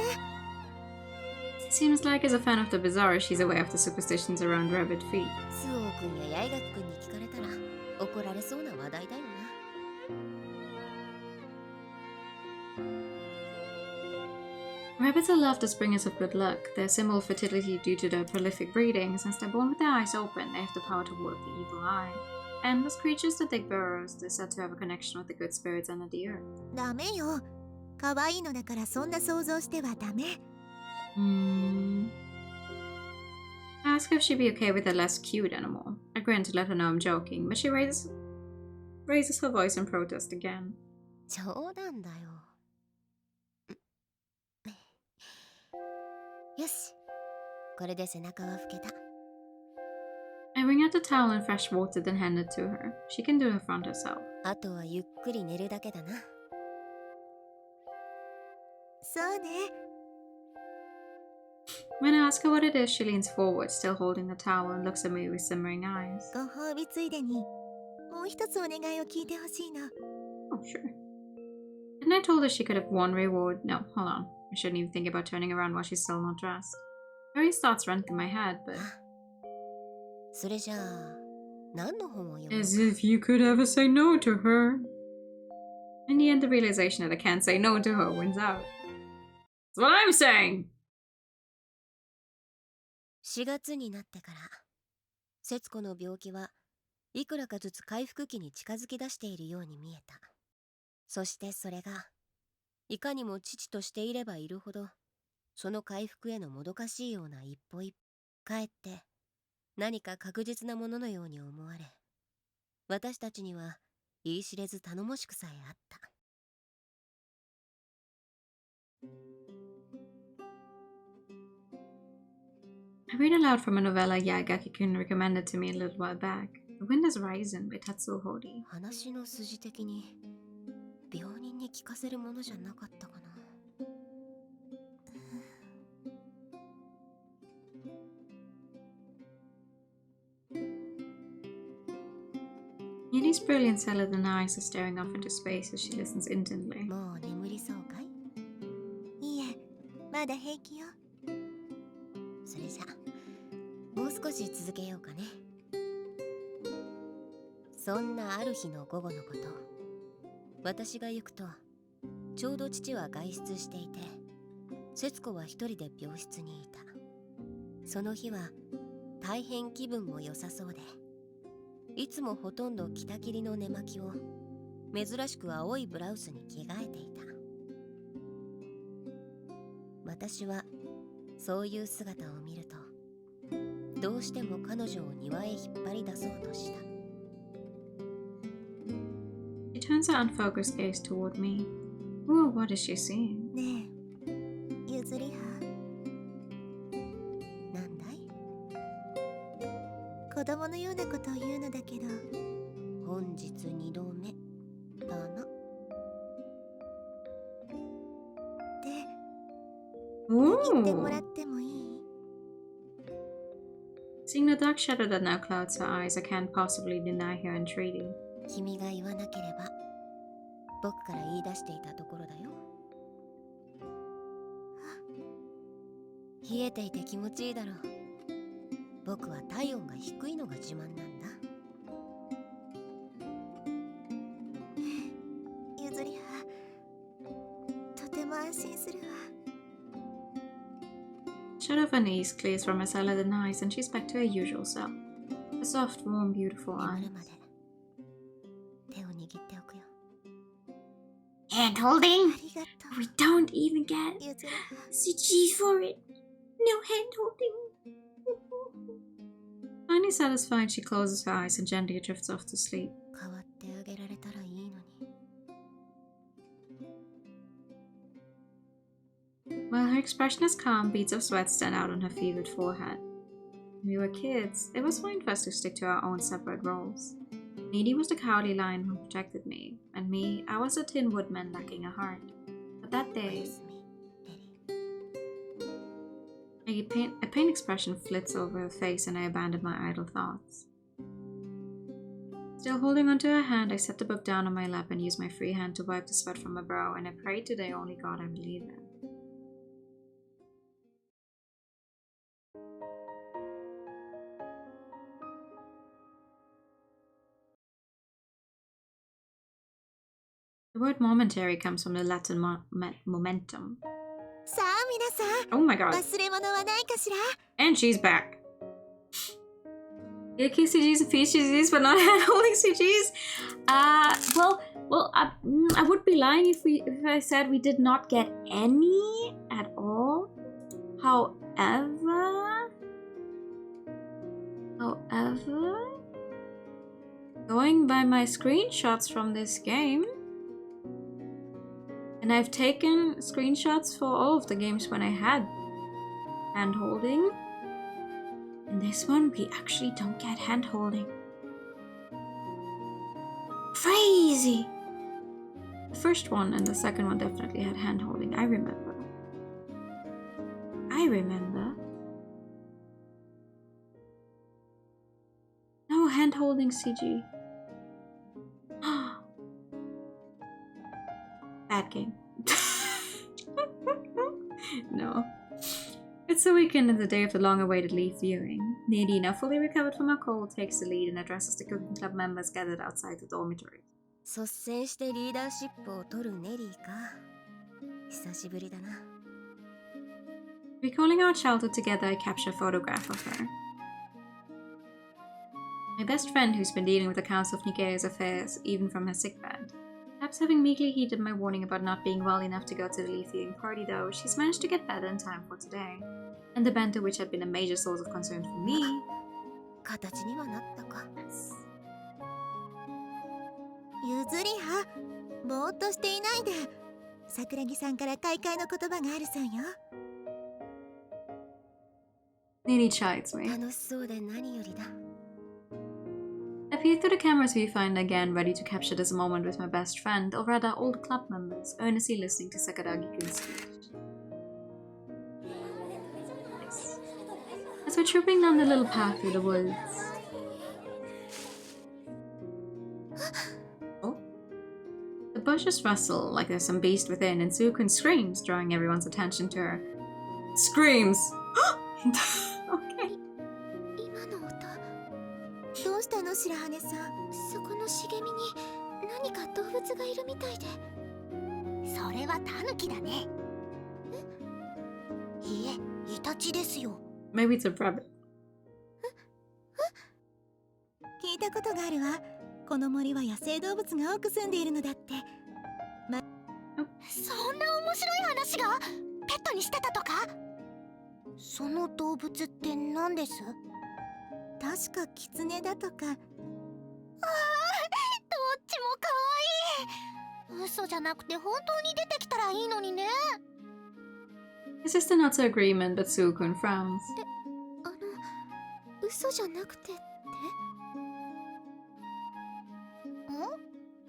Seems like as a fan of the bizarre, she's aware of the superstitions around rabbit feet. スオー君や八重垣君に聞かれたら怒られそうな話題だよな。Rabbits are loved as bringers of good luck. They're a symbol of fertility due to their prolific breeding. Since they're born with their eyes open, they have the power to ward the evil eye. And as creatures that dig burrows, they're said to have a connection with the good spirits under the earth. ダメよ。可愛いのだからそんな想像してはダメ。I ask if she'd be okay with a less cute animal. I grin to let her know I'm joking, but she raises her voice in protest again. 冗談だよ。よし、これで背中は拭けた。I wring out the towel in fresh water, then hand it to her. She can do the front herself. あとはゆっくり寝るだけだな。そうね。When I ask her what it is, she leans forward, still holding the towel, and looks at me with simmering eyes. ご褒美ついでに、もう一つお願いを聞いてほしいの。Oh, sure. Then I told her she could have one reward. No, hold on. I shouldn't even think about turning around while she's still not dressed. Various thoughts run through my head, but... それじゃあ、何の本を読む？ As if you could ever say no to her. In the end, the realization that I can't say no to her wins out. That's what I'm saying! 4月になってから、節子の病気はいくらかずつ回復期に近づき出しているように見えた。そしてそれが、いかにも父としていればいるほど、その回復へのもどかしいような一歩一歩、かえって何か確実なもののように思われ、私たちには言い知れず頼もしくさえあった。I read aloud from a novella Yaegaki-kun recommended to me a little while back. The Wind is Rising by Tatsuo Hori. 話の筋的に、病人に聞かせるものじゃなかったかな。Yani's brilliant celadon eyes are staring off into space as she listens intently. もう眠りそうかい？いいえ、まだ平気よ。それじゃ、もう少し続けようかね。そんなある日の午後のこと、私が行くと、ちょうど父は外出していて、節子は一人で病室にいた。その日は大変気分も良さそうで、いつもほとんど着たきりの寝巻きを珍しく青いブラウスに着替えていた。私はそういう姿を見ると、どうしても彼女を庭へ引っ張り出そうとした。She turns her unfocused gaze toward me. Ooh, what is she seeing? ねえ、ゆずりは。なんだい？子供のようなことを言うのだけど、本日2度目だな。で、Ooh! 言ってもらってもいい？ Seeing the dark shadow that now clouds her eyes, I can't possibly deny her entreaty. 君が言わなければ僕から言い出していたところだよ。冷えていて気持ちいいだろう。僕は体温が低いのが自慢なんだ。ゆずりは、とても安心するわ。Shadow of unease clears from her celadon eyes, and she's back to her usual self. Her soft, warm, beautiful 眠 eyes. るまで手を握っておくよ。 Hand holding? ありがと We don't even get う。ゆずるは CG for it. No hand holding. Finally satisfied, she closes her eyes and gently drifts off to sleep. 代わってあげられたらいいのに。 While her expression is calm, beads of sweat stand out on her fevered forehead. When we were kids, it was fine for us to stick to our own separate roles. Needy was the cowardly lion who protected me, and me, I was a tin woodman lacking a heart. But that お day, やすみ、レリ。 a pain expression flits over her face and I abandon my idle thoughts. Still holding onto her hand, I set the book down on my lap and used my free hand to wipe the sweat from my brow, and I prayed to the only God I believe in. The word momentary comes from the Latin momentum. さあ皆さん、 Oh my god. 忘れ物はないかしら？ And she's back. Yeah, CGs and feet CGs, but not hand holding CGs. I would be lying if I said we did not get any at all. However, going by my screenshots from this game, and I've taken screenshots for all of the games when I had hand holding. In this one, we actually don't get hand holding. Crazy! The first one and the second one definitely had hand holding. I remember. No hand holding CG. Bad game. No. It's the weekend and the day of the long-awaited leaf viewing. Needy, now fully recovered from her cold, takes the lead and addresses the cooking club members gathered outside the dormitory. 率先してリーダーシップを取るネリーか。久しぶりだな。 Recalling our childhood together, I capture a photograph of her. My best friend who's been dealing with accounts of Nigea's affairs, even from her sickbed. Perhaps having meekly heeded my warning about not being well enough to go to the leaf viewing party though, she's managed to get better in time for today. And the banter which had been a major source of concern for me. 形にはなったか。ゆずりは、ぼーっとしていないで。桜木さんから開会の言葉があるそうよ。 Needy chides me. 楽しそうで何よりだ。 I peer through the cameras viewfinder again, ready to capture this moment with my best friend, or rather old club members, earnestly listening to Sakuragi-kun's speech. As we're trooping down the little path through the woods. Oh? The bushes rustle like there's some beast within, and Sukun screams, drawing everyone's attention to her. Screams! Okay. 今の音、どうしたの白羽さん？そこの茂みに何か動物がいるみたいで。それはタヌキだね。いえ、イタチですよ。 Maybe it's a rabbit. 聞いたことがあるわ。この森は野生動物が多く住んでいるのだって。そんな面白い話がペットにしてたとか？その動物って何です？確かキツネだとか。どっちも可愛い。嘘じゃなくて本当に出てきたらいいのにね。 His sister nods her agreement, but Sukun frowns. 嘘じゃなくてって？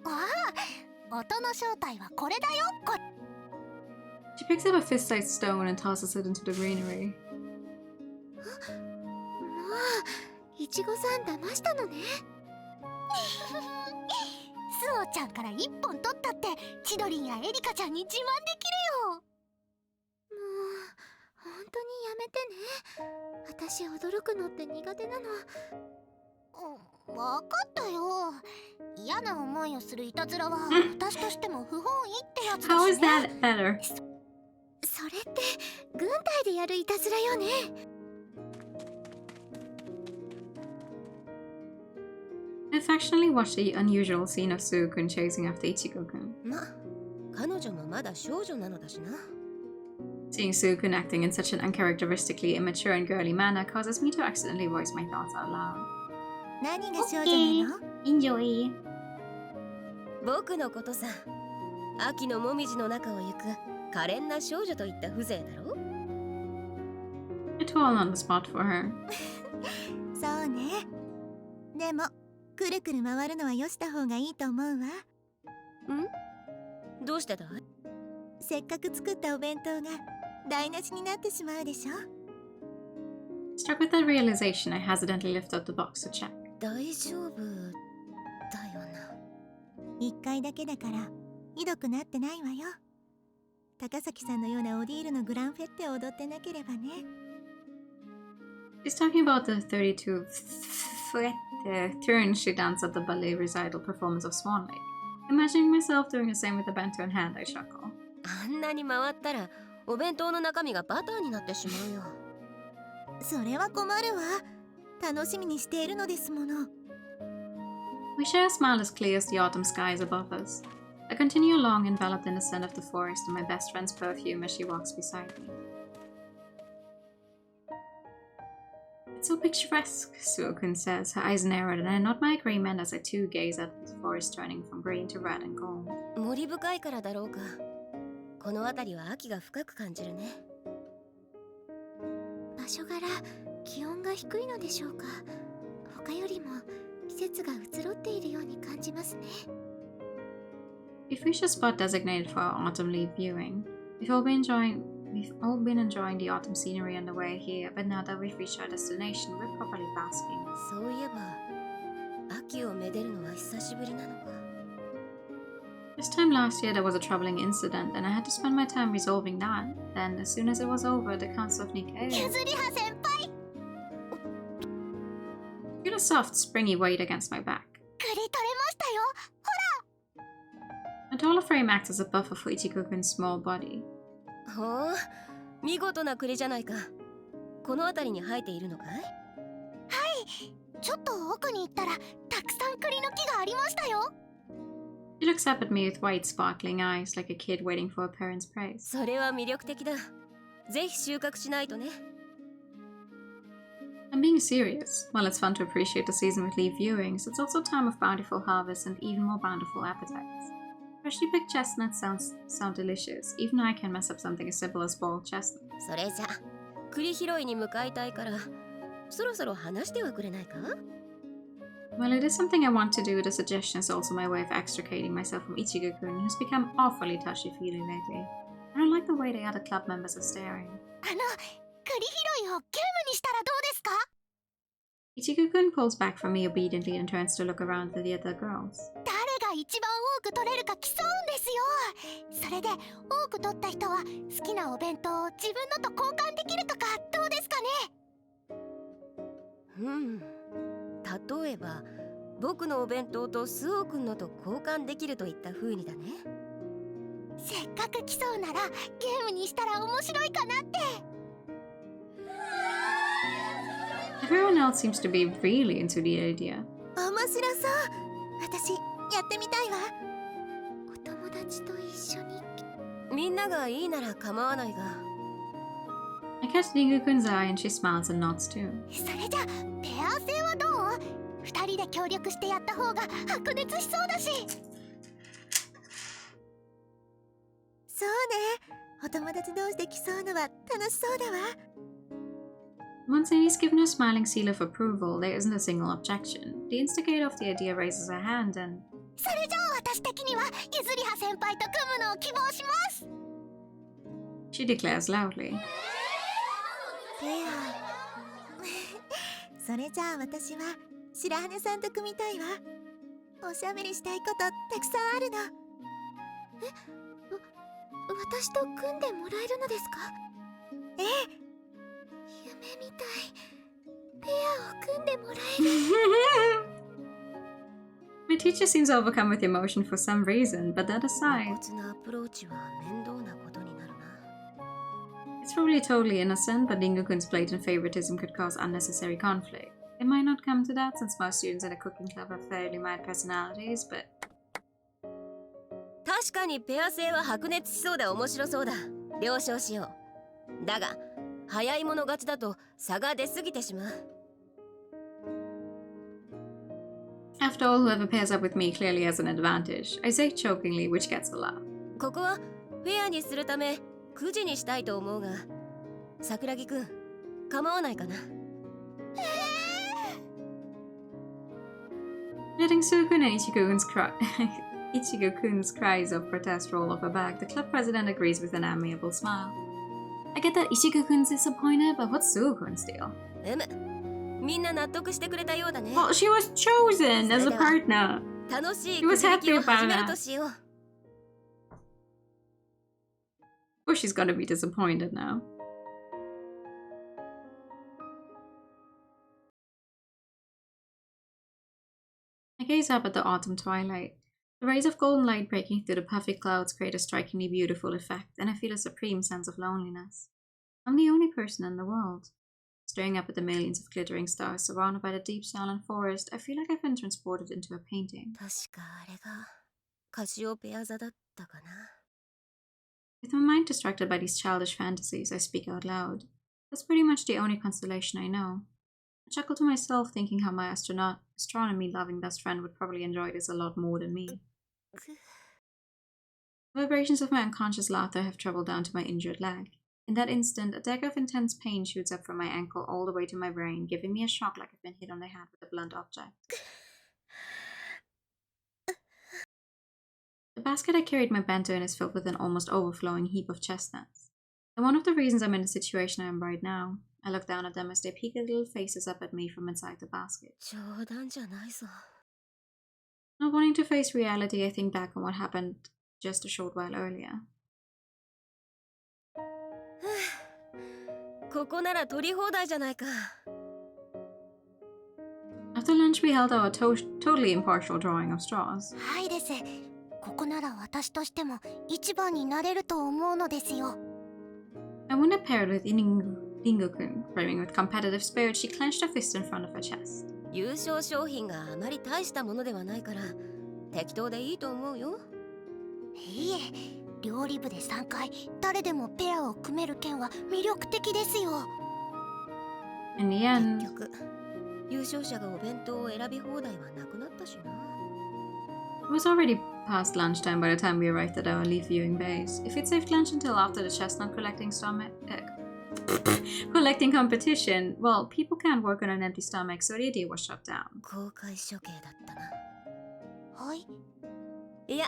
ああ、音の正体はこれだよ。She picks up a fist-sized stone and tosses it into the greenery. もういちごさん騙したのね。スオちゃんから一本取ったってチドリンやエリカちゃんに自慢できるよ。もう本当にやめてね。私驚くのって苦手なの。分かったよ。嫌な思いをするいたずらは私としても不本意ってやつだ How し is ね。 that better? それって軍隊でやるいたずらよね。 I affectionately watched the unusual scene of Suo-kun chasing after Ichigo-kun. ま、彼女もまだ少女なのだしな。 Seeing Suo-kun acting in such an uncharacteristically immature and girly manner causes me to accidentally voice my thoughts out loud. 何が少女なの？ Enjoy! 僕のことさ。秋のもみじの中を行く可憐な少女といった風情だろ？ Too all on the spot for her. そうね。でもくるくる回るのはよした方がいいと思うわ。ん？どうしてだい？せっかく作ったお弁当が台無しになってしまうでしょ。 Struck with that realization, I hesitantly lift up the box to check. 大丈夫だよな。一回だけだからひどくなってないわよ。高崎さんのようなオディールのグランフェッテを踊ってなければね。She's talking about the 32 turns she danced at the ballet recital performance of Swan Lake. Imagining myself doing the same with the bento in hand, I chuckle. あんなに回ったらお弁当の中身がバターになってしまうよ。それは困るわ。楽しみにしているのですもの。 We share a smile as clear as the autumn skies above us. I continue along, enveloped in the scent of the forest and my best friend's perfume as she walks beside me. It's so picturesque, Suo-kun says, her eyes narrowed, and I nod my agreement as I too gaze at the forest turning from green to red and gold. 森深いからだろうか。この辺りは秋が深く感じるね。場所柄気温が低いのでしょうか。他よりも季節が移ろっているように感じますね。 We've reached a spot designated for our autumn leaf viewing. We've all been enjoying the autumn scenery on the way here, but now that we've reached our destination, we're properly basking. そういえば秋をめでるのは久しぶりなのか。 This time last year there was a troubling incident, and I had to spend my time resolving that. Then, as soon as it was over, the Council of Nikkei. ゆずりは先輩、 Feel a soft, springy weight against my back. 栗取れましたよ。 A taller frame acts as a buffer for Ichigo-kun's small body. ほう、見事な栗じゃないか。この辺りに生えているのかい？ちょっと奥に行ったらたくさん栗の木がありましたよ。 She looks up at me with wide, sparkling eyes, like a kid waiting for a parent's praise. それは魅力的だ。ぜひ収穫しないとね。 I'm being serious. While it's fun to appreciate the season with leaf viewings, it's also a time of bountiful harvests and even more bountiful appetites. Freshly picked chestnuts sound delicious. Even I can mess up something as simple as boiled chestnut. それじゃ栗拾いに向かいたいからそろそろ話してはくれないか？ While it is something I want to do, the suggestion is also my way of extricating myself from Ichigo-kun, who's become awfully touchy-feely lately. I don't like the way the other club members are staring. 栗拾いをゲームにしたらどうですか？ Ichigo-kun pulls back from me obediently and turns to look around at the other girls. 誰が一番多く取れるか競うんですよ。それで多く取った人は好きなお弁当を自分のと交換できるとかどうですかね？例えば僕のお弁当とスオー君のと交換できるといった風にだね。せっかく競うならゲームにしたら面白いかなって。 Everyone else seems to be really into the idea. 面白そう。私やってみたいわ。お友達と一緒に。みんながいいなら構わないが。 I catch Ringu-kun's eye and she smiles and nods too. それじゃペア戦はどう？二人で協力してやった方が白熱しそうだし。そうね。お友達同士で競うのは楽しそうだわ。 Once Annie's given her smiling seal of approval, there isn't a single objection. The instigator of the idea raises her hand and... それじゃあ私的にはゆずりは先輩と組むのを希望します。 She declares loudly. ペア。それじゃあ私は白羽さんと組みたいわ。おしゃべりしたいことたくさんあるの。私と組んでもらえるのですか？ええ。夢みたい。ペアを組んでもらえる。My teacher seems overcome with emotion for some reason, but that 露 aside, 骨なアプローチは面倒なことになるな。 it's probably totally innocent, but Ringu-kun's blatant favoritism could cause unnecessary conflict. It might not come to that since most students in a cooking club have fairly mild personalities, but 確かにペア制は白熱しそうで面白そうだ。了承しよう。だが早い者勝ちだと差が出すぎてしまう。 after all, whoever pairs up with me clearly has an advantage. I say chokingly, which gets a laugh. ここはフェアにするため9時にしたいと思うが、桜木くん構わないかな。 Letting Sukun and Ichigo-kun's cries of protest roll off her back, the club president agrees with an amiable smile. I get that Ichigo-kun's disappointed, but what's Sukun-kun's deal? みんな納得してくれたようだね。 Well, she was chosen as a partner. 楽しい He was くじ引き happy を about 始める that. としよう。 Of course she's gonna be disappointed now. I gaze up at the autumn twilight. The rays of golden light breaking through the puffy clouds create a strikingly beautiful effect, and I feel a supreme sense of loneliness. I'm the only person in the world. Staring up at the millions of glittering stars surrounded by the deep silent forest, I feel like I've been transported into a painting. 確かあれがカシオペア座だったかな。 With my mind distracted by these childish fantasies, I speak out loud. That's pretty much the only constellation I know. I chuckle to myself, thinking how my astronomy-loving best friend would probably enjoy this a lot more than me. The vibrations of my unconscious laughter have traveled down to my injured leg. In that instant, a dagger of intense pain shoots up from my ankle all the way to my brain, giving me a shock like I've been hit on the head with a blunt object. The basket I carried my bento in is filled with an almost overflowing heap of chestnuts. And one of the reasons I'm in the situation I am right now. I look down at them as they peek their little faces up at me from inside the basket. 冗談じゃないぞ。 Not wanting to face reality, I think back on what happened just a short while earlier. ここなら取り放題じゃないか。 After lunch, we held our totally impartial drawing of straws. はいです。ここなら私としても一番になれると思うのですよ。 I wouldn't have paired with Ringo-kun, brimming with competitive spirit. She clenched her fist in front of her chest. 優勝商品があまり大したものではないから適当でいいと思うよ。いいえ、料理部で3回誰でもペアを組める件は魅力的ですよ。 In the end, 結局優勝者がお弁当を選び放題はなくなったしな。 it was already past lunchtime by the time we arrived at our leaf viewing base. If we'd saved lunch until after the chestnut collecting competition, well, people can't work on an empty stomach, so the idea was shut down. 公開処刑だったな。はい。いや、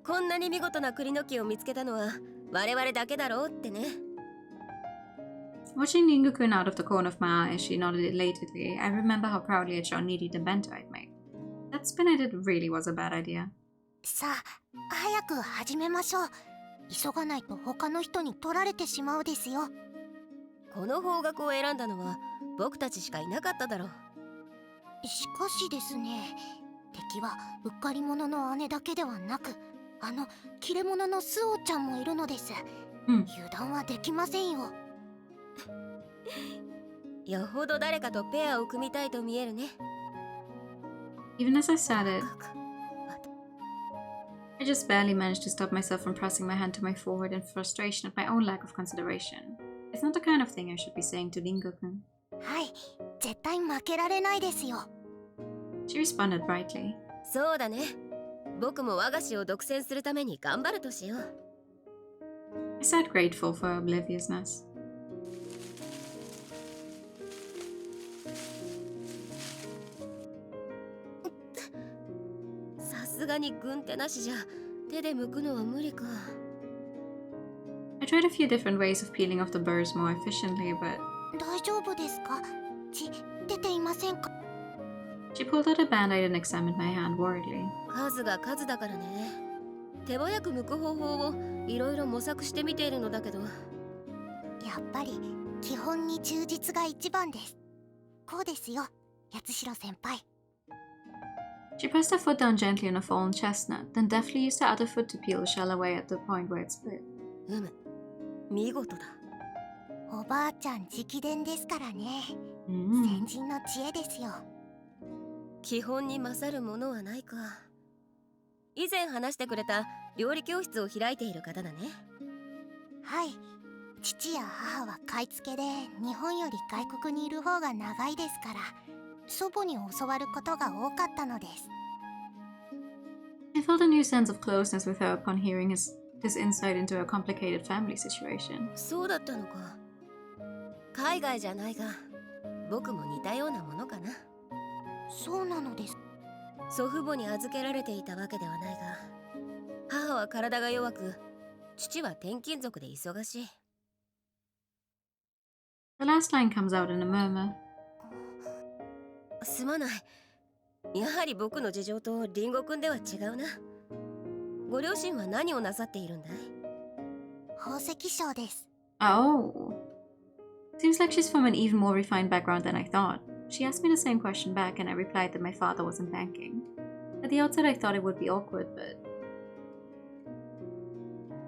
こんなに見事な栗の木を見つけたのは我々だけだろうってね。 Watching Ringo-kun out of the corner of my eye as she nodded elatedly, I remember how proudly I'd shown Needy the bento I'd made. That spin I did really was a bad idea. さあ、早く始めましょう。急がないと他の人に取られてしまうですよ。この方角を選んだのは僕たちしかいなかっただろう。しかしですね、敵はうっかり者の姉だけではなく、切れ者のスオちゃんもいるのです。油断はできませんよ。よほど誰かとペアを組みたいと見えるね。 Even as I said it, I just barely managed to stop myself from pressing my hand to my forehead in frustration at my own lack of consideration. It's not the kind of thing I should be saying to Ringo-kun. はい、絶対負けられないですよ。 She responded brightly. そうだね。僕も和菓子を独占するために頑張るとしよう。 I sat grateful for her obliviousness. さすがに軍手なしじゃ手で剥くのは無理か。 I tried a few different ways of peeling off the burrs more efficiently, but 大丈夫ですか？出ていませんか？ she pulled out a band-aid and examined my hand worriedly. 数が数だからね。手早く剥く方法をいろいろ模索してみているのだけど。やっぱり基本に忠実が一番です。こうですよ、八代先輩。 She pressed her foot down gently on a fallen chestnut, then deftly used her other foot to peel the shell away at the point where it split. 見事だ。おばあちゃん直伝ですからね。Mm. 先人の知恵ですよ。基本に勝るものはないか。以前話してくれた料理教室を開いている方だね。はい。父や母は買い付けで日本より外国にいる方が長いですから、祖母に教わることが多かったのです。I felt a new sense of closeness with her upon hearing his insight into a complicated family situation. そうだったのか。海外じゃないが、僕も似たようなものかな。そうなのです。祖父母に預けられていたわけではないが、母は体が弱く、父は転勤族で忙しい。The last line comes out in a murmur. すまない。やはり僕の事情とリンゴくんでは違うな。ご両親は何をなさっているんだい？宝石商です。Oh. Seems like she's from an even more refined background than I thought. She asked me the same question back and I replied that my father was in banking. At the outset I thought it would be awkward, but...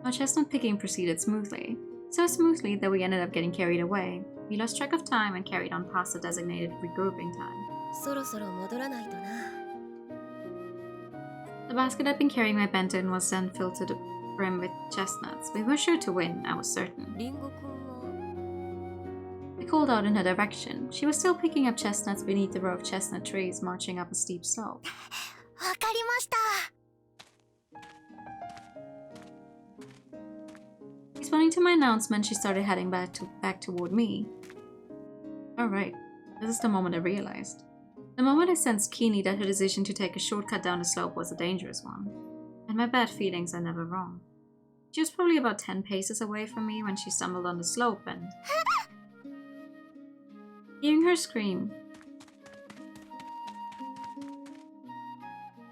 Our chestnut picking proceeded smoothly. So smoothly that we ended up getting carried away. We lost track of time and carried on past the designated regrouping time. そろそろ戻らないとな。The basket I'd been carrying my bento in was then filled to the brim with chestnuts. We were sure to win, I was certain. リンゴくんは I called out in her direction. She was still picking up chestnuts beneath the row of chestnut trees marching up a steep slope. わかりました。Responding to my announcement, she started heading back toward me. Alright, this is the moment I realized. The moment I sensed keenly that her decision to take a shortcut down the slope was a dangerous one. And my bad feelings are never wrong. She was probably about 10 paces away from me when she stumbled on the slope and... Hearing her scream,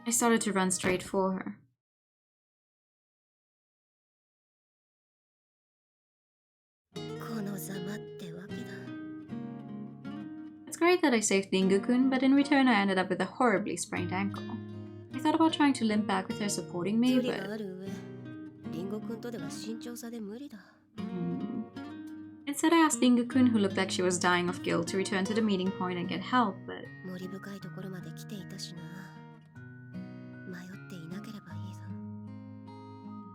I started to run straight for her. It's great that I saved Ringu-kun, but in return I ended up with a horribly sprained ankle. I thought about trying to limp back with her supporting me, 距離 but... がある上、リンゴくんとでは身長差で無理だ。Instead, I asked Ringu-kun, who looked like she was dying of guilt, to return to the meeting point and get help, but... 森深いところまで来ていたしな。迷っていなければいいが。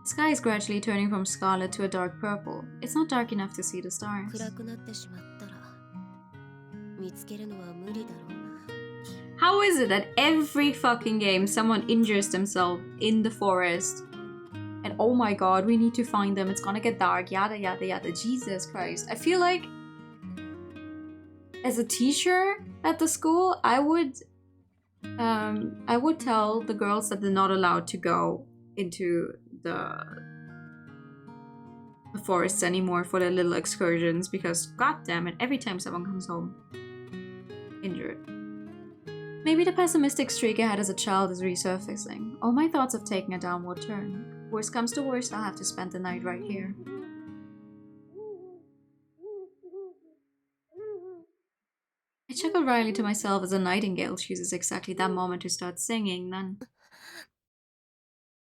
The sky is gradually turning from scarlet to a dark purple. It's not dark enough to see the stars. 暗くなってしまったら、見つけるのは無理だろうな。 How is it that every fucking game someone injures themselves in the forest? And oh my god, we need to find them, it's gonna get dark, yada yada yada, Jesus Christ. I feel like as a teacher at the school, I would tell the girls that they're not allowed to go into the forests anymore for their little excursions because god damn it, every time someone comes home injured. Maybe the pessimistic streak I had as a child is resurfacing. All my thoughts have taken a downward turn. Worst comes to worst, I'll have to spend the night right here. I chuckled wryly to myself as a nightingale chooses exactly that moment to start singing, then...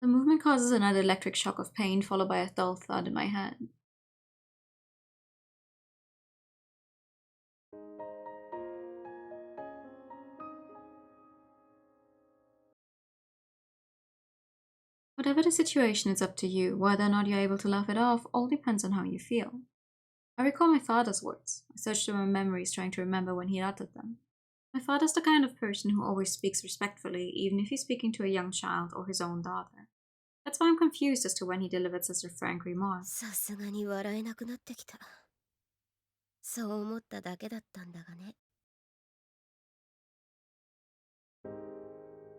The movement causes another electric shock of pain, followed by a dull thud in my head. Whatever the situation, it's up to you. Whether or not you're able to laugh it off all depends on how you feel. I recall my father's words. I searched through my memories trying to remember when he uttered them. My father's the kind of person who always speaks respectfully, even if he's speaking to a young child or his own daughter. That's why I'm confused as to when he delivered such a frank remark. さすがに笑えなくなってきた。そう思っただけだったんだがね。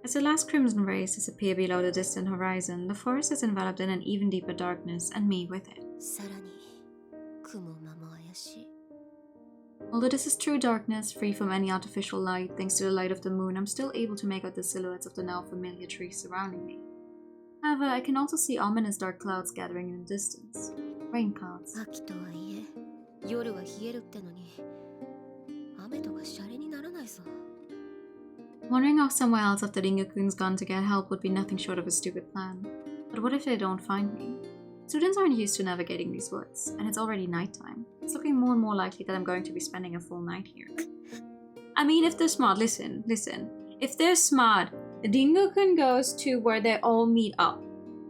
As the last crimson rays disappear below the distant horizon, the forest is enveloped in an even deeper darkness, and me with it. さらに雲間も怪しい。 Although this is true darkness, free from any artificial light, thanks to the light of the moon, I'm still able to make out the silhouettes of the now familiar trees surrounding me. However, I can also see ominous dark clouds gathering in the distance. Rain clouds. 秋とはいえ、夜は冷えるってのに、雨とかシャレにならないぞ。 Wandering off somewhere else after Ringu-kun's gone to get help would be nothing short of a stupid plan. But what if they don't find me? Students aren't used to navigating these woods, and it's already nighttime. It's looking more and more likely that I'm going to be spending a full night here. I mean, if they're smart, listen. If they're smart, Dingo-kun goes to where they all meet up.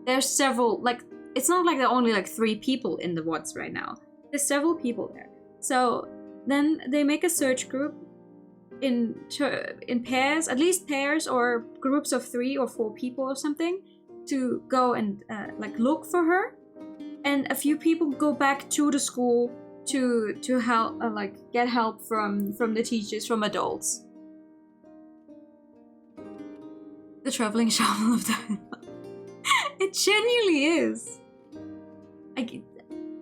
There's several, like, it's not like there are only like 3 people in the woods right now. There's several people there. So then they make a search group in pairs, at least pairs or groups of 3 or 4 people or something, to go and like look for her. And a few people go back to the school to help, like get help from the teachers, from adults. The traveling shovel of the it genuinely is.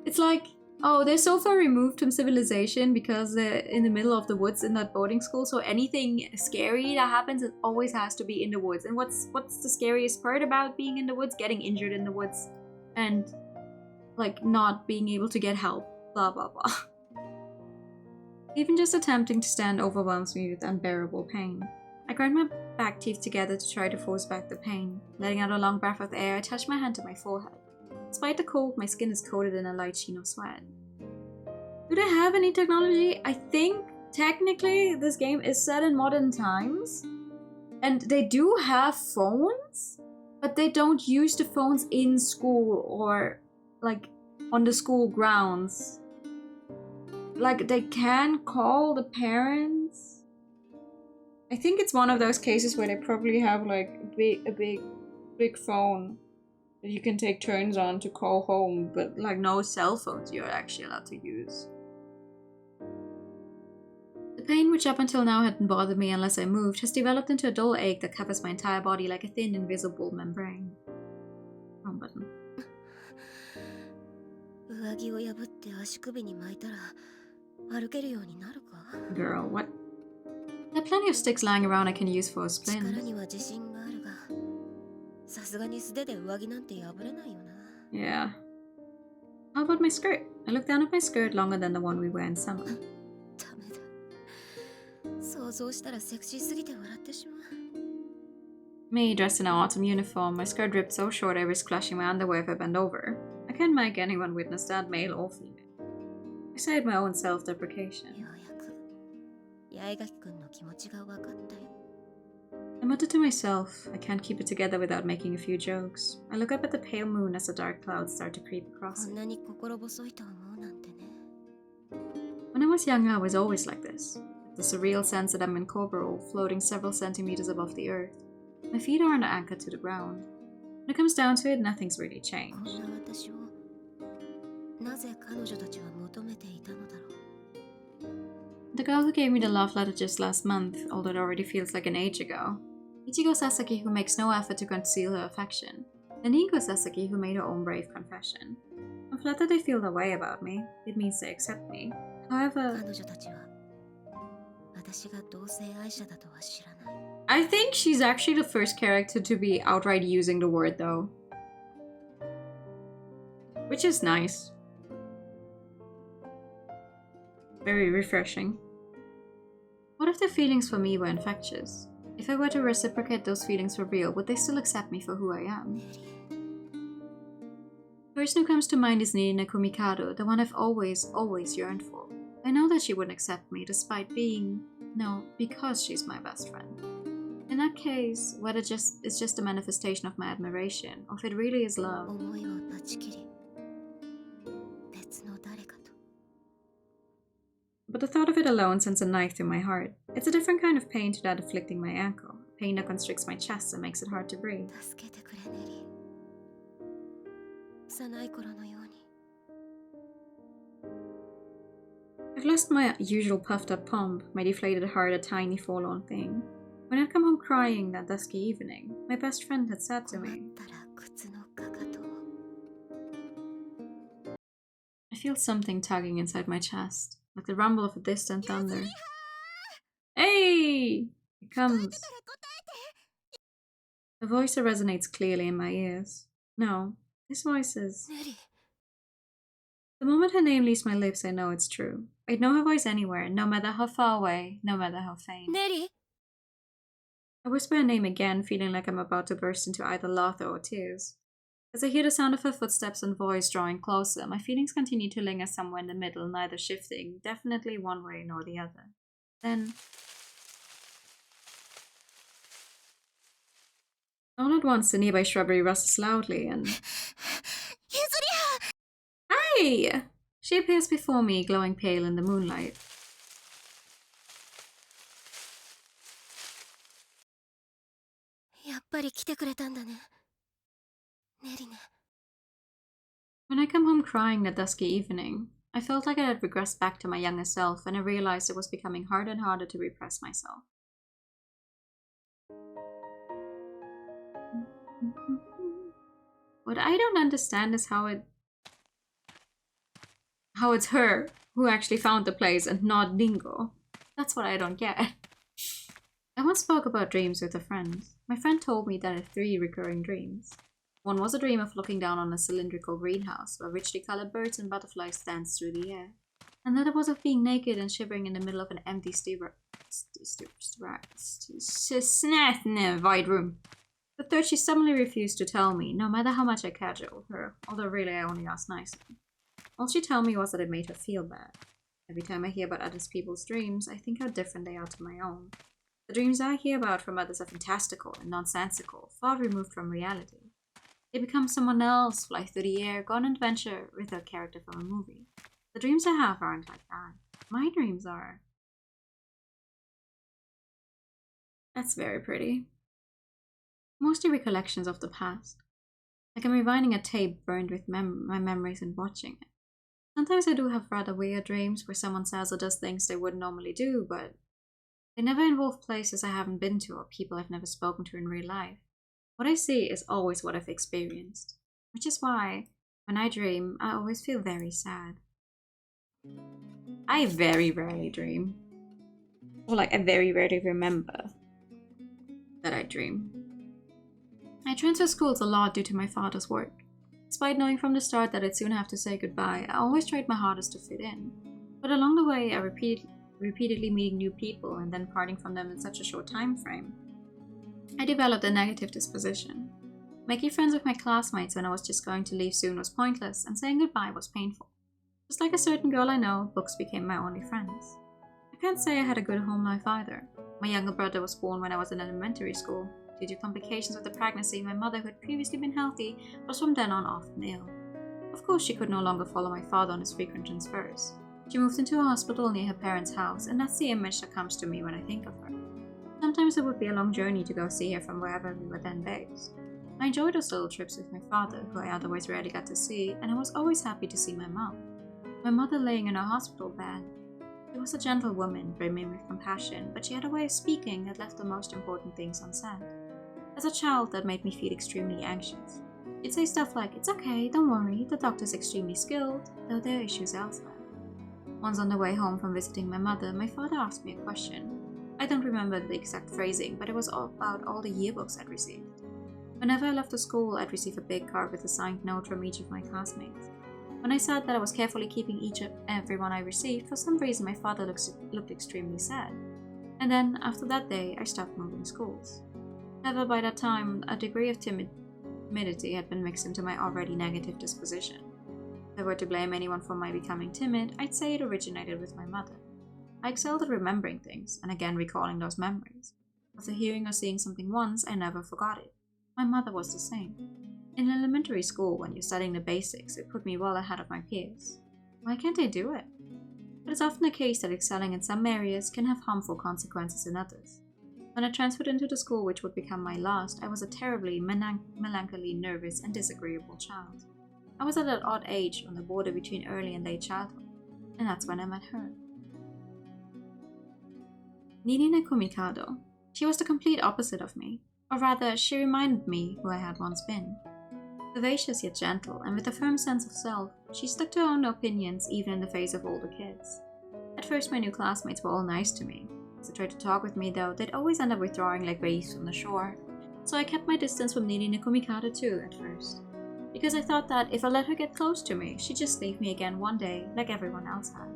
It's like, oh, they're so far removed from civilization because they're in the middle of the woods in that boarding school, so anything scary that happens, it always has to be in the woods. And what's the scariest part about being in the woods? Getting injured in the woods and like not being able to get help, blah blah blah. Even just attempting to stand overwhelms me with unbearable pain. I grind my back teeth together to try to force back the pain. Letting out a long breath of air, I touch my hand to my forehead. Despite the cold, my skin is coated in a light sheen of sweat. Do they have any technology? I think technically this game is set in modern times. And they do have phones, but they don't use the phones in school or like on the school grounds. Like they can call the parents. I think it's one of those cases where they probably have like a big phone that you can take turns on to call home, but like no cell phones you're actually allowed to use. The pain, which up until now hadn't bothered me unless I moved, has developed into a dull ache that covers my entire body like a thin, invisible membrane. Wrong button. Girl, what? There are plenty of sticks lying around I can use for a splint. Yeah. How about my skirt? I look down at my skirt longer than the one we wear in summer. Me, dressed in an autumn uniform, my skirt ripped so short I risk flashing my underwear if I bend over. I can't make anyone witness that, male or female. I sighed my own self-deprecation. I muttered to myself, I can't keep it together without making a few jokes. I look up at the pale moon as the dark clouds start to creep across it. When I was younger, I was always like this. The surreal sense that I'm incorporeal, floating several centimeters above the earth. My feet aren't anchored to the ground. When it comes down to it, nothing's really changed. The girl who gave me the love letter just last month, although it already feels like an age ago. Ichigo Sasaki, who makes no effort to conceal her affection. And Inko Sasaki, who made her own brave confession. I'm flattered they feel that way about me. It means they accept me. However, I think she's actually the first character to be outright using the word, though. Which is nice. Very refreshing. What if their feelings for me were infectious? If I were to reciprocate those feelings for real, would they still accept me for who I am? The person who comes to mind is Nina Kumikado, the one I've always yearned for. I know that she wouldn't accept me despite being... no, because she's my best friend. In that case, whether it's just a manifestation of my admiration, or if it really is love. But the thought of it alone sends a knife through my heart. It's a different kind of pain to that afflicting my ankle. Pain that constricts my chest and makes it hard to breathe. I've lost my usual puffed up pomp, my deflated heart a tiny forlorn thing. When I'd come home crying that dusky evening, my best friend had said to me, I feel something tugging inside my chest, like the rumble of a distant thunder. Hey! It comes. A voice that resonates clearly in my ears. No, this voice is... The moment her name leaves my lips, I know it's true. I'd know her voice anywhere, no matter how far away, no matter how faint. I whisper her name again, feeling like I'm about to burst into either laughter or tears. As I hear the sound of her footsteps and voice drawing closer, my feelings continue to linger somewhere in the middle, neither shifting, definitely one way nor the other. Then, all at once, the nearby shrubbery rustles loudly and... Hey! She appears before me, glowing pale in the moonlight. When I come home crying that dusky evening, I felt like I had regressed back to my younger self, and I realized it was becoming harder and harder to repress myself. What I don't understand is how it's her who actually found the place and not Dingo. That's what I don't get. I once spoke about dreams with a friend. My friend told me that I had 3 recurring dreams. One was a dream of looking down on a cylindrical greenhouse where richly colored birds and butterflies danced through the air. Another was of being naked and shivering in the middle of an empty wide room. The third she suddenly refused to tell me, no matter how much I cajoled her, although really I only asked nicely. All she told me was that it made her feel bad. Every time I hear about other people's dreams, I think how different they are to my own. The dreams I hear about from others are fantastical and nonsensical, far removed from reality. They become someone else, fly through the air, go on an adventure with a character from a movie. The dreams I have aren't like that. My dreams are. That's very pretty. Mostly recollections of the past. Like I'm rewinding a tape burned with my memories and watching it. Sometimes I do have rather weird dreams where someone says or does things they wouldn't normally do, but they never involve places I haven't been to or people I've never spoken to in real life. What I see is always what I've experienced, which is why, when I dream, I always feel very sad. I very rarely dream. Or I very rarely remember that I dream. I transfer schools a lot due to my father's work. Despite knowing from the start that I'd soon have to say goodbye, I always tried my hardest to fit in. But along the way, I repeatedly meeting new people and then parting from them in such a short time frame, I developed a negative disposition. Making friends with my classmates when I was just going to leave soon was pointless, and saying goodbye was painful. Just like a certain girl I know, books became my only friends. I can't say I had a good home life either. My younger brother was born when I was in elementary school. Due to complications with the pregnancy, my mother, who had previously been healthy, was from then on often ill. Of course, she could no longer follow my father on his frequent transfers. She moved into a hospital near her parents' house, and that's the image that comes to me when I think of her. Sometimes it would be a long journey to go see her from wherever we were then based. I enjoyed those little trips with my father, who I otherwise rarely got to see, and I was always happy to see my mom. My mother laying in her hospital bed. She was a gentle woman, brimming with compassion, but she had a way of speaking that left the most important things unsaid. As a child, that made me feel extremely anxious. She'd say stuff like, "It's okay, don't worry, the doctor's extremely skilled," though there are issues elsewhere. Once on the way home from visiting my mother, my father asked me a question. I don't remember the exact phrasing, but it was all about all the yearbooks I'd received. Whenever I left the school, I'd receive a big card with a signed note from each of my classmates. When I said that I was carefully keeping every one I received, for some reason my father looked extremely sad. And then, after that day, I stopped moving schools. However, by that time, a degree of timidity had been mixed into my already negative disposition. If I were to blame anyone for my becoming timid, I'd say it originated with my mother. I excelled at remembering things, and again recalling those memories. After hearing or seeing something once, I never forgot it. My mother was the same. In elementary school, when you're studying the basics, it put me well ahead of my peers. Why can't I do it? But it's often the case that excelling in some areas can have harmful consequences in others. When I transferred into the school which would become my last, I was a terribly melancholy, nervous, and disagreeable child. I was at an odd age, on the border between early and late childhood, and that's when I met her. Nirine Kumikado. She was the complete opposite of me, or rather, she reminded me who I had once been. Vivacious yet gentle, and with a firm sense of self, she stuck to her own opinions even in the face of older kids. At first, my new classmates were all nice to me. As they tried to talk with me though, they'd always end up withdrawing like waves from the shore, so I kept my distance from Nirine Kumikado too at first. Because I thought that if I let her get close to me, she'd just leave me again one day, like everyone else had.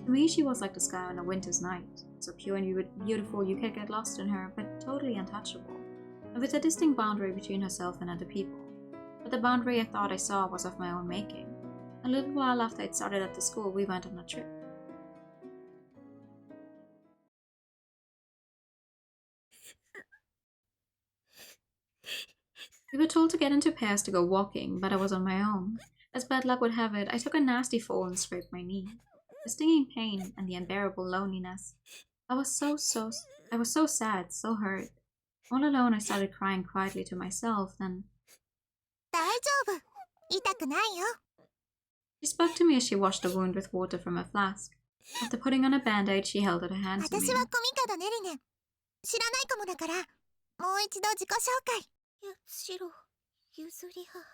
To me, she was like the sky on a winter's night, so pure and beautiful you could get lost in her, but totally untouchable, and with a distinct boundary between herself and other people. but the boundary I thought I saw was of my own making. A little while after I'd started at the school, we went on a trip. We were told to get into pairs to go walking, but I was on my own. As bad luck would have it, I took a nasty fall and scraped my knee. The stinging pain and the unbearable loneliness. I was so sad, so hurt. All alone, I started crying quietly to myself, then 大丈夫。痛くないよ。 she spoke to me as she washed the wound with water from a flask. After putting on a band-aid, she held out her hand to me. 私はコミカドネリネ。知らないかもだから、もう一度自己紹介。シロ、ゆずりは。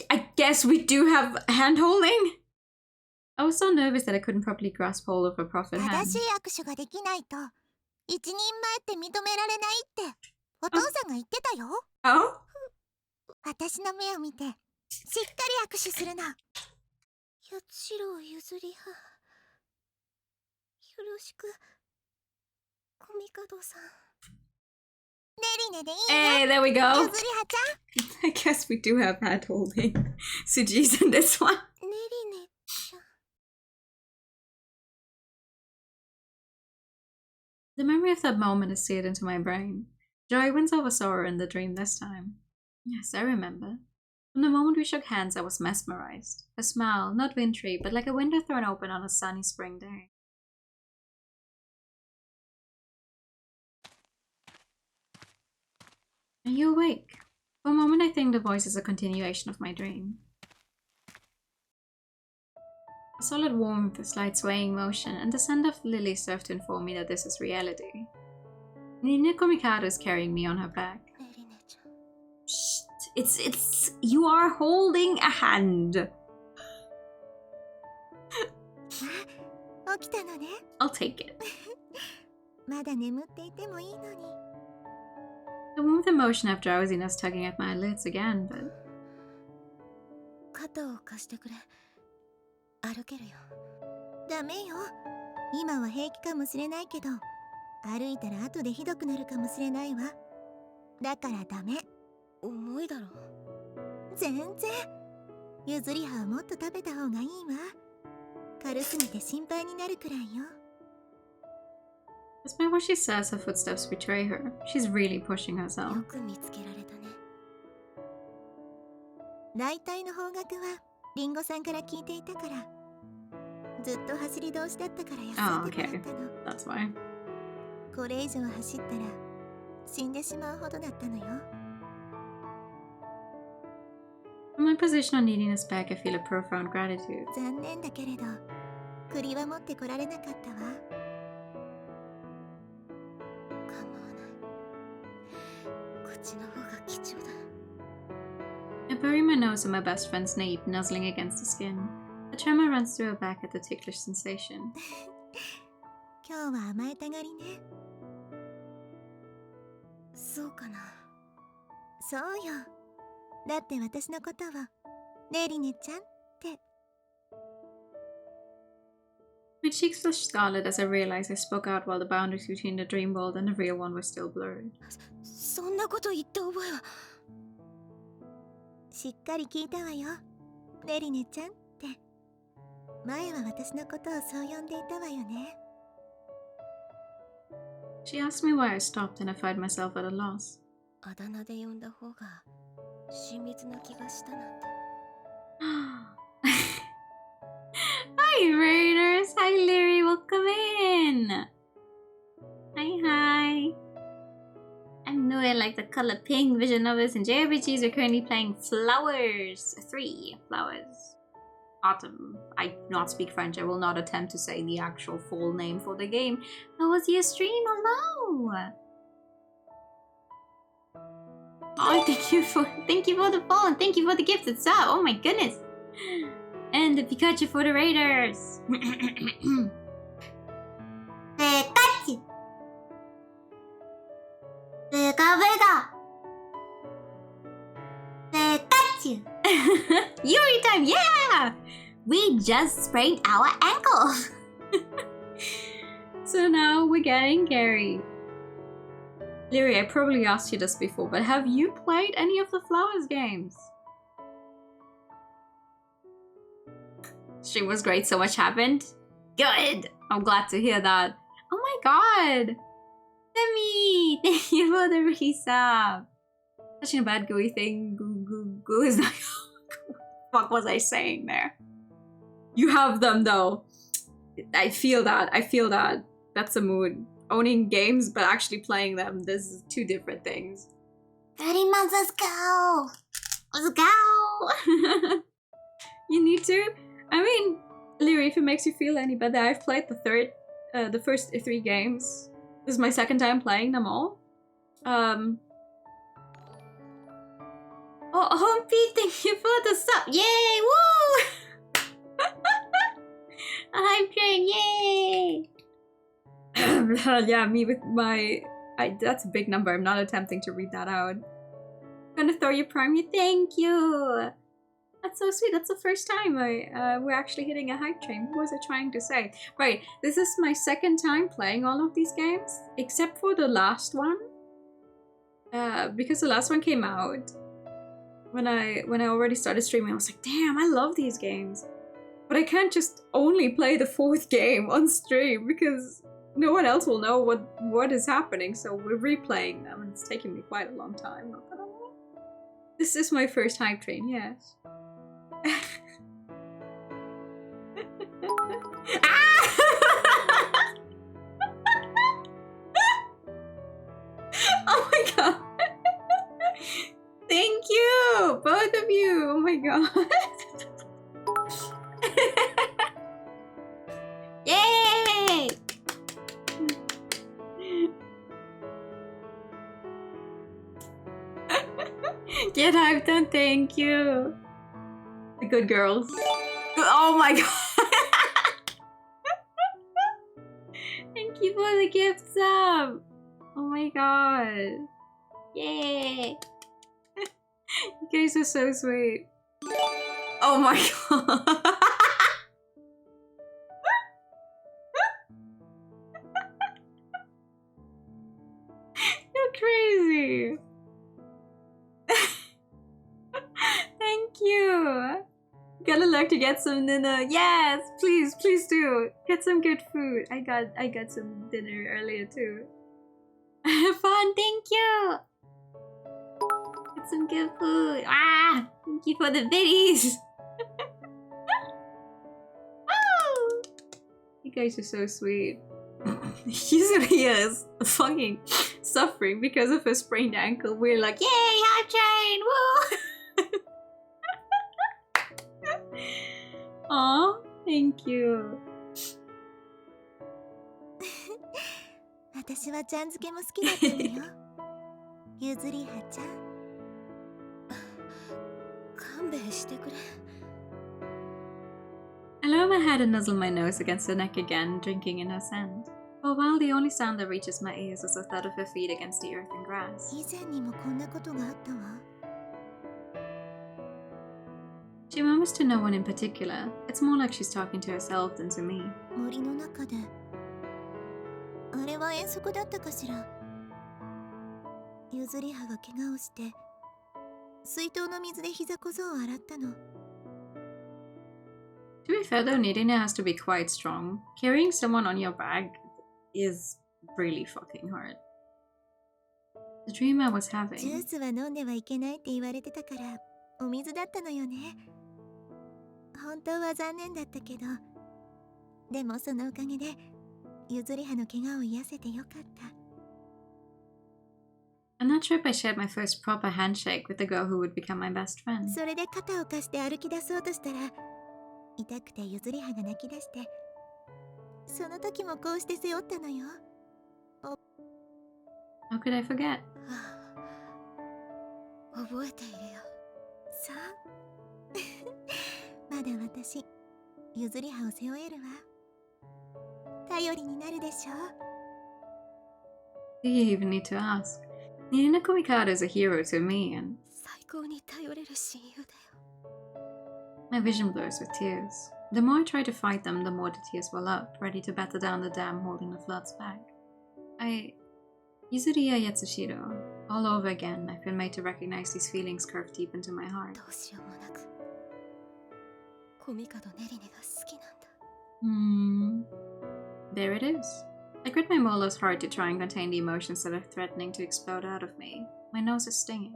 I guess we do have hand-holding? I was so nervous that I couldn't properly grasp hold of her proffered 正 hand. しい握手ができないと、一人前って認められないって、お父さんが言ってたよ。Oh? 私の目を見て、しっかり握手するの。シロ、ゆずりは。よろしく、コミカドさん。ネリネでいい Hey, よ。there we ゆずり go. はちゃん。 I guess we do have hand-holding. Suji's in this one. ネリネちゃん。 The memory of that moment is seared into my brain. Joy wins over sorrow in the dream this time. Yes, I remember. From the moment we shook hands, I was mesmerized. Her smile, not wintry, but like a window thrown open on a sunny spring day. Are you awake? For a moment, I think the voice is a continuation of my dream. A solid warmth, a slight swaying motion, and the scent of lilies serve to inform me that this is reality. Nina Komikado is carrying me on her back. ネリネちゃん。 It's you are holding a hand. 起きたのね。 I'll take it. まだ眠っていてもいいのに。 The warmth and motion of drowsiness tugging at my lids again, but 肩を貸してくれ。歩けるよ。ダメよ。今は平気かもしれないけど、歩いたら後でひどくなるかもしれないわ。だからダメ。重いだろ。全然。譲り葉はもっと食べた方がいいわ。軽すぎて心配になるくらいよ。 despite what she says, her footsteps betray her. She's really pushing よ herself. く見つけられたね。大体の方角はリンゴさんから聞いていたから。ずっと走り通しだったから休んでもらったの。 That's why. これ以上走ったら死んでしまうほどだったのよ。 From my position on Nina's back, I feel a profound gratitude. 残念だけれど、栗は持ってこられなかったわ。構わない。こっちの方が貴重だ。 I bury my nose in my best friend's nape, nuzzling against the skin. A tremor runs through her back at the ticklish sensation. 今日は甘えたがりね。そうかな。そうよ。だって私のことをネリネちゃんって。 My cheeks flushed scarlet as I realized I spoke out while the boundaries between the dream world and the real one were still blurred. そんなこと言った覚えは。しっかり聞いたわよ。ネリネちゃんって。前は私のことをそう呼んでいたわよね。 She asked me why I stopped, and I find myself at a loss. あだ名で呼んだ方が親密な気がしたなんて。 Hi, Raiders! Hi, Leary! Welcome in! Hi. I know I like the color pink. Vision novels and JRPGs are currently playing Flowers 3. Flowers. Autumn. I do not speak French. I will not attempt to say the actual full name for the game. How was your stream? Hello! Oh, thank you for the follow and thank you for the gifted sub. Oh my goodness! And the Pikachu for the Raiders. Pikachu. Pikachu. Yuri time, yeah! We just sprained our ankle. So now we're getting Gary. Leary, I probably asked you this before, but have you played any of the Flowers games? Stream was great, so much happened. Good! I'm glad to hear that. Oh my god! Demi! Thank you for the resub. Such a bad gooey thing. Goo is not. What was I saying there? You have them though. I feel that. I feel that. That's a mood. Owning games, but actually playing them. This is two different things. Very much, let's go! Let's go! You need to? I mean, Leary, if it makes you feel any better, I've played the first 3 games. This is my second time playing them all. Oh, Homepy, thank you for the sub. Yay! Woo! I'm trained, yay! Yeah, me with my... that's a big number. I'm not attempting to read that out. I'm gonna throw you prime you. Thank you! That's so sweet. That's the first time we're actually hitting a hype train. What was I trying to say? Right, this is my second time playing all of these games, except for the last one. Because the last one came out when I already started streaming. I was like, damn, I love these games. But I can't just only play the 4th game on stream because no one else will know what is happening. So we're replaying them, and it's taking me quite a long time. Not gonna lie. This is my first hype train, yes. Oh my god. Thank you, both of you. Oh my god. Yay! Get hyped on, thank you. The good girls. Oh my god. Thank you for the gift sub. Oh my god. Yay. You guys are so sweet. Oh my god. You're crazy. Thank you. Gotta look to get some dinner. Yes, please do. Get some good food. I got some dinner earlier too. Fun, thank you. Get some good food. Ah, thank you for the biddies. Oh, you guys are so sweet. Usually is fucking suffering because of a sprained ankle. We're like, yay, hype train, woo! Aw, thank you. 私はちゃん付けも好きだったのよ。ゆずりはちゃん。勘弁してくれ。 I lower my head and nuzzle my nose against her neck again, drinking in her scent. For a while, the only sound that reaches my ears is the thud of her feet against the earth and grass. 以前にもこんなことがあったわ。 She murmurs to no one in particular. It's more like she's talking to herself than to me. 森の中で。あれは遠足だったかしら。ゆずりはが怪我をして、水筒の水で膝小僧を洗ったの。 To be fair though, Nidina has to be quite strong. Carrying someone on your back is really fucking hard. The dream I was ジュ having. ースは飲んではいけないって言われてたから、お水だったのよね。本当は残念だったけど、でもそのおかげで、ゆずりはの怪我を癒せてよかった。 On that trip, I shared my first proper handshake with the girl who would become my best friend. それで肩を貸して歩き出そうとしたら、痛くてゆずりはが泣き出して、その時もこうして背負ったのよ。 How could I forget? 覚えているよ。さあまだ私ゆずりはを背負えるわ。頼りになるでしょ。 Do you even need to ask? Nidina Kumikado is a hero to me, and 最高に頼れる親友だよ。 my vision blurs with tears. The more I try to fight them, the more the tears well up, ready to batter down the dam holding the floods back. Yuzuriya Yatsushiro. All over again, I've been made to recognize these feelings carved deep into my heart. どうしようもなくコミカドネリネが好きなんだ。There it is. I grit my molars hard to try and contain the emotions that are threatening to explode out of me. My nose is stinging.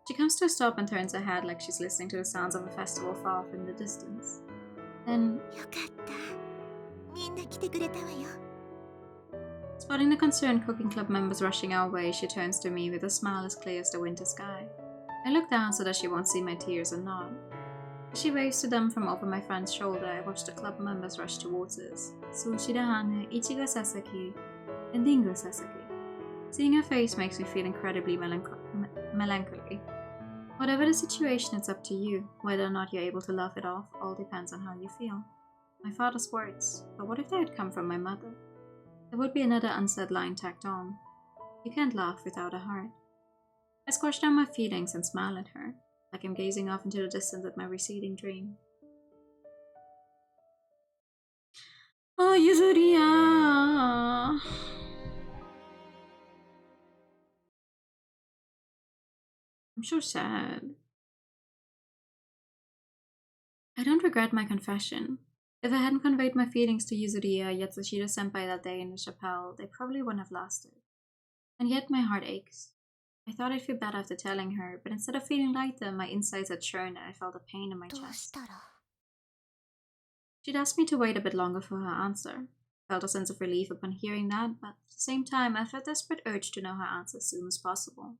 She comes to a stop and turns her head like she's listening to the sounds of a festival far off in the distance. Then, よかった。みんな来てくれたわよ。 spotting the concerned cooking club members rushing our way, she turns to me with a smile as clear as the winter sky. I look down so that she won't see my tears and nod. As she waves to them from over my friend's shoulder, I watch the club members rush towards us. Sushidahane, Ichigo Sasaki, and Dingo Sasaki. Seeing her face makes me feel incredibly melancholy. Whatever the situation, it's up to you. Whether or not you're able to laugh it off all depends on how you feel. My father's words, but what if they had come from my mother? There would be another unsaid line tacked on. You can't laugh without a heart. I squash down my feelings and smile at her, like I'm gazing off into the distance at my receding dream. Oh, Yuzuriya! I'm so sad. I don't regret my confession. If I hadn't conveyed my feelings to Yuzuriya Yatsushiro-senpai that day in the chapelle, they probably wouldn't have lasted. And yet my heart aches. I thought I'd feel better after telling her, but instead of feeling lighter, my insides had churned and I felt a pain in my どう chest. したら She'd asked me to wait a bit longer for her answer. I felt a sense of relief upon hearing that, but at the same time I felt a desperate urge to know her answer as soon as possible.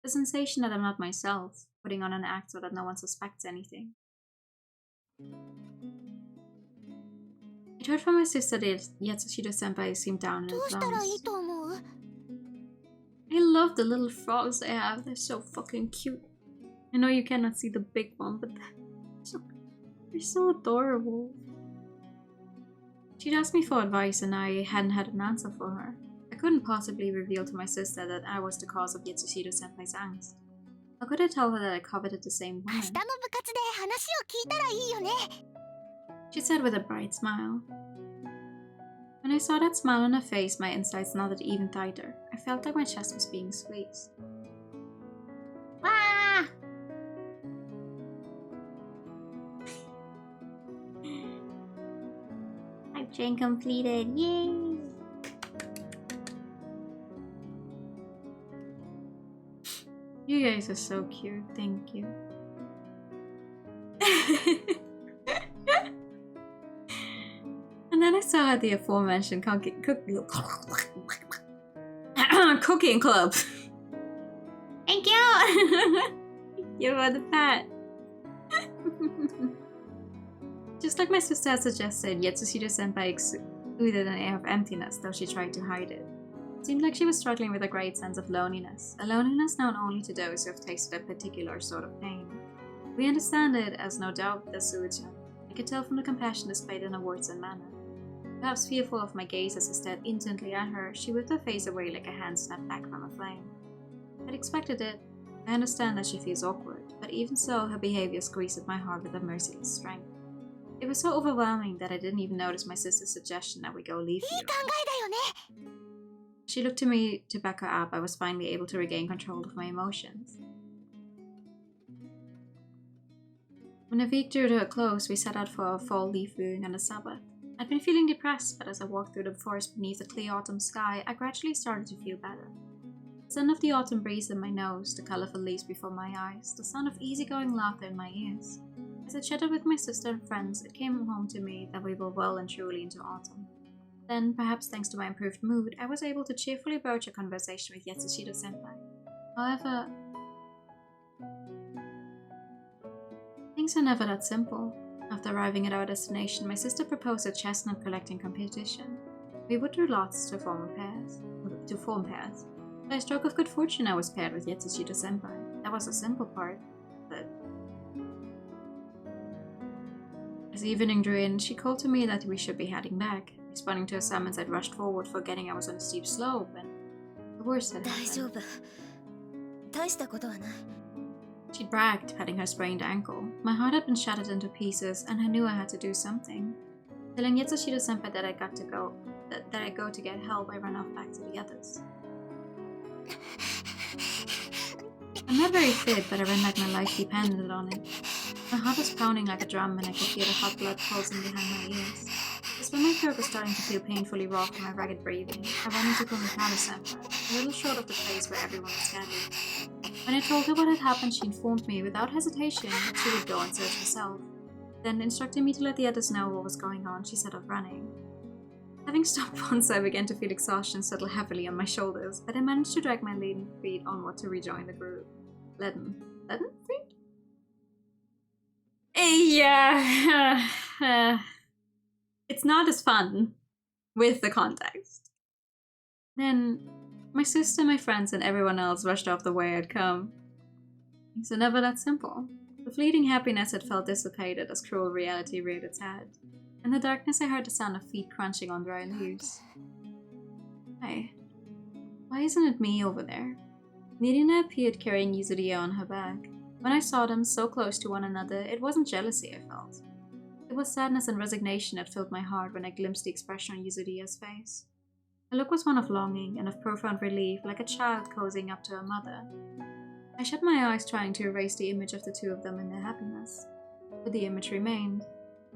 The sensation that I'm not myself, putting on an act so that no one suspects anything. I'd heard from my sister that Yatsushiro-senpai seemed down in どう his したらいい bones. と思う I love the little frogs they have, they're so fucking cute. I know you cannot see the big one, but they're so adorable. She'd asked me for advice and I hadn't had an answer for her. I couldn't possibly reveal to my sister that I was the cause of Yatsushiro-senpai's angst. How could I tell her that I coveted the same 明 woman? 日の部活で話を聞いたらいいよね She said with a bright smile. When I saw that smile on her face, my insides knotted even tighter. I felt like my chest was being squeezed. Ah! I've chain completed, yay! You guys are so cute, thank you. And then I saw the aforementioned cooking club. Thank you! Thank you for the pat. Just like my sister had suggested, Yatsushiro-senpai exuded an air of emptiness, though she tried to hide it. It seemed like she was struggling with a great sense of loneliness, a loneliness known only to those who have tasted a particular sort of pain. We understand it, as no doubt does Suichan. I could tell from the compassion displayed in her words and manner. Perhaps fearful of my gaze as I stared intently at her, she whipped her face away like a hand snapped back from a flame. I'd expected it. I understand that she feels awkward, but even so, her behavior squeezed at my heart with a merciless strength. It was so overwhelming that I didn't even notice my sister's suggestion that we go leave いい here. 考えだよね She looked to me to back her up. I was finally able to regain control of my emotions. When the week drew to a close, we set out for our fall leaf viewing on the Sabbath. I'd been feeling depressed, but as I walked through the forest beneath the clear autumn sky, I gradually started to feel better. The scent of the autumn breeze in my nose, the colorful leaves before my eyes, the sound of easygoing laughter in my ears. As I chatted with my sister and friends, it came home to me that we were well and truly into autumn. Then, perhaps thanks to my improved mood, I was able to cheerfully broach a conversation with Yatsushiro-senpai. However, things are never that simple. After arriving at our destination, my sister proposed a chestnut collecting competition. We would do lots to form pairs. By a stroke of good fortune, I was paired with Yatsushiro-senpai. That was the simple part, but as evening drew in, she called to me that we should be heading back. Responding to her summons, I'd rushed forward, forgetting I was on a steep slope, and the worst had 大 happened. 丈夫大したことはない She'd bragged, patting her sprained ankle. My heart had been shattered into pieces, and I knew I had to do something. Telling Yatsushiro-senpai that I'd go to get help, I ran off back to the others. I'm not very fit, but I ran like my life depended on it. My heart was pounding like a drum and I could hear the hot blood pulsing behind my ears. Just when my throat was starting to feel painfully raw from my ragged breathing, I ran into Kumikata Center, a little short of the place where everyone was gathered. When I told her what had happened, she informed me without hesitation that she would go and search herself. Then, instructing me to let the others know what was going on, she set off running. Having stopped once, I began to feel exhaustion settle heavily on my shoulders, but I managed to drag my lean feet onward to rejoin the group. Leaden feet? Yeah. It's not as fun with the context. Then, my sister, my friends, and everyone else rushed off the way I'd come. Things are never that simple. The fleeting happiness had felt dissipated as cruel reality reared its head. In the darkness, I heard the sound of feet crunching on dry leaves. Hey, why isn't it me over there? Nirina appeared carrying Yuzuriya on her back. When I saw them so close to one another, it wasn't jealousy I felt. It was sadness and resignation that filled my heart when I glimpsed the expression on Yuzuriya's face. The look was one of longing and of profound relief, like a child cozying up to her mother. I shut my eyes, trying to erase the image of the two of them in their happiness. But the image remained,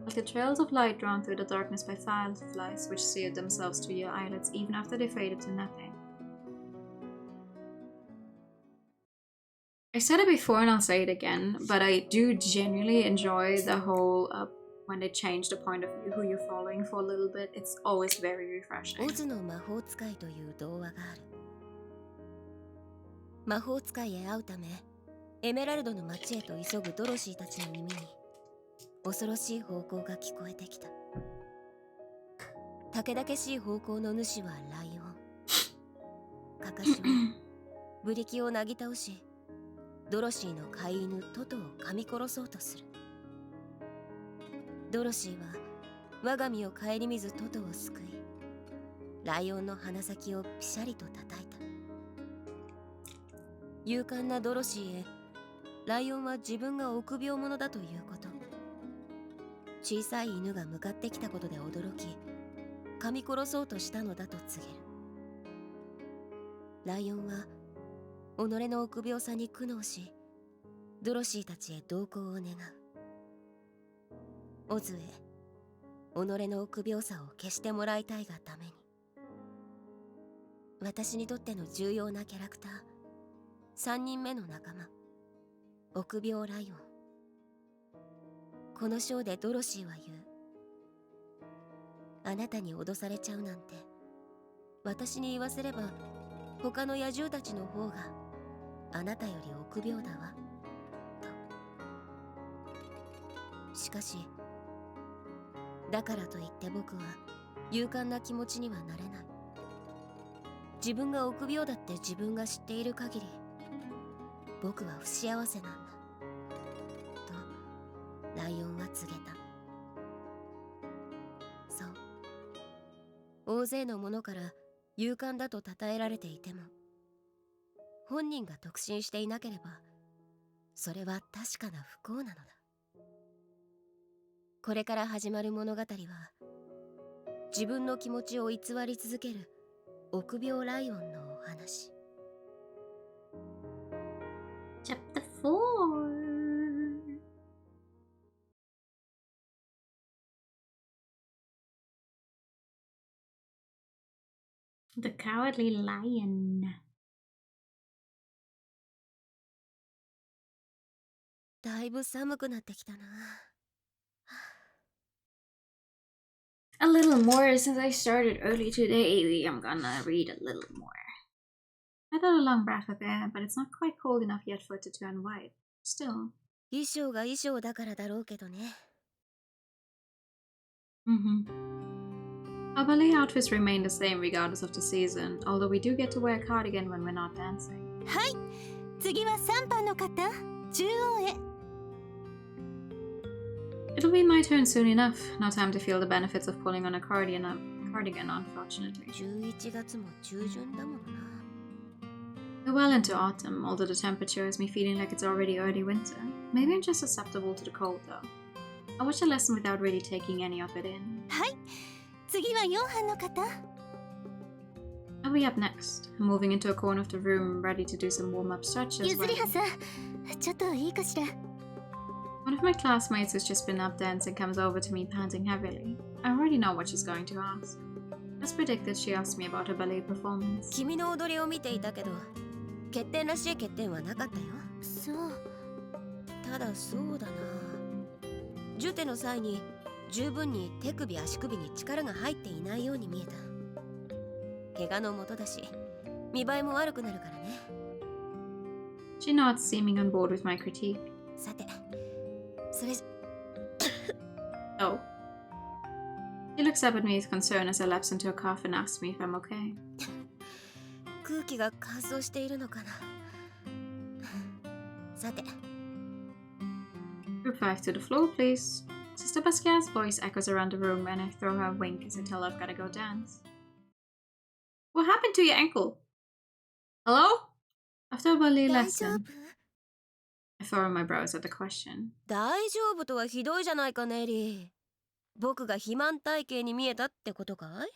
like the trails of light drawn through the darkness by fireflies which seared themselves to your eyelids even after they faded to nothing. I said it before and I'll say it again, but I do genuinely enjoy the whole when they change the point of view, who you're following for a little bit. It's always very refreshing. オズの魔法使いという童話がある。魔法使いへ会うため、エメラルドの町へと急ぐドロシーたちの耳に恐ろしい方向が聞こえてきた。たけだけしい方向の主はライオン。カカシオ、ブリキをなぎ倒し、ドロシーの飼い犬トトを噛み殺そうとする。ドロシーは我が身を顧みずトトを救い、ライオンの鼻先をピシャリと叩いた。勇敢なドロシーへ、ライオンは自分が臆病者だということ、小さい犬が向かってきたことで驚き、噛み殺そうとしたのだと告げる。ライオンは己の臆病さに苦悩し、ドロシーたちへ同行を願う。オズへ、己の臆病さを消してもらいたいがために。私にとっての重要なキャラクター、3人目の仲間、臆病ライオン。この章でドロシーは言う。あなたに脅されちゃうなんて、私に言わせれば他の野獣たちの方があなたより臆病だわと。しかしだからといって僕は勇敢な気持ちにはなれない。自分が臆病だって自分が知っている限り、僕は不幸せなんだとライオンは告げた。そう、大勢の者から勇敢だと称えられていても、本人が得心していなければそれは確かな不幸なのだ。これから始まる物語は、自分の気持ちを偽り続ける臆病ライオンのお話。Chapter 4. The Cowardly Lion. だいぶ寒くなってきたな。A little more since I started early today. I'm gonna read a little more. I got a long breath of air, but it's not quite cold enough yet for it to turn white. Still. 衣装が衣装だからだろうけどね。Our ballet outfits remain the same regardless of the season, although we do get to wear a cardigan when we're not dancing. はい、次は3番の方、中央へ。It'll be my turn soon enough. No time to feel the benefits of pulling on a cardigan, unfortunately. 11月も中旬だもんな。We're well into autumn, although the temperature has me feeling like it's already early winter. Maybe I'm just susceptible to the cold though. I watched a lesson without really taking any of it in. はい、次は4班の方。I'll be up next. I'm moving into a corner of the room, ready to do some warm-up stretches. ゆずりはさん、ちょっといいかしら。 One of my classmates who's just been up dancing comes over to me panting heavily. I already know what she's going to ask. As predicted, she asked me about her ballet performance. 君の踊りを見ていたけど、欠点らしい欠点はなかったよ。そう。ただそうだな。ジュテの際に十分に手首足首に力が入っていないように見えた。怪我のもとだし、見栄えも悪くなるからね。She nods, seeming on board with my critique. さて、それじ Oh. She looks up at me with concern as I lapse into a cough and asks me if I'm okay. 空気が乾燥しているのかな。さて。 Group 5 to the floor, please. Sister Pascal's voice echoes around the room and I throw her a wink as I tell her I've gotta go dance. What happened to your ankle? Hello? After a ballet 大丈 lesson, 夫？ I furrow my brows at the question. 大丈夫とはひどいじゃないかネリー。僕が肥満体型に見えたってことかい？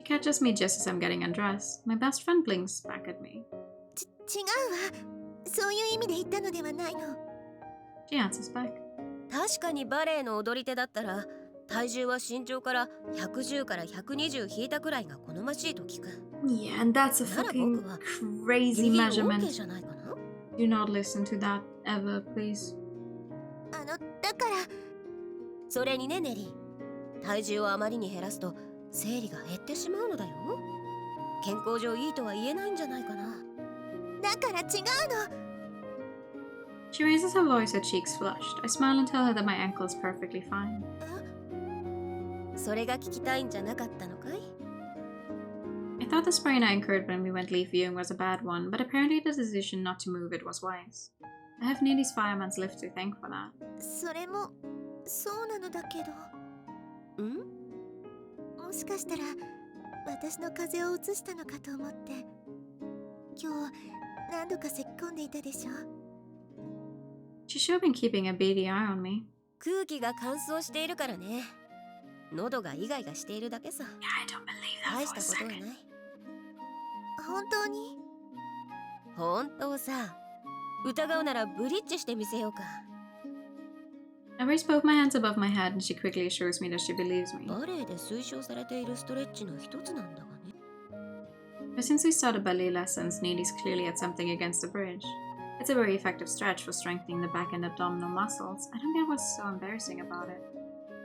She catches me just as I'm getting undressed. My best friend blinks back at me. 違うわ。そういう意味で言ったのではないの。 She answers back. 確かにバレエの踊り手だったら体重は身長から110から120引いたくらいが好ましいと聞く。 Yeah, and that's a なら fucking 僕は crazy ギリギリ measurement. OK じゃないかな。 Do not listen to that ever, please. だからそれにねネリー、体重をあまりに減らすと生理が減ってしまうのだよ。健康上いいとは言えないんじゃないかな。だから違うの。 She raises her voice, her cheeks flushed. I smile and tell her that my ankle is perfectly fine. それが聞きたいんじゃなかったのかい？ I thought the sprain I incurred when we went leaf viewing was a bad one, but apparently the decision not to move it was wise. I have Neely's fireman's lift to thank for that. それもそうなのだけど。ん？もしかしたら私の風邪をうつしたのかと思って。今日何度か咳き込んでいたでしょ。 She should have been keeping a beady eye on me. 空気が乾燥しているからね。喉がイガイガしているだけさ。 Yeah, I don't believe 大 that し for た a ことは second. ない。本当に？本当さ。疑うならブリッジしてみせようか。 I raise both my hands above my head and she quickly assures me that she believes me. バレエで推奨されているストレッチの一つなんだがね。 But since we started ballet lessons, Neely's clearly had something against the bridge. It's a very effective stretch for strengthening the back and abdominal muscles. I don't get what's so embarrassing about it.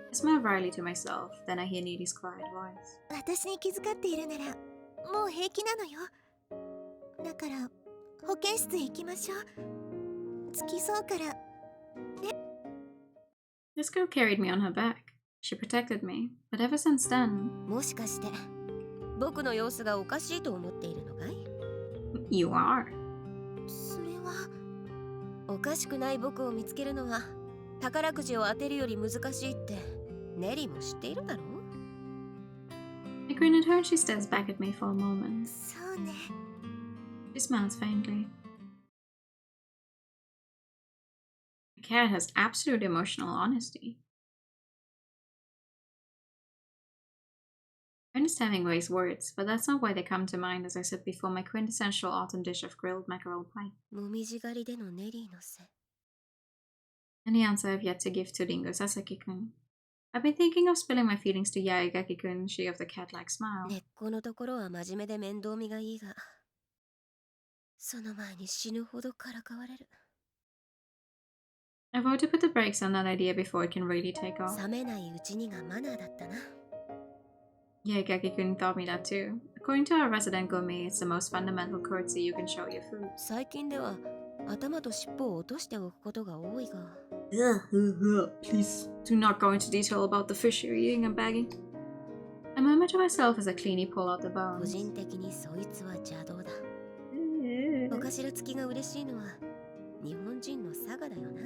I smile wryly to myself, then I hear Neely's quiet voice. 私に気遣っているならもう平気なのよ。だから保健室へ行きましょう。付き添うから。 This girl carried me on her back. She protected me, but ever since then... もしかして僕の様子がおかしいと思っているのかい？ You are. それはおかしくない僕を見つけるのは宝くじを当てるより難しいってネリーも知っているだろう？ I grin at her and she stares back at me for a moment. そうね。 She smiles faintly. The cat has absolute emotional honesty. I understand Hemingway's words, but that's not why they come to mind as I sit before my quintessential autumn dish of grilled mackerel pie. もみじ狩りでのネリーのせい。 Any answer I've yet to give to Ringo Sasaki-kun. I've been thinking of spilling my feelings to Yaegaki-kun, she of the cat-like smile. 根っこのところは真面目で面倒見がいいが、その前に死ぬほどからかわれる。 I vow to put the brakes on that idea before it can really take off. 冷めないうちにがマナーだったな。 Yaegaki-kun thought me that too. According to our resident gourmet, it's the most fundamental courtesy you can show your food. 最近では頭と尻尾を落としておくことが多いが。 Please do not go into detail about the fish you're eating, I'm begging. I murmur to myself as I cleanly pull out the 個 bones. 人的にそいつは邪道だ。お頭付きが嬉しいのは日本人の差がだよな。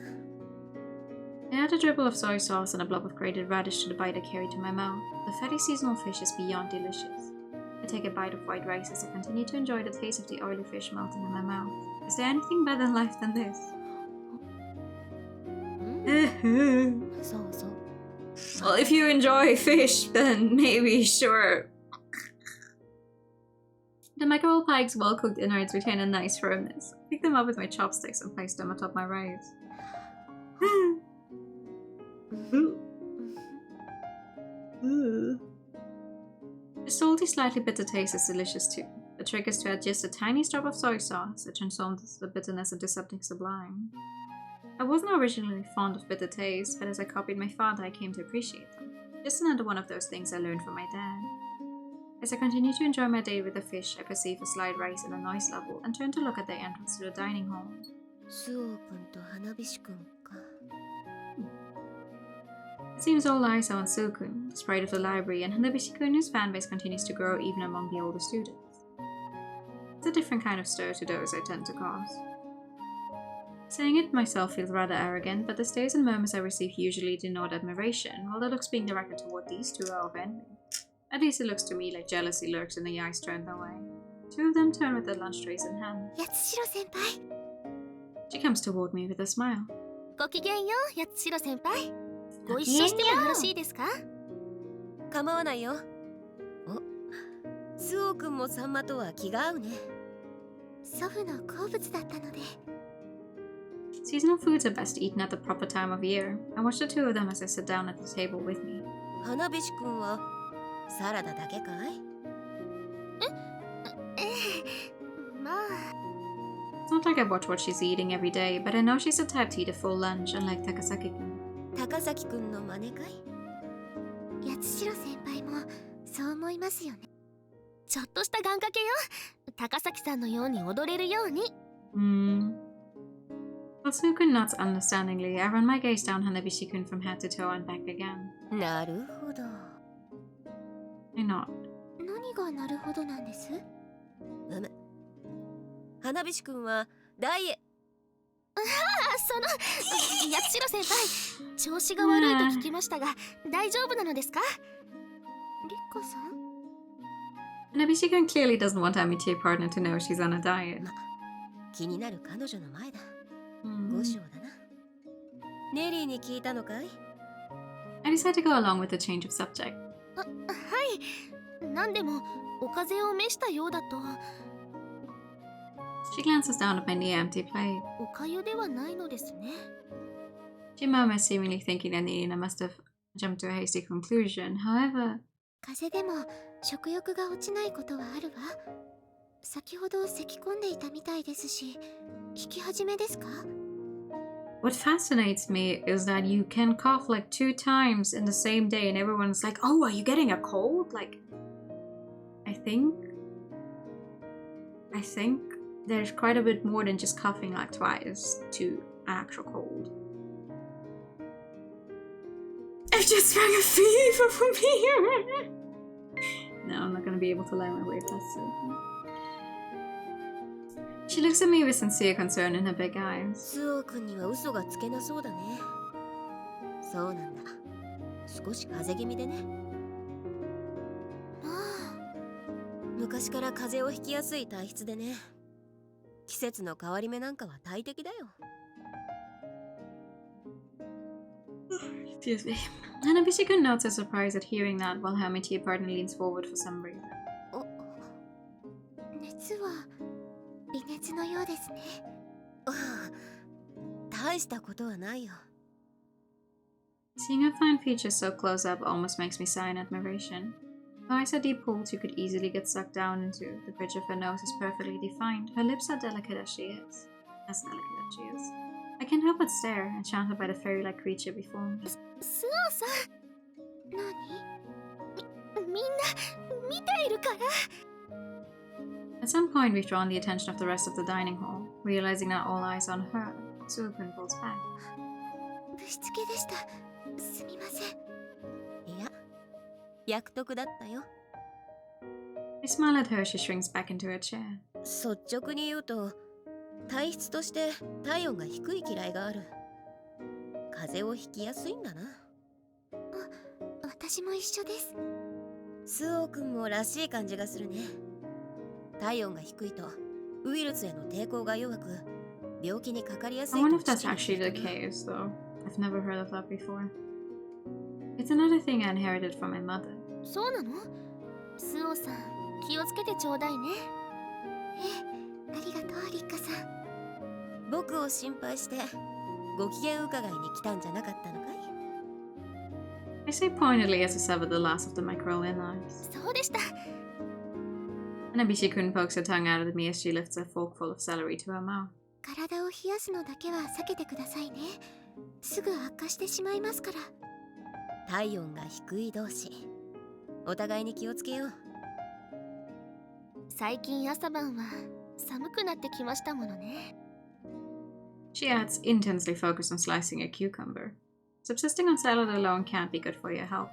I add a dribble of soy sauce and a blob of grated radish to the bite I carry to my mouth. The fatty seasonal fish is beyond delicious. I take a bite of white rice as I continue to enjoy the taste of the oily fish melting in my mouth. Is there anything better in life than this? そうそう。 Well, if you enjoy fish, then maybe, sure. The mackerel pike's well-cooked innards retain a nice firmness. I picked them up with my chopsticks and placed them atop my rice. The salty, slightly bitter taste is delicious too. The trick is to add just a tiny drop of soy sauce that transforms the bitterness into something sublime. I wasn't originally fond of bitter taste, but as I copied my father, I came to appreciate them. Just another one of those things I learned from my dad. As I continue to enjoy my day with the fish, I perceive a slight rise in the noise level and turn to look at the entrance to the dining hall. スオ君と花火師君か。 It seems all eyes are on Sukun, the sprite of the library, and Hanabishi-kun, whose fanbase continues to grow even among the older students. It's a different kind of stir to those I tend to cause. Saying it myself feels rather arrogant, but the stares and murmurs I receive usually denote admiration, while the looks being directed toward these two are of envy. At least it looks to me like jealousy lurks in the eyes turned their way. Two of them turn with their lunch trays in hand. 八代先輩 She comes toward me with a smile. ごきげんよう八代先輩ご一緒してもよろしいですか構わないよ。お、スオ君もサンマとは気が合うね。祖父の好物だったので Seasonal foods are best eaten at the proper time of year. I watch the two of them as they sit down at the table with me. 花火師君はサラダだけかい？まあ It's not like I watch what she's eating every day, but I know she's the type to eat a full lunch, unlike Takasaki-kun. 高崎君の真似かい？八代先輩もそう思いますよねちょっとした願掛けよ高崎さんのように踊れるように While Sukun nods understandingly, I run my gaze down Hanabishi-kun from head to toe and back again. なるほど。 I nod. 何がなるほどなんです花火師君はダイエその八代先輩調子が悪いと聞きましたが大丈夫なのですかリッコさん Hanabishi-kun clearly doesn't want her amitié partner to know she's on a diet. 気になる彼女の前だ。五章だな。ネリーに聞いたのかい？ I decide to go along with the change of subject. はい何でもお風邪を召したようだと She glances down at my near-empty plate. おかゆではないのですね She murmurs, seemingly thinking that Nina must have jumped to a hasty conclusion. However, 風邪でも食欲が落ちないことはあるわ先ほど咳き込んでいたみたいですし聞き始めですか what fascinates me is that you can cough like 2 times in the same day and everyone's like, oh, are you getting a cold? Like, I think there's quite a bit more than just coughing like twice to an actual cold. I've just sprung a fever from here! No, I'm not gonna be able to lie my way past it. She looks at me with sincere concern in her big eyes. スオ君には嘘がつけなそうだね。そうなんだ。少し風邪気味でね。昔から風邪をひきやすい体質でね。季節の変わり目なんかは大敵だよ。Excuse me. Hanabishi-kun nods her surprise at hearing that while her amitié partner leans forward for some reason. 熱は微熱のようですね大したことはないよ。 Seeing her fine features so close up almost makes me sigh in admiration. Her eyes are deep pools you could easily get sucked down into. The bridge of her nose is perfectly defined. Her lips are delicate as she is. I can't help but stare, enchanted by the fairy-like creature before me. スオさん何みんな見ているから At some point, we've drawn the attention of the rest of the dining hall. Realizing that all eyes are on her, Sukun pulls back. ぶしつけでしたすみませんいや、役得だったよ。 I smile at her as she shrinks back into her chair. 率直に言うと、体質として体温が低い嫌いがある。風邪をひきやすいんだな。私も一緒ですスオ君もらしい感じがするね。体温が低いとウイルスへの抵抗が弱く、病気にかかりやす I い wonder と if that's actually the case, though. I've never heard of that before. It's another thing I inherited from my mother. そうなのスオさん気をつけてちょうだいねありがとうリッカさん。僕を心配してご機嫌伺いに来たんじゃなかったのかい？ I say pointedly as I sever the last of the mackerel in eyes. そうでした。 Hanabishi-kun pokes her tongue out at me as she lifts a forkful of celery to her mouth. 体を冷やすのだけは避けてくださいね。すぐ悪化してしまいますから。体温が低い同士、お互いに気をつけよう。最近朝晩は寒くなってきましたものね。 She adds, intensely focused on slicing a cucumber. Subsisting on salad alone can't be good for your health.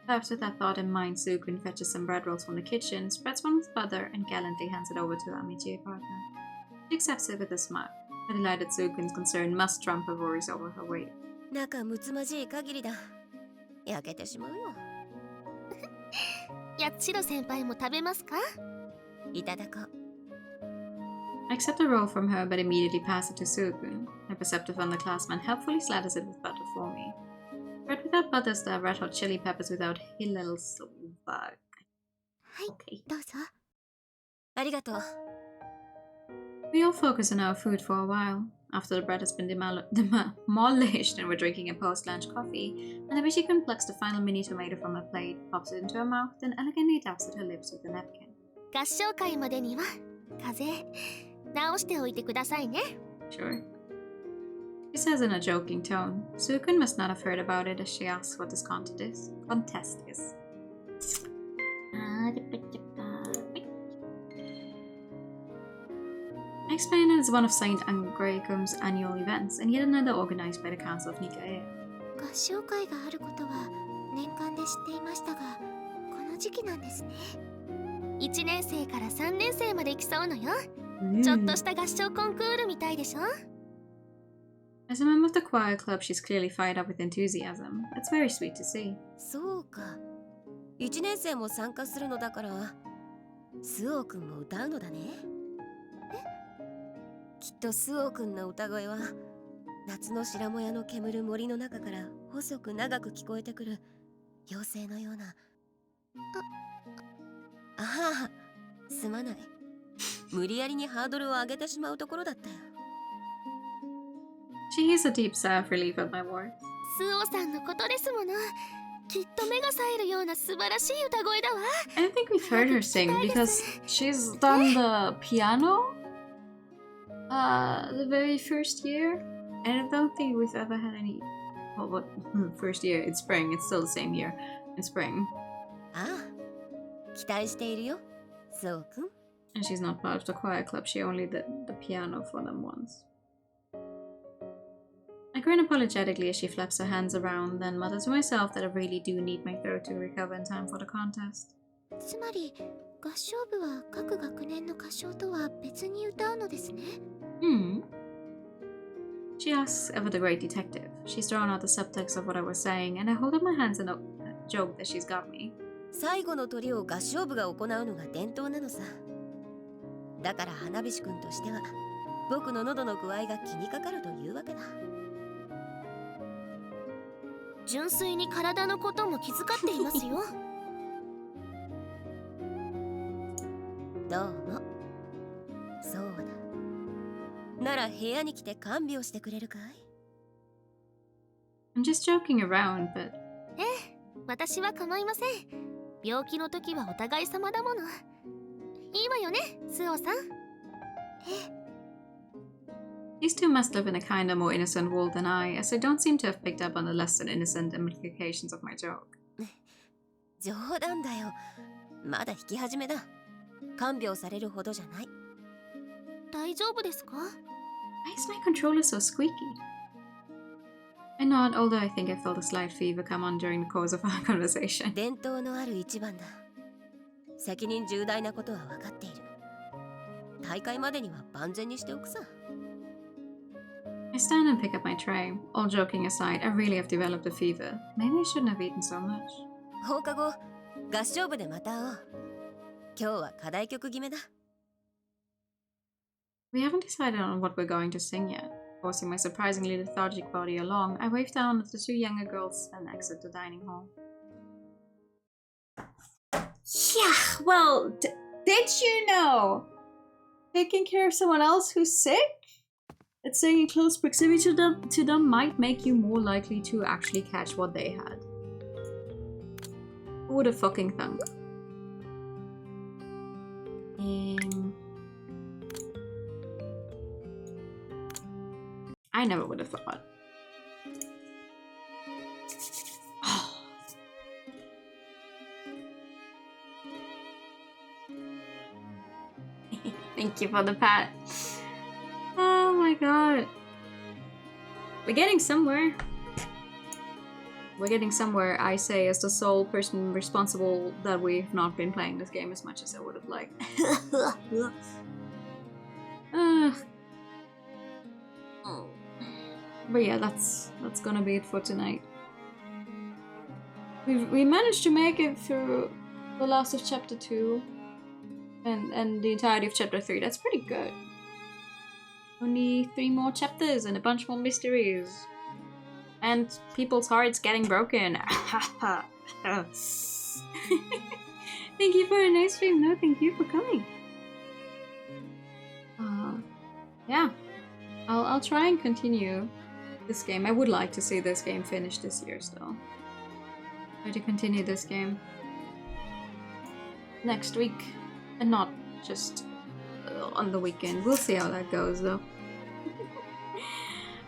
Perhaps with that thought in mind, Sukun fetches some bread rolls from the kitchen, spreads one with butter, and gallantly hands it over to her Amichie partner. She accepts it with a smile. Her delighted Sukun's concern must trump her worries over her weight. 仲睦まじい限りだ。焼けてしまうよ。八代先輩も食べますか？いただこう。I accept the roll from her, but immediately pass it to Sukun. My perceptive underclassman helpfully slathers it with butter for me. Bread without butter stir red hot chili peppers without Hillel Sovag. はい、 Okay. どうぞ。ありがとう。We all focus on our food for a while. After the bread has been demolished and we're drinking a post-lunch coffee, Hanabishi-kun plucks the final mini tomato from her plate, pops it into her mouth, then elegantly dabs at her lips with a napkin. 合唱会までには風邪治しておいてくださいね。 Sure. She says in a joking tone. Sukun must not have heard about it as she asks what this contest is. I explain that it's one of Saint Angreicum's annual events, and yet another organized by the Council of Nikaea. 合唱会があることは年間で知っていましたが、この時期なんですね。1年生から3年生まで競うのよ。ちょっとした合唱コンクールみたいでしょ。 As a member of the choir club, she's clearly fired up with enthusiasm. It's very sweet to see. そうか。1年生も参加するのだから、スオくんも歌うのだね。きっとスオくんの歌声は夏の白もやの煙る森の中から細く長く聞こえてくる妖精のような。ああ、すまない。無理やりにハードルを上げてしまうところだったよ。She heaves a deep sigh of relief at my words. スオさんのことですもの。きっと目が冴えるような素晴らしい歌声だわ。 I don't think we've heard her sing because she's done the piano the very first year. And I don't think we've ever had any. Well, what first year? It's spring. It's still the same year. In spring. ああ、期待しているよ、スオくん。And she's not part of the choir club. She only did the piano for them once. I grin apologetically as she flaps her hands around, then mutters to myself that I really do need my throat to recover in time for the contest. つまり合唱部は各学年の歌唱とは別に歌うのですね。She asks ever the great detective. She's thrown out the subtext of what I was saying, and I hold up my hands in a joke that she's got me. 最後の鳥を合唱部が行うのが伝統なのさ。だから花火師くんとしては僕の喉の具合が気にかかるというわけだ。純粋に体のことも気遣っていますよ。どうも。そうだ。なら部屋に来て看病してくれるかい？ I'm just joking around, but ええ、私は構いません。病気の時はお互い様だもの。いいわよね、スオさん。these two must live in a kinder, more innocent world than I, as they don't seem to have picked up on the less than innocent implications of my joke. 冗談だよ。まだ弾き始めだ。看病されるほどじゃない。大丈夫ですか？ Why is my controller so squeaky? I nod, although I think I felt a slight fever come on during the course of our conversation. 伝統のある一番だ。責任重大なことは分かっている。大会までには万全にしておくさ。I stand and pick up my tray. All joking aside, I really have developed a fever. Maybe I shouldn't have eaten so much. 放課後、合唱部でまた会おう。今日は課題曲決めだ。We haven't decided on what we're going to sing yet. Forcing my surprisingly lethargic body along, I wave down at the two younger girls and exit the dining hall. Yeah, well, did you know taking care of someone else who's sick? That staying in close proximity to them might make you more likely to actually catch what they had. Who would have fucking thunk? I never would have thought. Oh. Thank you for the pat. Oh my god. We're getting somewhere. We're getting somewhere, I say, as the sole person responsible that we've not been playing this game as much as I would have liked. But yeah, that's gonna be it for tonight. We managed to make it through the last of chapter 2 and the entirety of chapter 3. That's pretty good. Only 3 more chapters and a bunch more mysteries. And people's hearts getting broken. Thank you for a nice stream. No, thank you for coming. Yeah. I'll try and continue this game. I would like to see this game finished this year still. Try to continue this game next week. And not just on the weekend. We'll see how that goes though.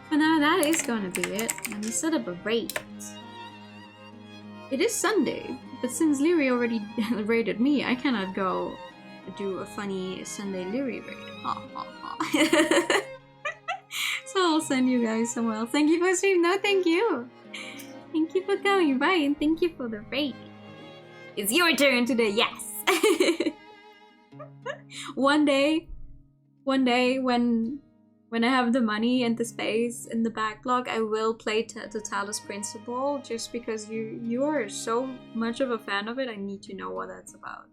For now, that is gonna be it. Let me set up a raid. It is Sunday, but since Leary already raided me, I cannot go do a funny Sunday Leary raid. Ha ha ha. So I'll send you guys somewhere else. Thank you for stream. No, thank you. Thank you for coming by and thank you for the raid. It's your turn today. Yes. One day when I have the money and the space and the backlog, I will play the Talos Principle just because you are so much of a fan of it. I need to know what that's about.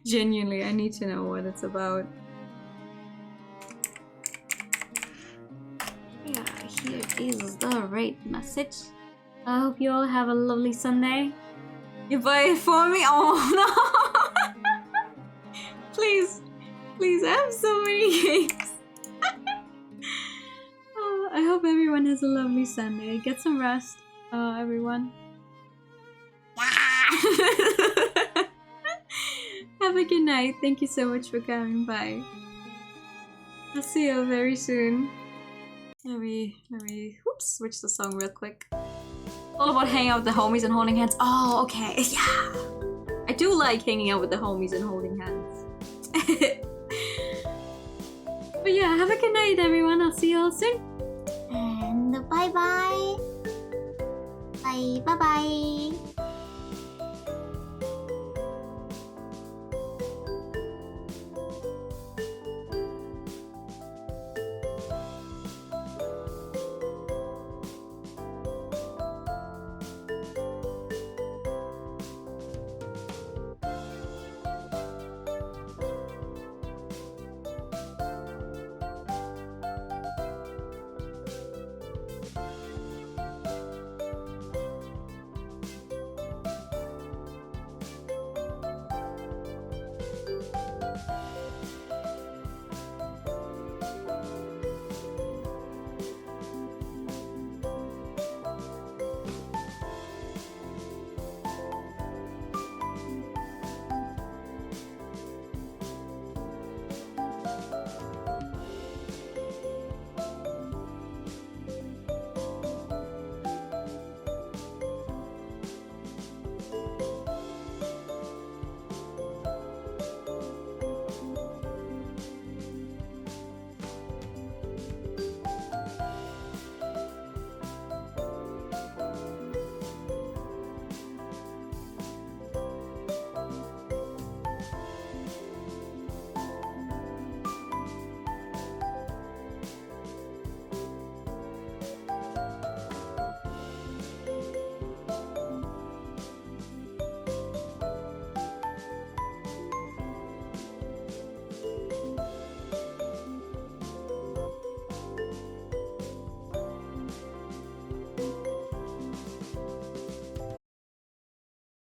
Genuinely, I need to know what it's about. Yeah, here is the raid message. I hope you all have a lovely Sunday. You buy it for me? Oh no! Please, please, I have so many games. Oh, I hope everyone has a lovely Sunday. Get some rest, everyone. Have a good night. Thank you so much for coming by. I'll see you very soon. Let me whoops, switch the song real quick. All about hanging out with the homies and holding hands. Oh, okay. Yeah. I do like hanging out with the homies and holding hands. But yeah, have a good night, everyone. I'll see you all soon. And bye bye. Bye bye.